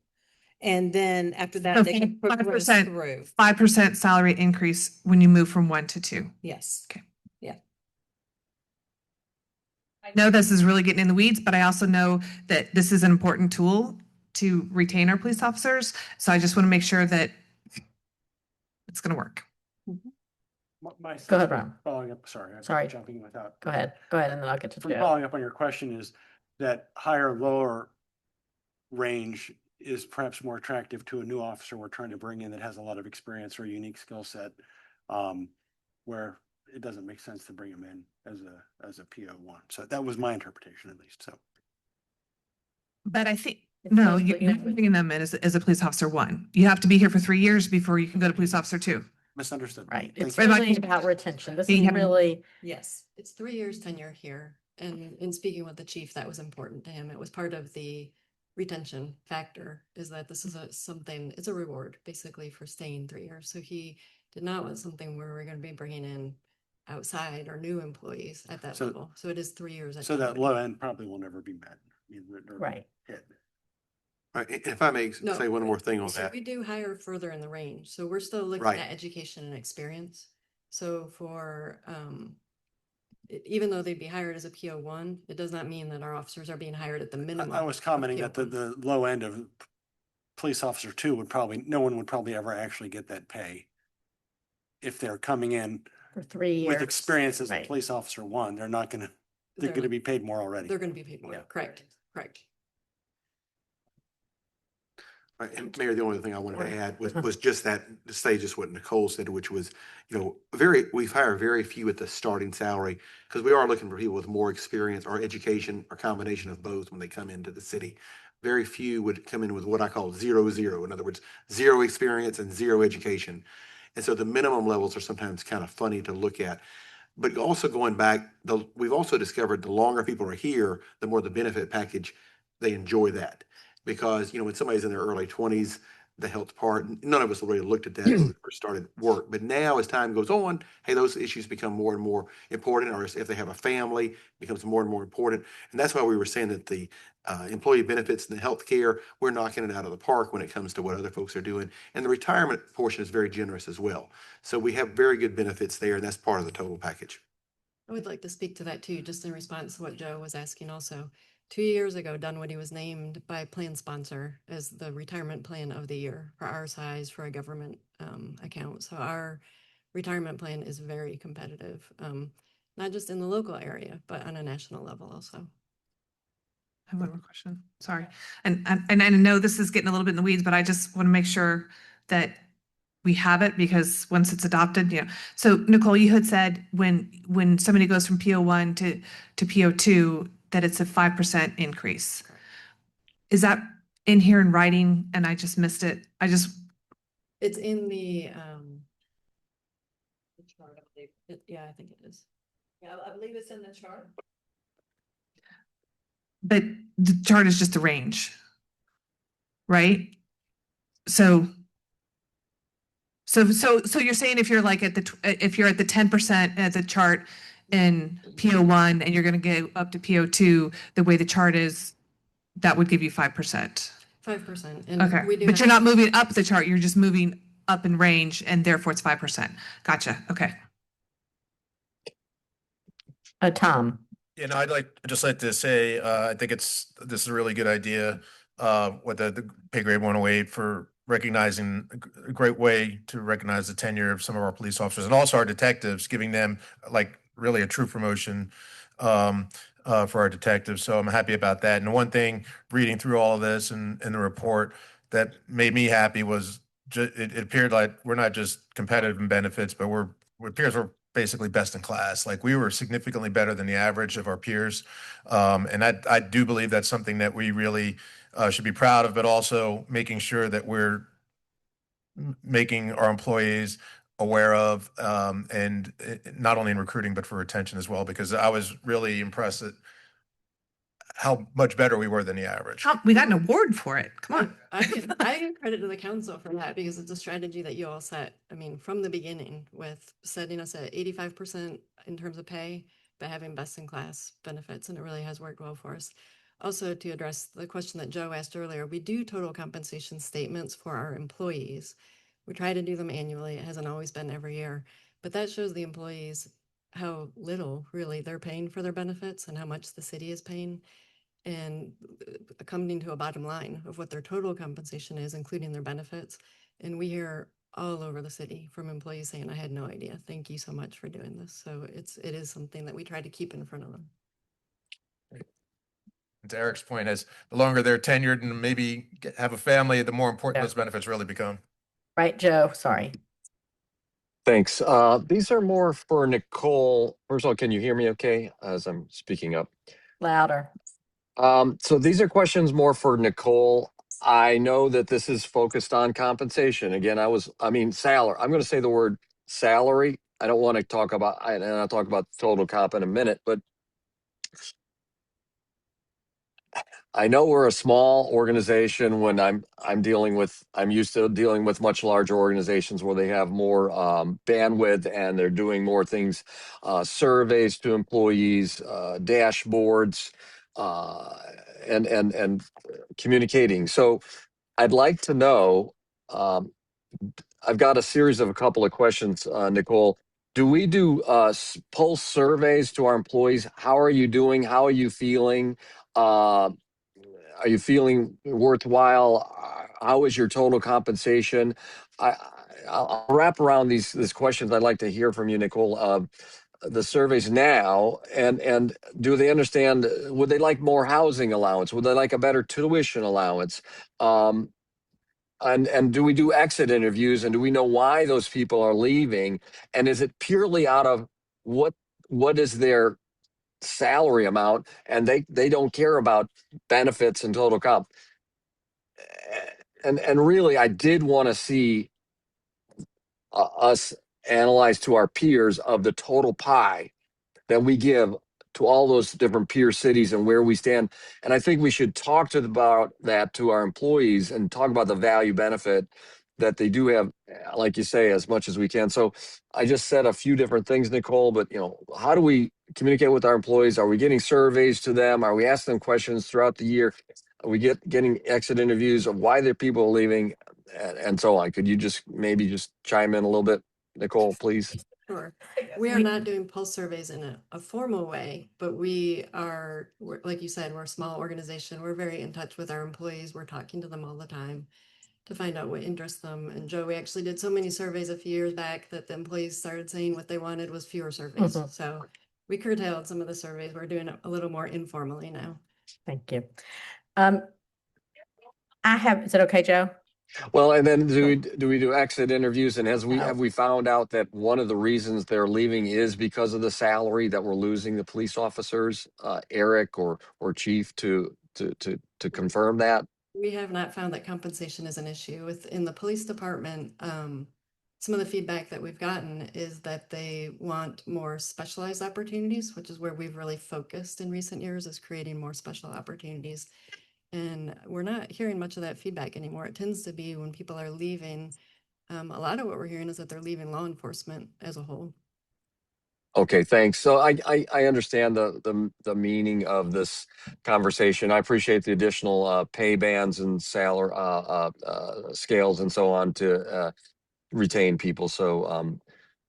And then after that, they can progress through. 5% salary increase when you move from 1 to 2. Yes. Okay. Yeah. I know this is really getting in the weeds, but I also know that this is an important tool to retain our police officers. So I just want to make sure that it's going to work. Go ahead, Ron. Following up, sorry. Sorry. Jumping without. Go ahead, and then I'll get to Joe. Following up on your question is that higher, lower range is perhaps more attractive to a new officer we're trying to bring in that has a lot of experience or a unique skill set, where it doesn't make sense to bring them in as a PO1. So that was my interpretation, at least. So, But I think, It's no, mostly you're not bringing them in as a police officer 1. You have to be here for 3 years before you can go to police officer 2. misunderstood. Right, Thank it's you. really about retention. This is You have- really, Yes, it's 3 years tenure here. And in speaking with the chief, that was important to him. It was part of the retention factor, is that this is it's a reward basically for staying 3 years. So he did not want something where we're going to be bringing in outside or new employees at that level. So it is 3 years. So that low end probably will never be met. right. Hit. All right, if I may No, say one more thing on So that. we do hire further in the range. So we're still looking Right. at education and experience. So for, even though they'd be hired as a PO1, it does not mean that our officers are being hired at the minimum. I was commenting of that the low end of police officer 2 would probably, no one would probably ever actually get that pay. If they're coming in For 3 years. with experience as a Right. police officer 1, they're going They're to not- be paid more already. They're going to be paid more. Yeah. Correct. Right, and Mayor, the only thing I wanted to add was just that, to say just what Nicole said, which was, we've hired very few at the starting salary because we are looking for people with more experience or education or combination of both when they come into the city. Very few would come in with what I call 0-0. In other words, 0 experience and 0 education. And so the minimum levels are sometimes kind of funny to look at. But also going back, we've also discovered the longer people are here, the more the benefit package, they enjoy that. Because, when somebody's in their early 20s, the health part, none of us really looked at that when we first started work. But now as time goes on, hey, those issues become more and more important, or if they have a family, it becomes more and more important. And that's why we were saying that the employee benefits and the health care, we're knocking it out of the park when it comes to what other folks are doing. And the retirement portion is very generous as well. So we have very good benefits there, and that's part of the total package. I would like to speak to that too, just in response to what Joe was asking also. 2 years ago, Dunwoody was named by plan sponsor as the retirement plan of the year for our size for a government account. So our retirement plan is very competitive, not just in the local area, but on a national level also. I have one more question. Sorry. And I know this is getting a little bit in the weeds, but I just want to make sure that we have it, because once it's adopted, So Nicole, you had said when somebody goes from PO1 to PO2, that it's a 5% increase. Is that in here in writing and I just missed it? It's in the chart, I believe. Yeah, I think it is. Yeah, I believe it's in the chart. But the chart is just a range, right? So you're saying if you're like if you're at the 10% at the chart in PO1 and you're going to go up to PO2, the way the chart is, that would give you 5%. 5%. And Okay, we do but have- you're not moving up the chart, you're just moving up in range, and therefore it's 5%. Gotcha, okay. Tom. I'd just like to say, I think this is a really good idea, with the pay grade 108 for recognizing a great way to recognize the tenure of some of our police officers and also our detectives, giving them like really a true promotion for our detectives. So I'm happy about that. And the one thing reading through all of this and the report that made me happy was it appeared like we're not just competitive in benefits, but it appears we're basically best in class. Like we were significantly better than the average of our peers. And I do believe that's something that we really should be proud of, but also making sure that we're making our employees aware of, and not only in recruiting, but for retention as well, because I was really impressed at how much better we were than the average. We got an award for it. Come on. I give credit to the council for that, because it's a strategy that you all set. I mean, from the beginning, with setting us at 85% in terms of pay, but having best-in-class benefits, and it really has worked well for us. Also, to address the question that Joe asked earlier, we do total compensation statements for our employees. We try to do them annually. It hasn't always been every year, but that shows the employees how little really they're paying for their benefits and how much the city is paying, and coming to a bottom line of what their total compensation is, including their benefits. And we hear all over the city from employees saying, I had no idea. Thank you so much for doing this. So it is something that we try to keep in front of them. To Eric's point, as the longer they're tenured and maybe have a family, the more important those benefits really become. Right, Joe? Sorry. Thanks. These are more for Nicole. First of all, can you hear me okay as I'm speaking up? Louder. So these are questions more for Nicole. I know that this is focused on compensation. Again, salary. I'm going to say the word salary. I don't want to talk about, and I'll talk about total comp in a minute, but I know we're a small organization when I'm used to dealing with much larger organizations where they have more bandwidth and they're doing more things, surveys to employees, dashboards, and communicating. So I'd like to know, I've got a series of a couple of questions, Nicole. Do we do pulse surveys to our employees? How are you doing? How are you feeling? Are you feeling worthwhile? How is your total compensation? I'll wrap around these questions. I'd like to hear from you, Nicole. The surveys now, and do they understand? Would they like more housing allowance? Would they like a better tuition allowance? And do we do exit interviews? And do we know why those people are leaving? And is it purely out of what is their salary amount, and they don't care about benefits and total comp? And really, I did want to see us analyze to our peers of the total pie that we give to all those different peer cities and where we stand. And I think we should talk about that to our employees and talk about the value benefit that they do have, like you say, as much as we can. So I just said a few different things, Nicole, but how do we communicate with our employees? Are we getting surveys to them? Are we asking them questions throughout the year? Are we getting exit interviews of why the people are leaving, and so on? Could you maybe just chime in a little bit, Nicole, please? Sure. We are not doing pulse surveys in a formal way, but we're, like you said, we're a small organization. We're very in touch with our employees. We're talking to them all the time to find out what interests them. And Joe, we actually did so many surveys a few years back that the employees started saying what they wanted was fewer surveys. Mhm. So we curtailed some of the surveys. We're doing it a little more informally now. Thank you. Is it okay, Joe? Well, and then do we do exit interviews? And have No. we found out that one of the reasons they're leaving is because of the salary, that we're losing the police officers, Eric or Chief, to confirm that? We have not found that compensation is an issue within the police department. Some of the feedback that we've gotten is that they want more specialized opportunities, which is where we've really focused in recent years, is creating more special opportunities. And we're not hearing much of that feedback anymore. It tends to be when people are leaving. A lot of what we're hearing is that they're leaving law enforcement as a whole. Okay, thanks. So I understand the meaning of this conversation. I appreciate the additional pay bands and salary scales and so on to retain people. So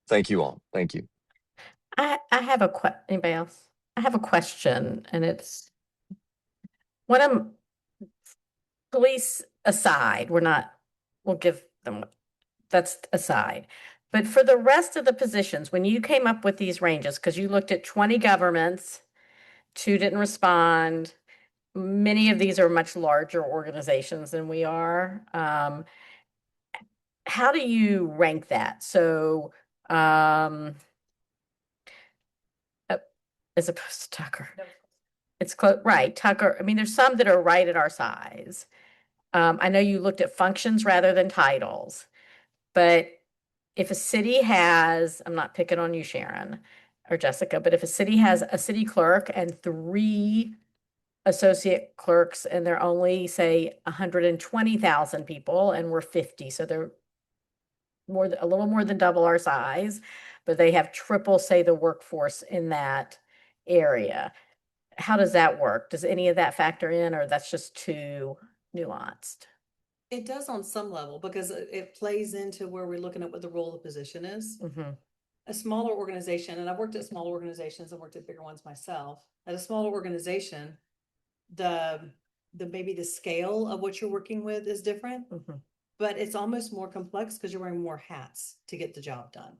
thank you all. Thank you. I have anybody else? I have a question, and it's when I'm police aside, we'll give them, that's aside. But for the rest of the positions, when you came up with these ranges, because you looked at 20 governments, 2 didn't respond. Many of these are much larger organizations than we are. How do you rank that? So, as opposed to Tucker. It's close, right? Tucker. I mean, there's some that are right at our size. I know you looked at functions rather than titles, but if a city has, I'm not picking on you, Sharon or Jessica, but if a city has a city clerk and 3 associate clerks, and they're only, say, 120,000 people, and we're 50, so they're a little more than double our size, but they have triple, say, the workforce in that area. How does that work? Does any of that factor in, or that's just too nuanced? It does on some level because it plays into where we're looking at what the role of the position is. Mm-hmm. A smaller organization, and I've worked at smaller organizations and worked at bigger ones myself. At a smaller organization, the maybe the scale of what you're working with is different, Mm-hmm. but it's almost more complex because you're wearing more hats to get the job done.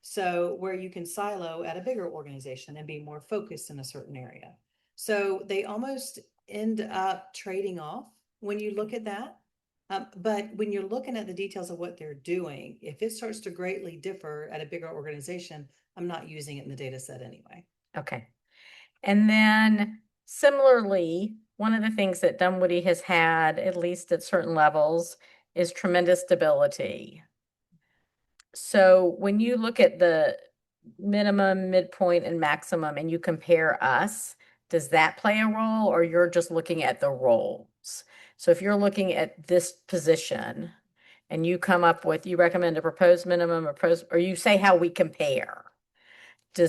So where you can silo at a bigger organization and be more focused in a certain area. So they almost end up trading off when you look at that. But when you're looking at the details of what they're doing, if it starts to greatly differ at a bigger organization, I'm not using it in the data set anyway. Okay. And then similarly, one of the things that Dunwoody has had, at least at certain levels, is tremendous stability. So when you look at the minimum, midpoint, and maximum, and you compare us, does that play a role, or you're just looking at the roles? So if you're looking at this position and you come up with, you recommend a proposed minimum or you say how we compare. Do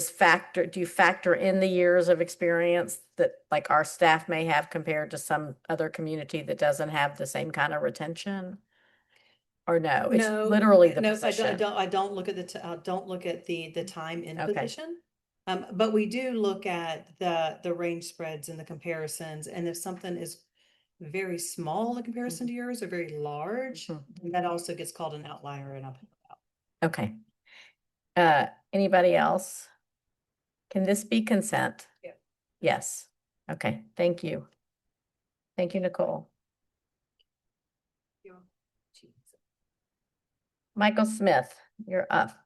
you factor in the years of experience that like our staff may have compared to some other community that doesn't have the same kind of retention? Or no, it's literally the position. I don't look at I don't look at the time in Okay. position. But we do look at the range spreads and the comparisons, and if something is very small in comparison to yours or very large, then that also gets called an outlier and I'll put it out. Okay. Anybody else? Can this be consent? Yeah. Yes. Okay, thank you. Thank you, Nicole. Michael Smith, you're up.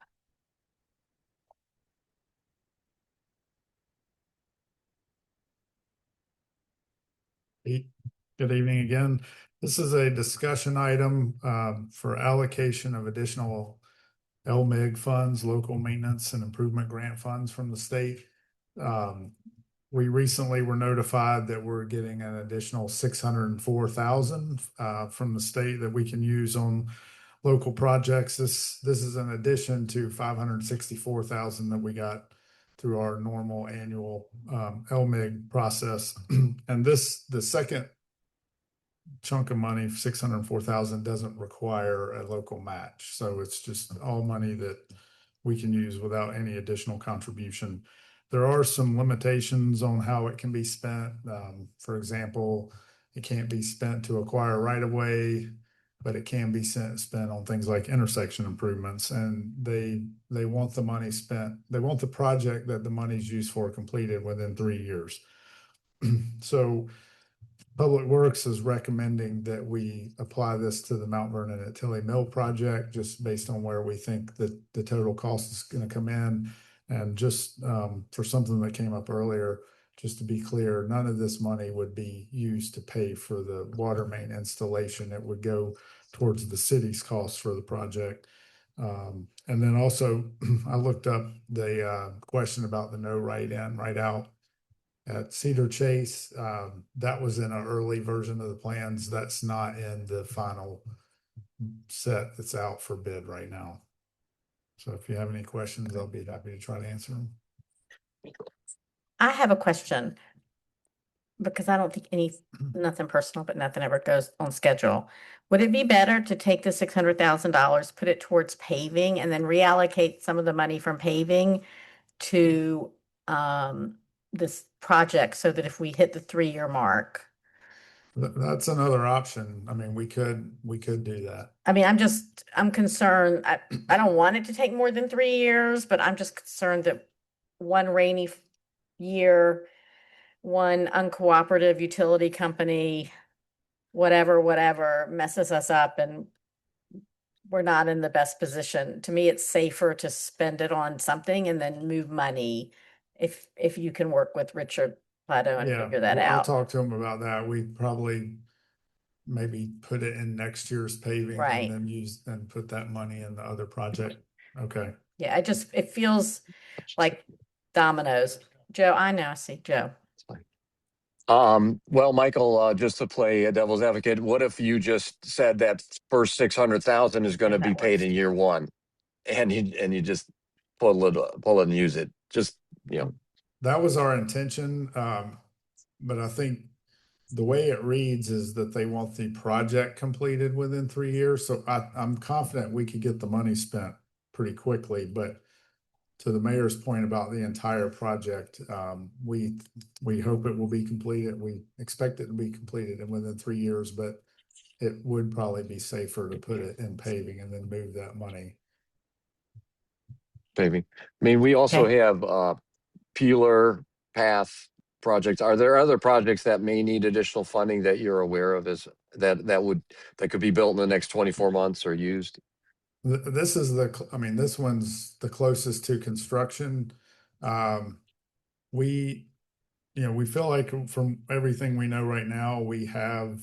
Good evening again. This is a discussion item for allocation of additional LMIG funds, local maintenance and improvement grant funds from the state. We recently were notified that we're getting an additional 604,000 from the state that we can use on local projects. This is in addition to 564,000 that we got through our normal annual LMIG process. And the second chunk of money, 604,000, doesn't require a local match. So it's just all money that we can use without any additional contribution. There are some limitations on how it can be spent. For example, it can't be spent to acquire right of way, but it can be spent on things like intersection improvements. And they want the money spent. They want the project that the money's used for completed within 3 years. So Public Works is recommending that we apply this to the Mount Vernon at Tilly Mill project, just based on where we think that the total cost is going to come in. And just for something that came up earlier, just to be clear, none of this money would be used to pay for the water main installation. It would go towards the city's costs for the project. And then also, I looked up the question about the no write-in, write-out at Cedar Chase. That was in an early version of the plans. That's not in the final set that's out for bid right now. So if you have any questions, I'll be happy to try to answer them. I have a question because I don't think nothing personal, but nothing ever goes on schedule. Would it be better to take the $600,000, put it towards paving, and then reallocate some of the money from paving to this project so that if we hit the 3-year mark? That's another option. I mean, we could do that. I mean, I'm concerned. I don't want it to take more than 3 years, but I'm just concerned that one rainy year, one uncooperative utility company, whatever messes us up and we're not in the best position. To me, it's safer to spend it on something and then move money if you can work with Richard Plato and figure that I'll out. talk to him about that. We probably maybe put it in next year's paving Right. and then put that money in the other project. Okay. Yeah, it feels like dominoes. Joe, I know, I see Joe. Well, Michael, just to play a devil's advocate, what if you just said that first 600,000 is going to be paid in year one, and you just pull it and use it? Just that was our intention. But I think the way it reads is that they want the project completed within 3 years. So I'm confident we could get the money spent pretty quickly, but to the mayor's point about the entire project, we hope it will be completed. We expect it to be completed within 3 years, but it would probably be safer to put it in paving and then move that money. Paving. I mean, we also Okay. have Peeler Path projects. Are there other projects that may need additional funding that you're aware of as that could be built in the next 24 months or used? This is this one's the closest to construction. We, we feel like from everything we know right now, we have,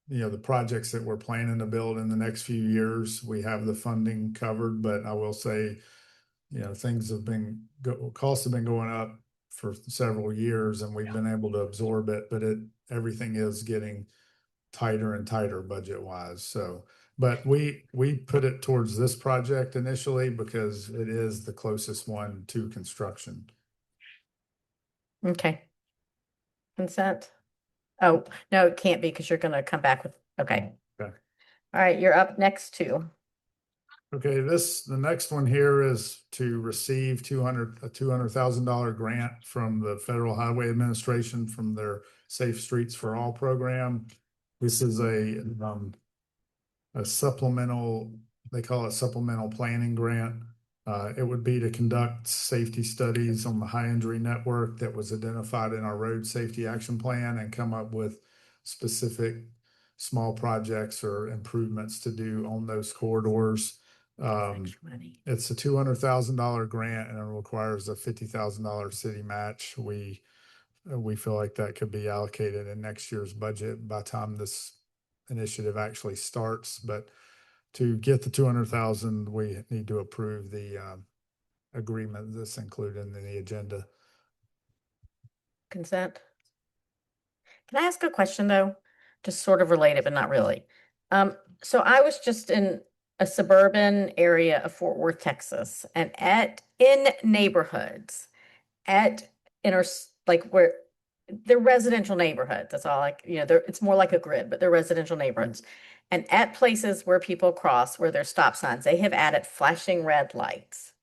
the projects that we're planning to build in the next few years, we have the funding covered, but I will say, things have costs have been going up for several years and we've been able to absorb it, but everything is getting tighter and tighter budget wise. So, but we put it towards this project initially because it is the closest one to construction. Okay. Consent. Oh, no, it can't be because you're gonna come back with, okay. Okay. All right, you're up next too. Okay, the next one here is to receive a $200,000 grant from the Federal Highway Administration from their Safe Streets for All program. This is a supplemental, they call it supplemental planning grant. It would be to conduct safety studies on the high injury network that was identified in our road safety action plan and come up with specific small projects or improvements to do on those corridors. It's a $200,000 grant and it requires a $50,000 city match. We feel like that could be allocated in next year's budget by the time this initiative actually starts. But to get the 200,000, we need to approve the agreement that's included in the agenda. Consent. Can I ask a question though? Just sort of related, but not really. So I was just in a suburban area of Fort Worth, Texas, and in neighborhoods, like where they're residential neighborhoods. That's all it's more like a grid, but they're residential neighborhoods. And at places where people cross, where there's stop signs, they have added flashing red lights.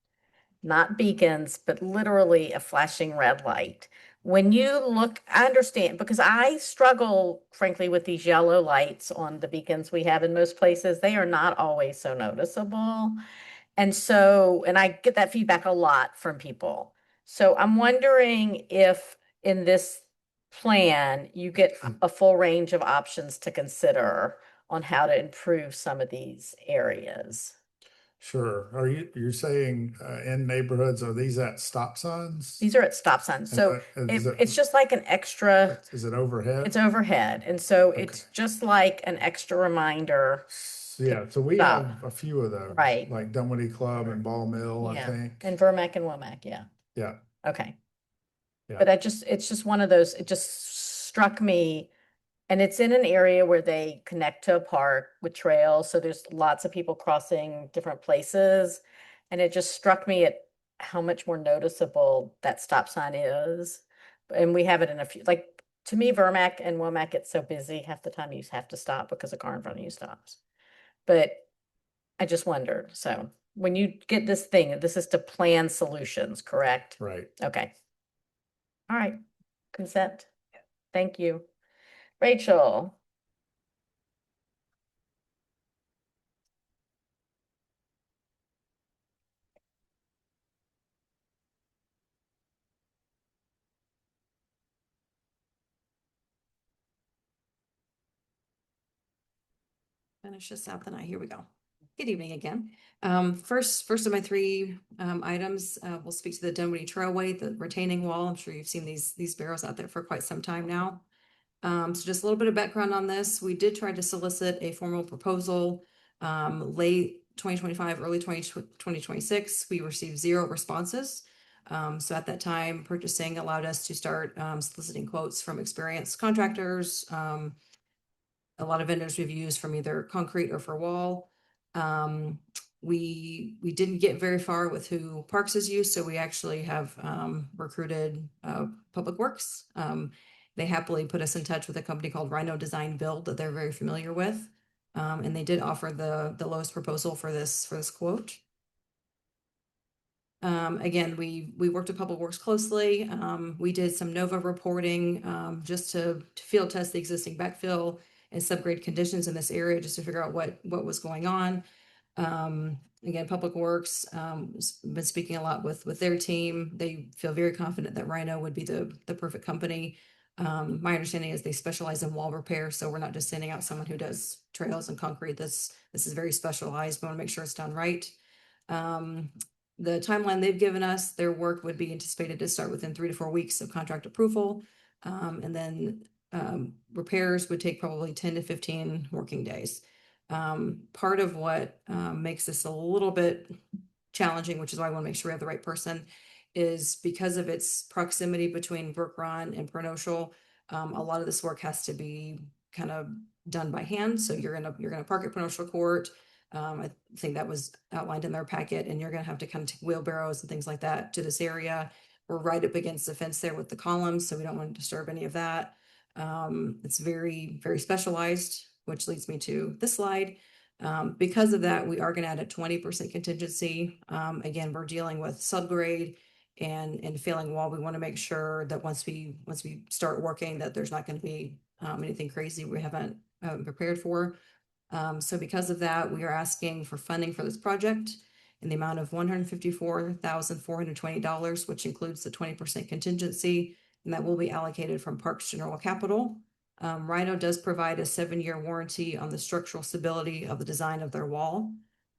Not beacons, but literally a flashing red light. When you look, I understand because I struggle, frankly, with these yellow lights on the beacons we have in most places. They are not always so noticeable. And I get that feedback a lot from people. So I'm wondering if in this plan, you get a full range of options to consider on how to improve some of these areas. Sure. You're saying in neighborhoods, are these at stop signs? These are at stop signs. So it's just like an extra, Is it overhead? it's overhead. And so it's just like an extra reminder. Yeah, so we stop. have a few of those. Right. Like Dunwoody Club and Ball Mill, I Yeah. think. And Vermac and Womack, yeah. Yeah. Okay. Yeah. But it's just one of those, it just struck me. And it's in an area where they connect to a park with trails. So there's lots of people crossing different places. And it just struck me at how much more noticeable that stop sign is. And we have it in a few, like to me, Vermac and Womack get so busy half the time you have to stop because a car in front of you stops. But I just wondered. So when you get this thing, this is to plan solutions, correct? Right. Okay. All right. Consent. Thank you. Rachel. Finish this out tonight. Here we go. Good evening again. First of my three items, we'll speak to the Dunwoody Trailway, the retaining wall. I'm sure you've seen these barrels out there for quite some time now. So just a little bit of background on this. We did try to solicit a formal proposal late 2025, early 2026. We received 0 responses. So at that time, purchasing allowed us to start soliciting quotes from experienced contractors, a lot of vendors we've used from either concrete or for wall. We didn't get very far with who Parks has used, so we actually have recruited Public Works. They happily put us in touch with a company called Rhino Design Build that they're very familiar with. And they did offer the lowest proposal for this quote. Again, we worked with Public Works closely. We did some NOVA reporting just to field test the existing backfill and subgrade conditions in this area, just to figure out what was going on. Again, Public Works has been speaking a lot with their team. They feel very confident that Rhino would be the perfect company. My understanding is they specialize in wall repair, so we're not just sending out someone who does trails and concrete. This is very specialized. We want to make sure it's done right. The timeline they've given us, their work would be anticipated to start within 3 to 4 weeks of contract approval. And then repairs would take probably 10 to 15 working days. Part of what makes this a little bit challenging, which is why I want to make sure we have the right person, is because of its proximity between Brook Run and Pronotial. A lot of this work has to be kind of done by hand. So you're gonna park at Pronotial Court. I think that was outlined in their packet, and you're gonna have to kind of take wheelbarrows and things like that to this area. We're right up against the fence there with the columns, so we don't want to disturb any of that. It's very, very specialized, which leads me to this slide. Because of that, we are going to add a 20% contingency. Again, we're dealing with subgrade and failing wall. We want to make sure that once we start working, that there's not going to be anything crazy we haven't prepared for. So because of that, we are asking for funding for this project in the amount of $154,420, which includes the 20% contingency, and that will be allocated from Parks General Capital. Rhino does provide a 7-year warranty on the structural stability of the design of their wall.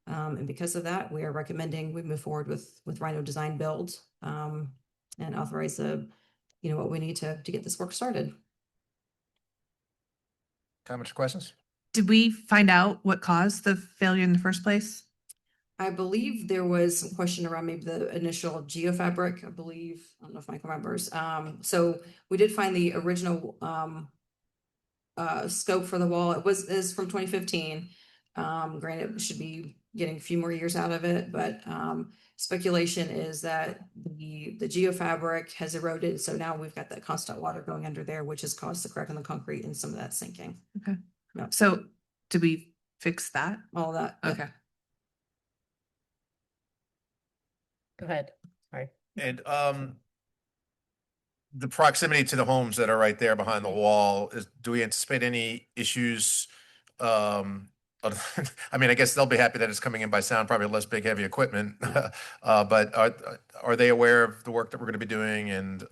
And because of that, we are recommending we move forward with Rhino Design Build and authorize what we need to get this work started. Comments or questions? Did we find out what caused the failure in the first place? I believe there was some question around maybe the initial geofabric. I don't know if Michael remembers. So we did find the original scope for the wall. Is from 2015. Granted, it should be getting a few more years out of it, but speculation is that the geofabric has eroded, so now we've got that constant water going under there, which has caused the crack in the concrete and some of that sinking. Okay. Yep. So did we fix that? All that. Okay. Go ahead. Sorry. And the proximity to the homes that are right there behind the wall, do we anticipate any issues? I mean, I guess they'll be happy that it's coming in by sound, probably less big, heavy equipment. But are they aware of the work that we're going to be doing? And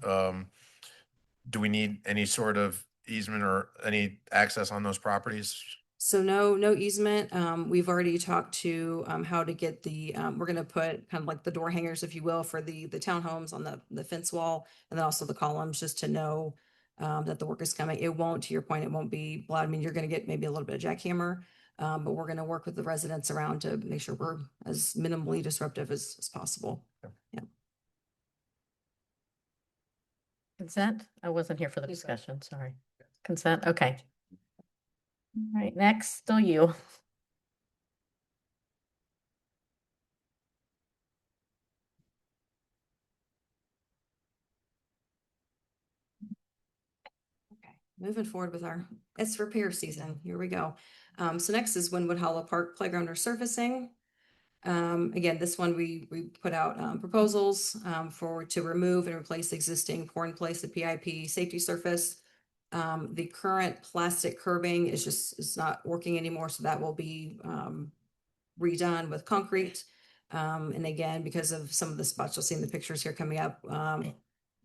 do we need any sort of easement or any access on those properties? So no easement. We've already talked to how to get we're gonna put kind of like the door hangers, if you will, for the townhomes on the fence wall, and then also the columns, just to know that the work is coming. It won't, to your point, it won't be loud. I mean, you're gonna get maybe a little bit of jackhammer, but we're gonna work with the residents around to make sure we're as minimally disruptive as possible. Yeah. Consent? I wasn't here for the discussion, sorry. Consent, okay. All right, next, still you. Okay, moving forward with it's repair season. Here we go. So next is Wynwood Hollow Park Playground resurfacing. Again, this one we put out proposals to remove and replace existing pour in place the PIP safety surface. The current plastic curbing is not working anymore, so that will be redone with concrete. And again, because of some of the spots you'll see in the pictures here coming up,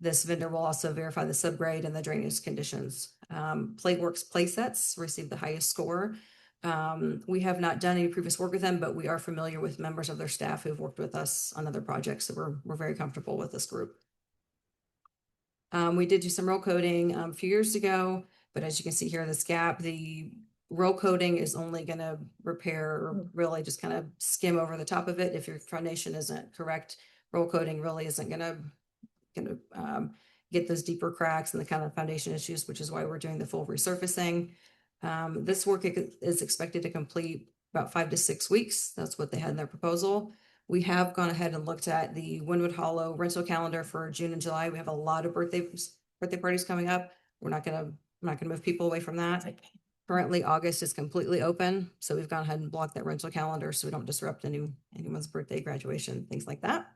this vendor will also verify the subgrade and the drainage conditions. Playworks playsets received the highest score. We have not done any previous work with them, but we are familiar with members of their staff who've worked with us on other projects, so we're very comfortable with this group. We did do some roll coating a few years ago, but as you can see here, this gap, the roll coating is only going to repair or really just kind of skim over the top of it. If your foundation isn't correct, roll coating really isn't going to get those deeper cracks and the kind of foundation issues, which is why we're doing the full resurfacing. This work is expected to complete about 5 to 6 weeks. That's what they had in their proposal. We have gone ahead and looked at the Wynwood Hollow rental calendar for June and July. We have a lot of birthday parties coming up. I'm not gonna move people away from that. Currently, August is completely open, so we've gone ahead and blocked that rental calendar so we don't disrupt anyone's birthday, graduation, things like that.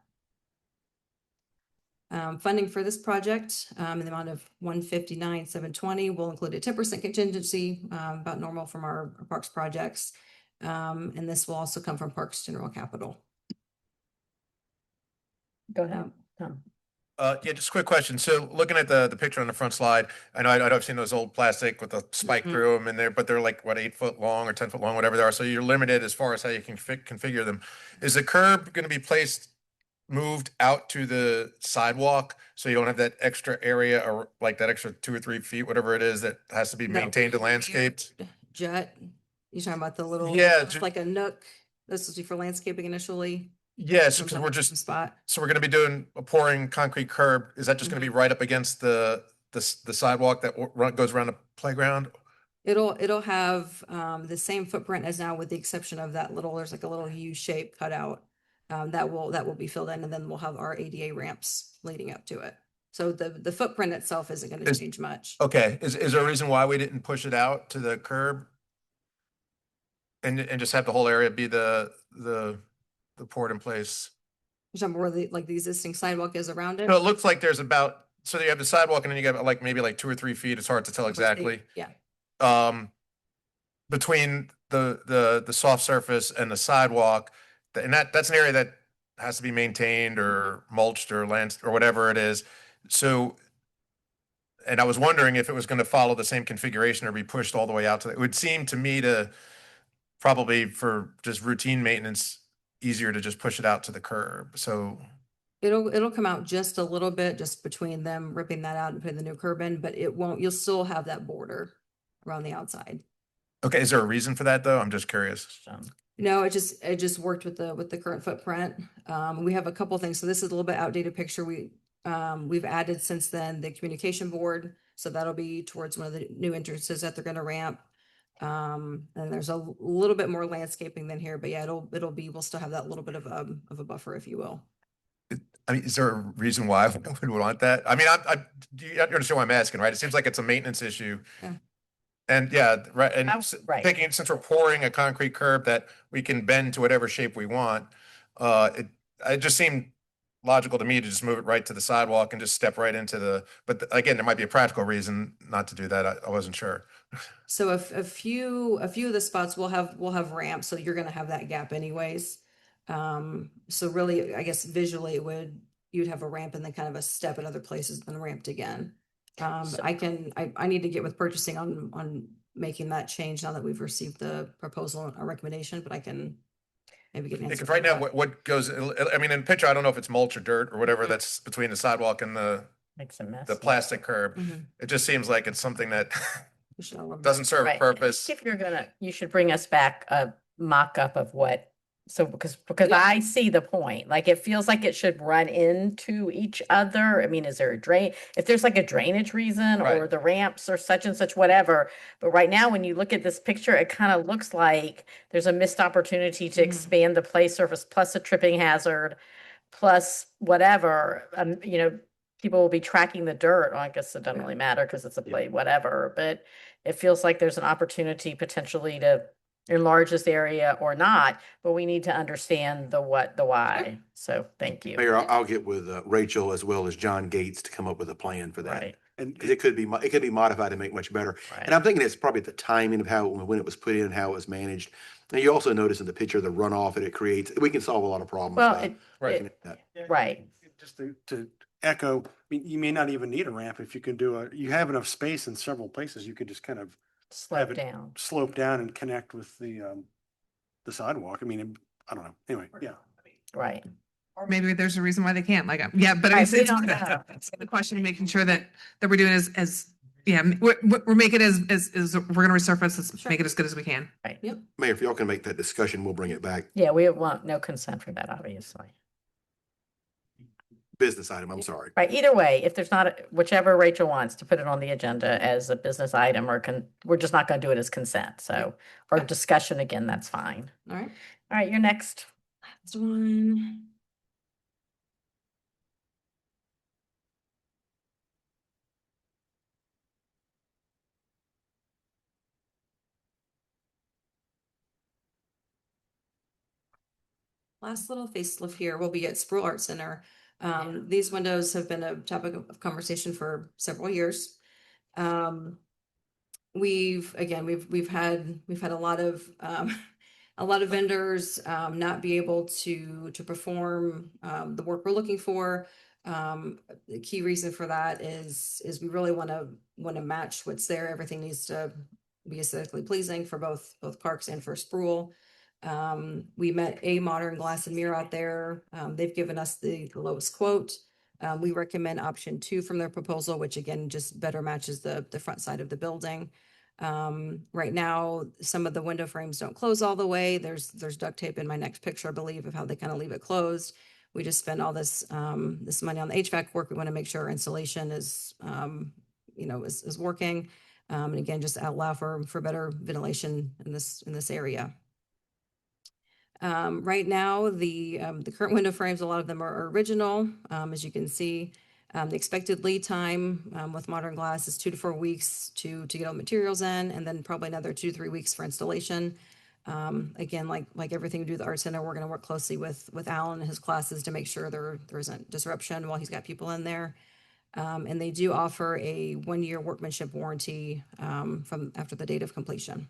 Funding for this project in the amount of $159,720 will include a 10% contingency, about normal from our parks projects. And this will also come from Parks General Capital. Go ahead, Tom. Yeah, just a quick question. So looking at the picture on the front slide, I know I've seen those old plastic with the spike through them in there, but they're like, what, 8 foot long or 10 foot long, whatever they are. So you're limited as far as how you can configure them. Is the curb going to be moved out to the sidewalk so you don't have that extra area or like that extra 2 or 3 feet, whatever it is that has to be maintained and landscaped? Jet, you talking about the little, Yeah, like a nook? This is for landscaping initially. Yes, Comes because up we're with just some spot. so we're going to be doing a pouring concrete curb. Is that just going to be right up against the sidewalk that goes around the playground? It'll have the same footprint as now, with the exception of that little, there's like a little U shape cut out. That will be filled in, and then we'll have our ADA ramps leading up to it. So the footprint itself isn't going to change much. Okay. Is there a reason why we didn't push it out to the curb? And just have the whole area be the poured in place? Where the existing sidewalk is around it. So it looks like there's about, so you have the sidewalk and then you got like maybe like 2 or 3 feet. It's hard to tell exactly. Yeah. Between the soft surface and the sidewalk, and that's an area that has to be maintained or mulched or or whatever it is. So, and I was wondering if it was going to follow the same configuration or be pushed all the way out to, it would seem to me to probably for just routine maintenance, easier to just push it out to the curb. So It'll come out just a little bit, just between them ripping that out and putting the new curb in, but it won't, you'll still have that border around the outside. okay, is there a reason for that though? I'm just curious. No, it just worked with the current footprint. We have a couple things. So this is a little bit outdated picture. We've added since then the communication board. So that'll be towards one of the new entrances that they're going to ramp. And there's a little bit more landscaping than here, but yeah, we'll still have that little bit of a buffer, if you will. I mean, is there a reason why I would want that? I mean, do you understand why I'm asking, right? It seems like it's a maintenance issue. Yeah. And yeah, right. And Right. since we're pouring a concrete curb that we can bend to whatever shape we want, it just seemed logical to me to just move it right to the sidewalk and just step right into but again, there might be a practical reason not to do that. I wasn't sure. So a few of the spots will have ramps, so you're going to have that gap anyways. So really, I guess visually you'd have a ramp and then kind of a step in other places, then ramped again. I need to get with purchasing on making that change now that we've received the proposal and a recommendation, but I can maybe get an answer. Because right now, what goes, I mean, in the picture, I don't know if it's mulch or dirt or whatever that's between the sidewalk and the Makes a mess. plastic curb. Mhm. It just seems like it's something that We should all love doesn't serve a Right. purpose. If you're you should bring us back a mock-up of what, so because I see the point, like it feels like it should run into each other. I mean, is there a drain? If there's like a drainage reason or Right. the ramps or such and such, whatever. But right now, when you look at this picture, it kind of looks like there's a missed opportunity to expand the play surface plus a tripping hazard, plus whatever, people will be tracking the dirt. Well, I guess it doesn't really matter because it's a play, whatever, but it feels like there's an opportunity potentially to enlarge this area or not, but we need to understand the what, the why. So thank you. Mayor, I'll get with Rachel as well as John Gates to come up with a plan for that. Right. And 'cause it could be modified to make much better. Right. And I'm thinking it's probably the timing of when it was put in, how it was managed. And you also notice in the picture, the runoff that it creates. We can solve a lot of problems. Well, by Right. looking at that. Right. Just to echo, I mean, you may not even need a ramp if you can you have enough space in several places, you could just kind of Slope down. slope down and connect with the sidewalk. I mean, I don't know. Anyway, yeah. Right. Or maybe there's a reason why they can't, like, yeah, but Right, it's, we it's don't know. it's the question, making sure that we're doing we're making it as we're gonna resurface, let's make it as good as we can. Right. Yep. Mayor, if y'all can make that discussion, we'll bring it back. Yeah, we want no consent for that, obviously. business item, I'm sorry. Right, either way, if there's not, whichever Rachel wants to put it on the agenda as a business item or we're just not gonna do it as consent, so, or discussion again, that's fine. All right. All right, you're next. Last one. Last little facelift here will be at Sproul Art Center. These windows have been a topic of conversation for several years. We've had a lot of a lot of vendors not be able to perform the work we're looking for. The key reason for that is we really want to match what's there. Everything needs to be aesthetically pleasing for both parks and for Sproul. We met A Modern Glass and Mirror out there. They've given us the lowest quote. We recommend option 2 from their proposal, which again just better matches the front side of the building. Right now, some of the window frames don't close all the way. There's duct tape in my next picture, I believe, of how they kind of leave it closed. We just spend all this this money on the HVAC work. We want to make sure our insulation is is working, and again just allow for better ventilation in this area. Right now, the current window frames, a lot of them are original, as you can see. The expected lead time with modern glass is 2 to 4 weeks to get all materials in, and then probably another 2 to 3 weeks for installation. Again, like everything we do at the Art Center, we're going to work closely with Alan and his classes to make sure there isn't disruption while he's got people in there. And they do offer a 1-year workmanship warranty from after the date of completion.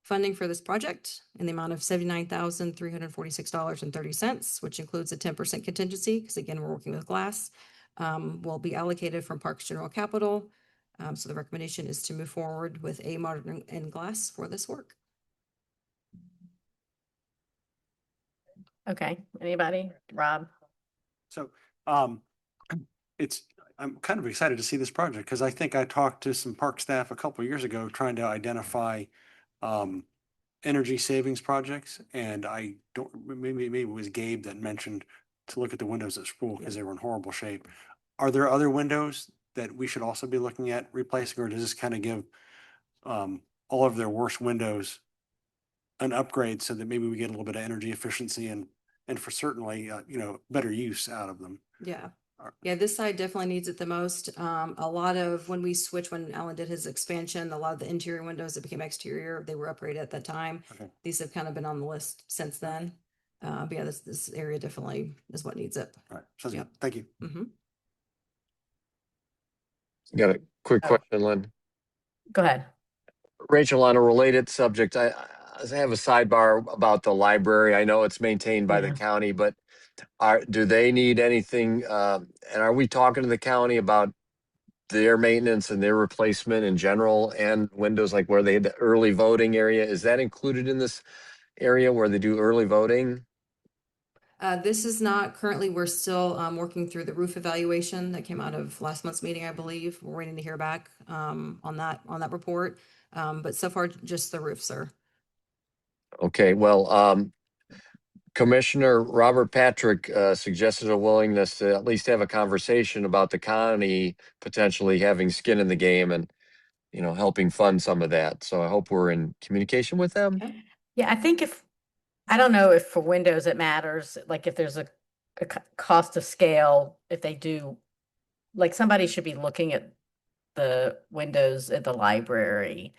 Funding for this project in the amount of $79,346.30, which includes a 10% contingency, because again, we're working with glass, will be allocated from Parks General Capital. So the recommendation is to move forward with A Modern and Glass for this work. Okay, anybody? Rob? So, I'm kind of excited to see this project because I think I talked to some park staff a couple of years ago trying to identify energy savings projects, and I don't, maybe it was Gabe that mentioned to look at the windows at Sproul because they were in horrible shape. Are there other windows that we should also be looking at replacing, or does this kind of give all of their worst windows an upgrade so that maybe we get a little bit of energy efficiency and for certainly better use out of them? Yeah, this side definitely needs it the most. A lot of when Alan did his expansion, a lot of the interior windows that became exterior, they were upgraded at that time. Okay. These have kind of been on the list since then. But yeah, this area definitely is what needs it. All right, sounds good. Thank you. Mm-hmm. Got a quick question, Lynn. Go ahead. Rachel, on a related subject, I have a sidebar about the library. I know it's maintained by the county, but do they need anything? And are we talking to the county about their maintenance and their replacement in general, and windows like where they had the early voting area? Is that included in this area where they do early voting? This is not currently, we're still working through the roof evaluation that came out of last month's meeting, I believe. We're waiting to hear back on that report. But so far, just the roof, sir. Okay, well, Commissioner Robert Patrick suggested a willingness to at least have a conversation about the county potentially having skin in the game and, helping fund some of that. So I hope we're in communication with them. Yeah, I think I don't know if for windows it matters, like if there's a cost of scale, if they do, like somebody should be looking at the windows at the library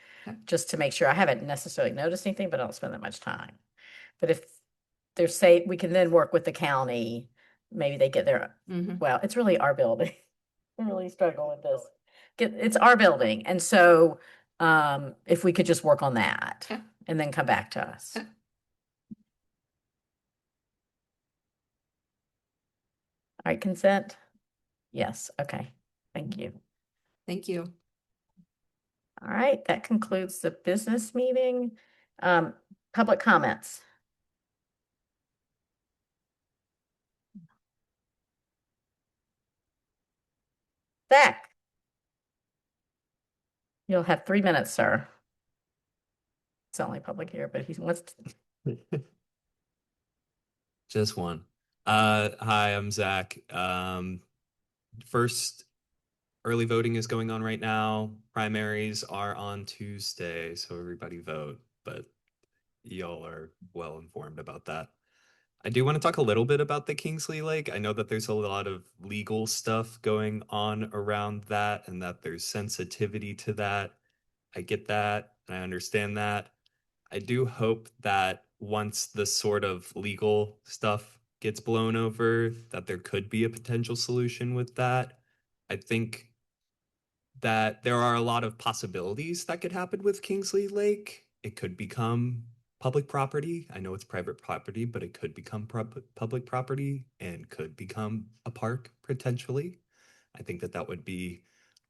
just to make sure. I haven't necessarily noticed anything, but I don't spend that much time. But if they're we can then work with the county, maybe they get their, well, it's really our building. I really struggle with this. It's our building. And so if we could just work on that and then come back to us. All right, consent? Yes, okay. Thank you. Thank you. All right, that concludes the business meeting. Public comments. Zach. You'll have 3 minutes, sir. It's only public here, but he wants to. Just one. Hi, I'm Zach. First, early voting is going on right now. Primaries are on Tuesday, so everybody vote, but y'all are well informed about that. I do want to talk a little bit about the Kingsley Lake. I know that there's a lot of legal stuff going on around that and that there's sensitivity to that. I get that, and I understand that. I do hope that once the sort of legal stuff gets blown over, that there could be a potential solution with that. I think that there are a lot of possibilities that could happen with Kingsley Lake. It could become public property. I know it's private property, but it could become public property and could become a park potentially. I think that that would be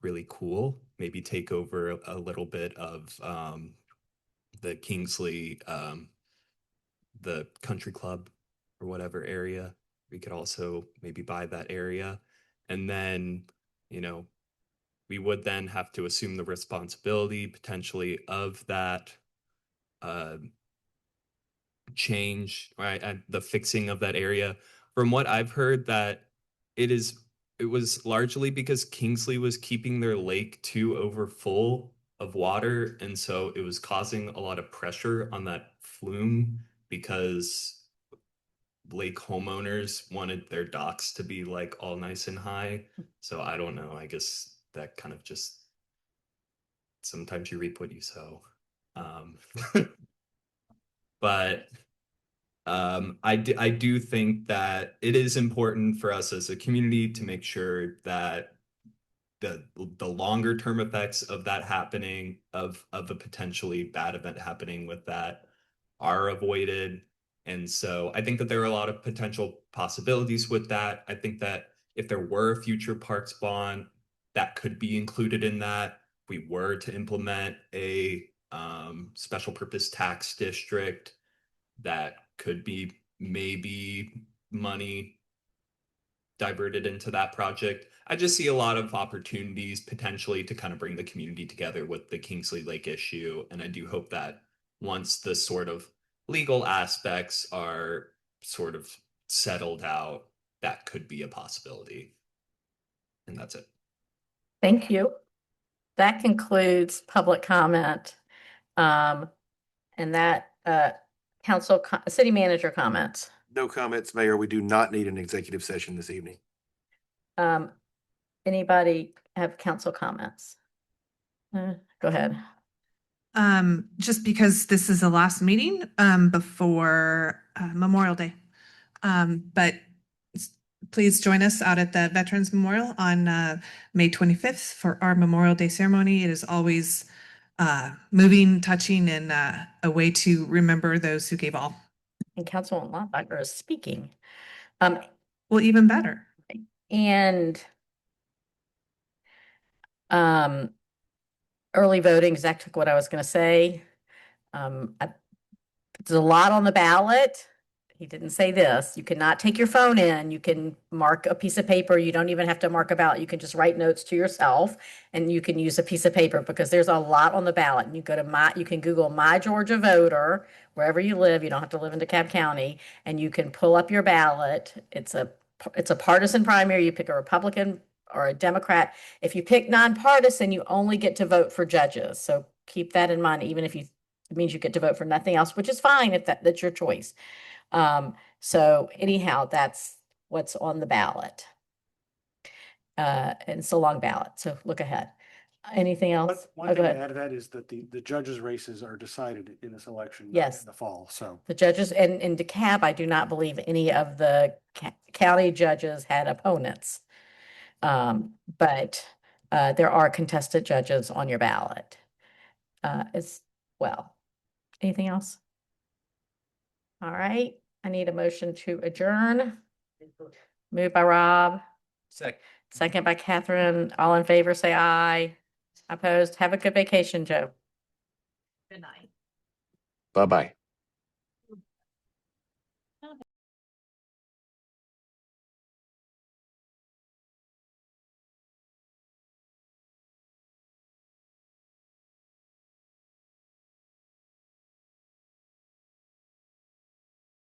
really cool. Maybe take over a little bit of the Kingsley, the country club or whatever area. We could also maybe buy that area. And then, you know, we would then have to assume the responsibility potentially of that uh, change, right? And the fixing of that area. From what I've heard, that it was largely because Kingsley was keeping their lake too overfull of water, and so it was causing a lot of pressure on that flume because lake homeowners wanted their docks to be like all nice and high. So I don't know. I guess that kind of just sometimes you reap what you sow. Um, but I do think that it is important for us as a community to make sure that the longer term effects of that happening, of a potentially bad event happening with that, are avoided. And so I think that there are a lot of potential possibilities with that. I think that if there were a future parks bond, that could be included in that. If we were to implement a special purpose tax district, that could be maybe money diverted into that project. I just see a lot of opportunities potentially to kind of bring the community together with the Kingsley Lake issue. And I do hope that once the sort of legal aspects are sort of settled out, that could be a possibility. And that's it. Thank you. That concludes public comment. And that city manager comments. No comments, Mayor. We do not need an executive session this evening. Anybody have council comments? Go ahead. Just because this is the last meeting before Memorial Day. But please join us out at the Veterans Memorial on May 25th for our Memorial Day ceremony. It is always moving, touching, and a way to remember those who gave all. And Councilwoman Lombacher is speaking. Well, even better. And early voting, exactly what I was going to say. There's a lot on the ballot. He didn't say this. You cannot take your phone in. You can mark a piece of paper. You don't even have to mark a ballot. You can just write notes to yourself and you can use a piece of paper because there's a lot on the ballot. And you can Google My Georgia Voter, wherever you live. You don't have to live in DeKalb County, and you can pull up your ballot. It's a partisan primary. You pick a Republican or a Democrat. If you pick nonpartisan, you only get to vote for judges. So keep that in mind, even if it means you get to vote for nothing else, which is fine if that's your choice. So anyhow, that's what's on the ballot. And it's a long ballot, so look ahead. Anything else? One Oh, thing go to ahead. add to that is that the judges' races are decided in this election. Yes. In the fall, so. The judges, and in DeKalb, I do not believe any of the county judges had opponents. But there are contested judges on your ballot as well. Anything else? All right, I need a motion to adjourn. Moved by Rob. Second by Catherine. All in favor, say aye. Opposed? Have a good vacation, Joe. Good night. Bye-bye.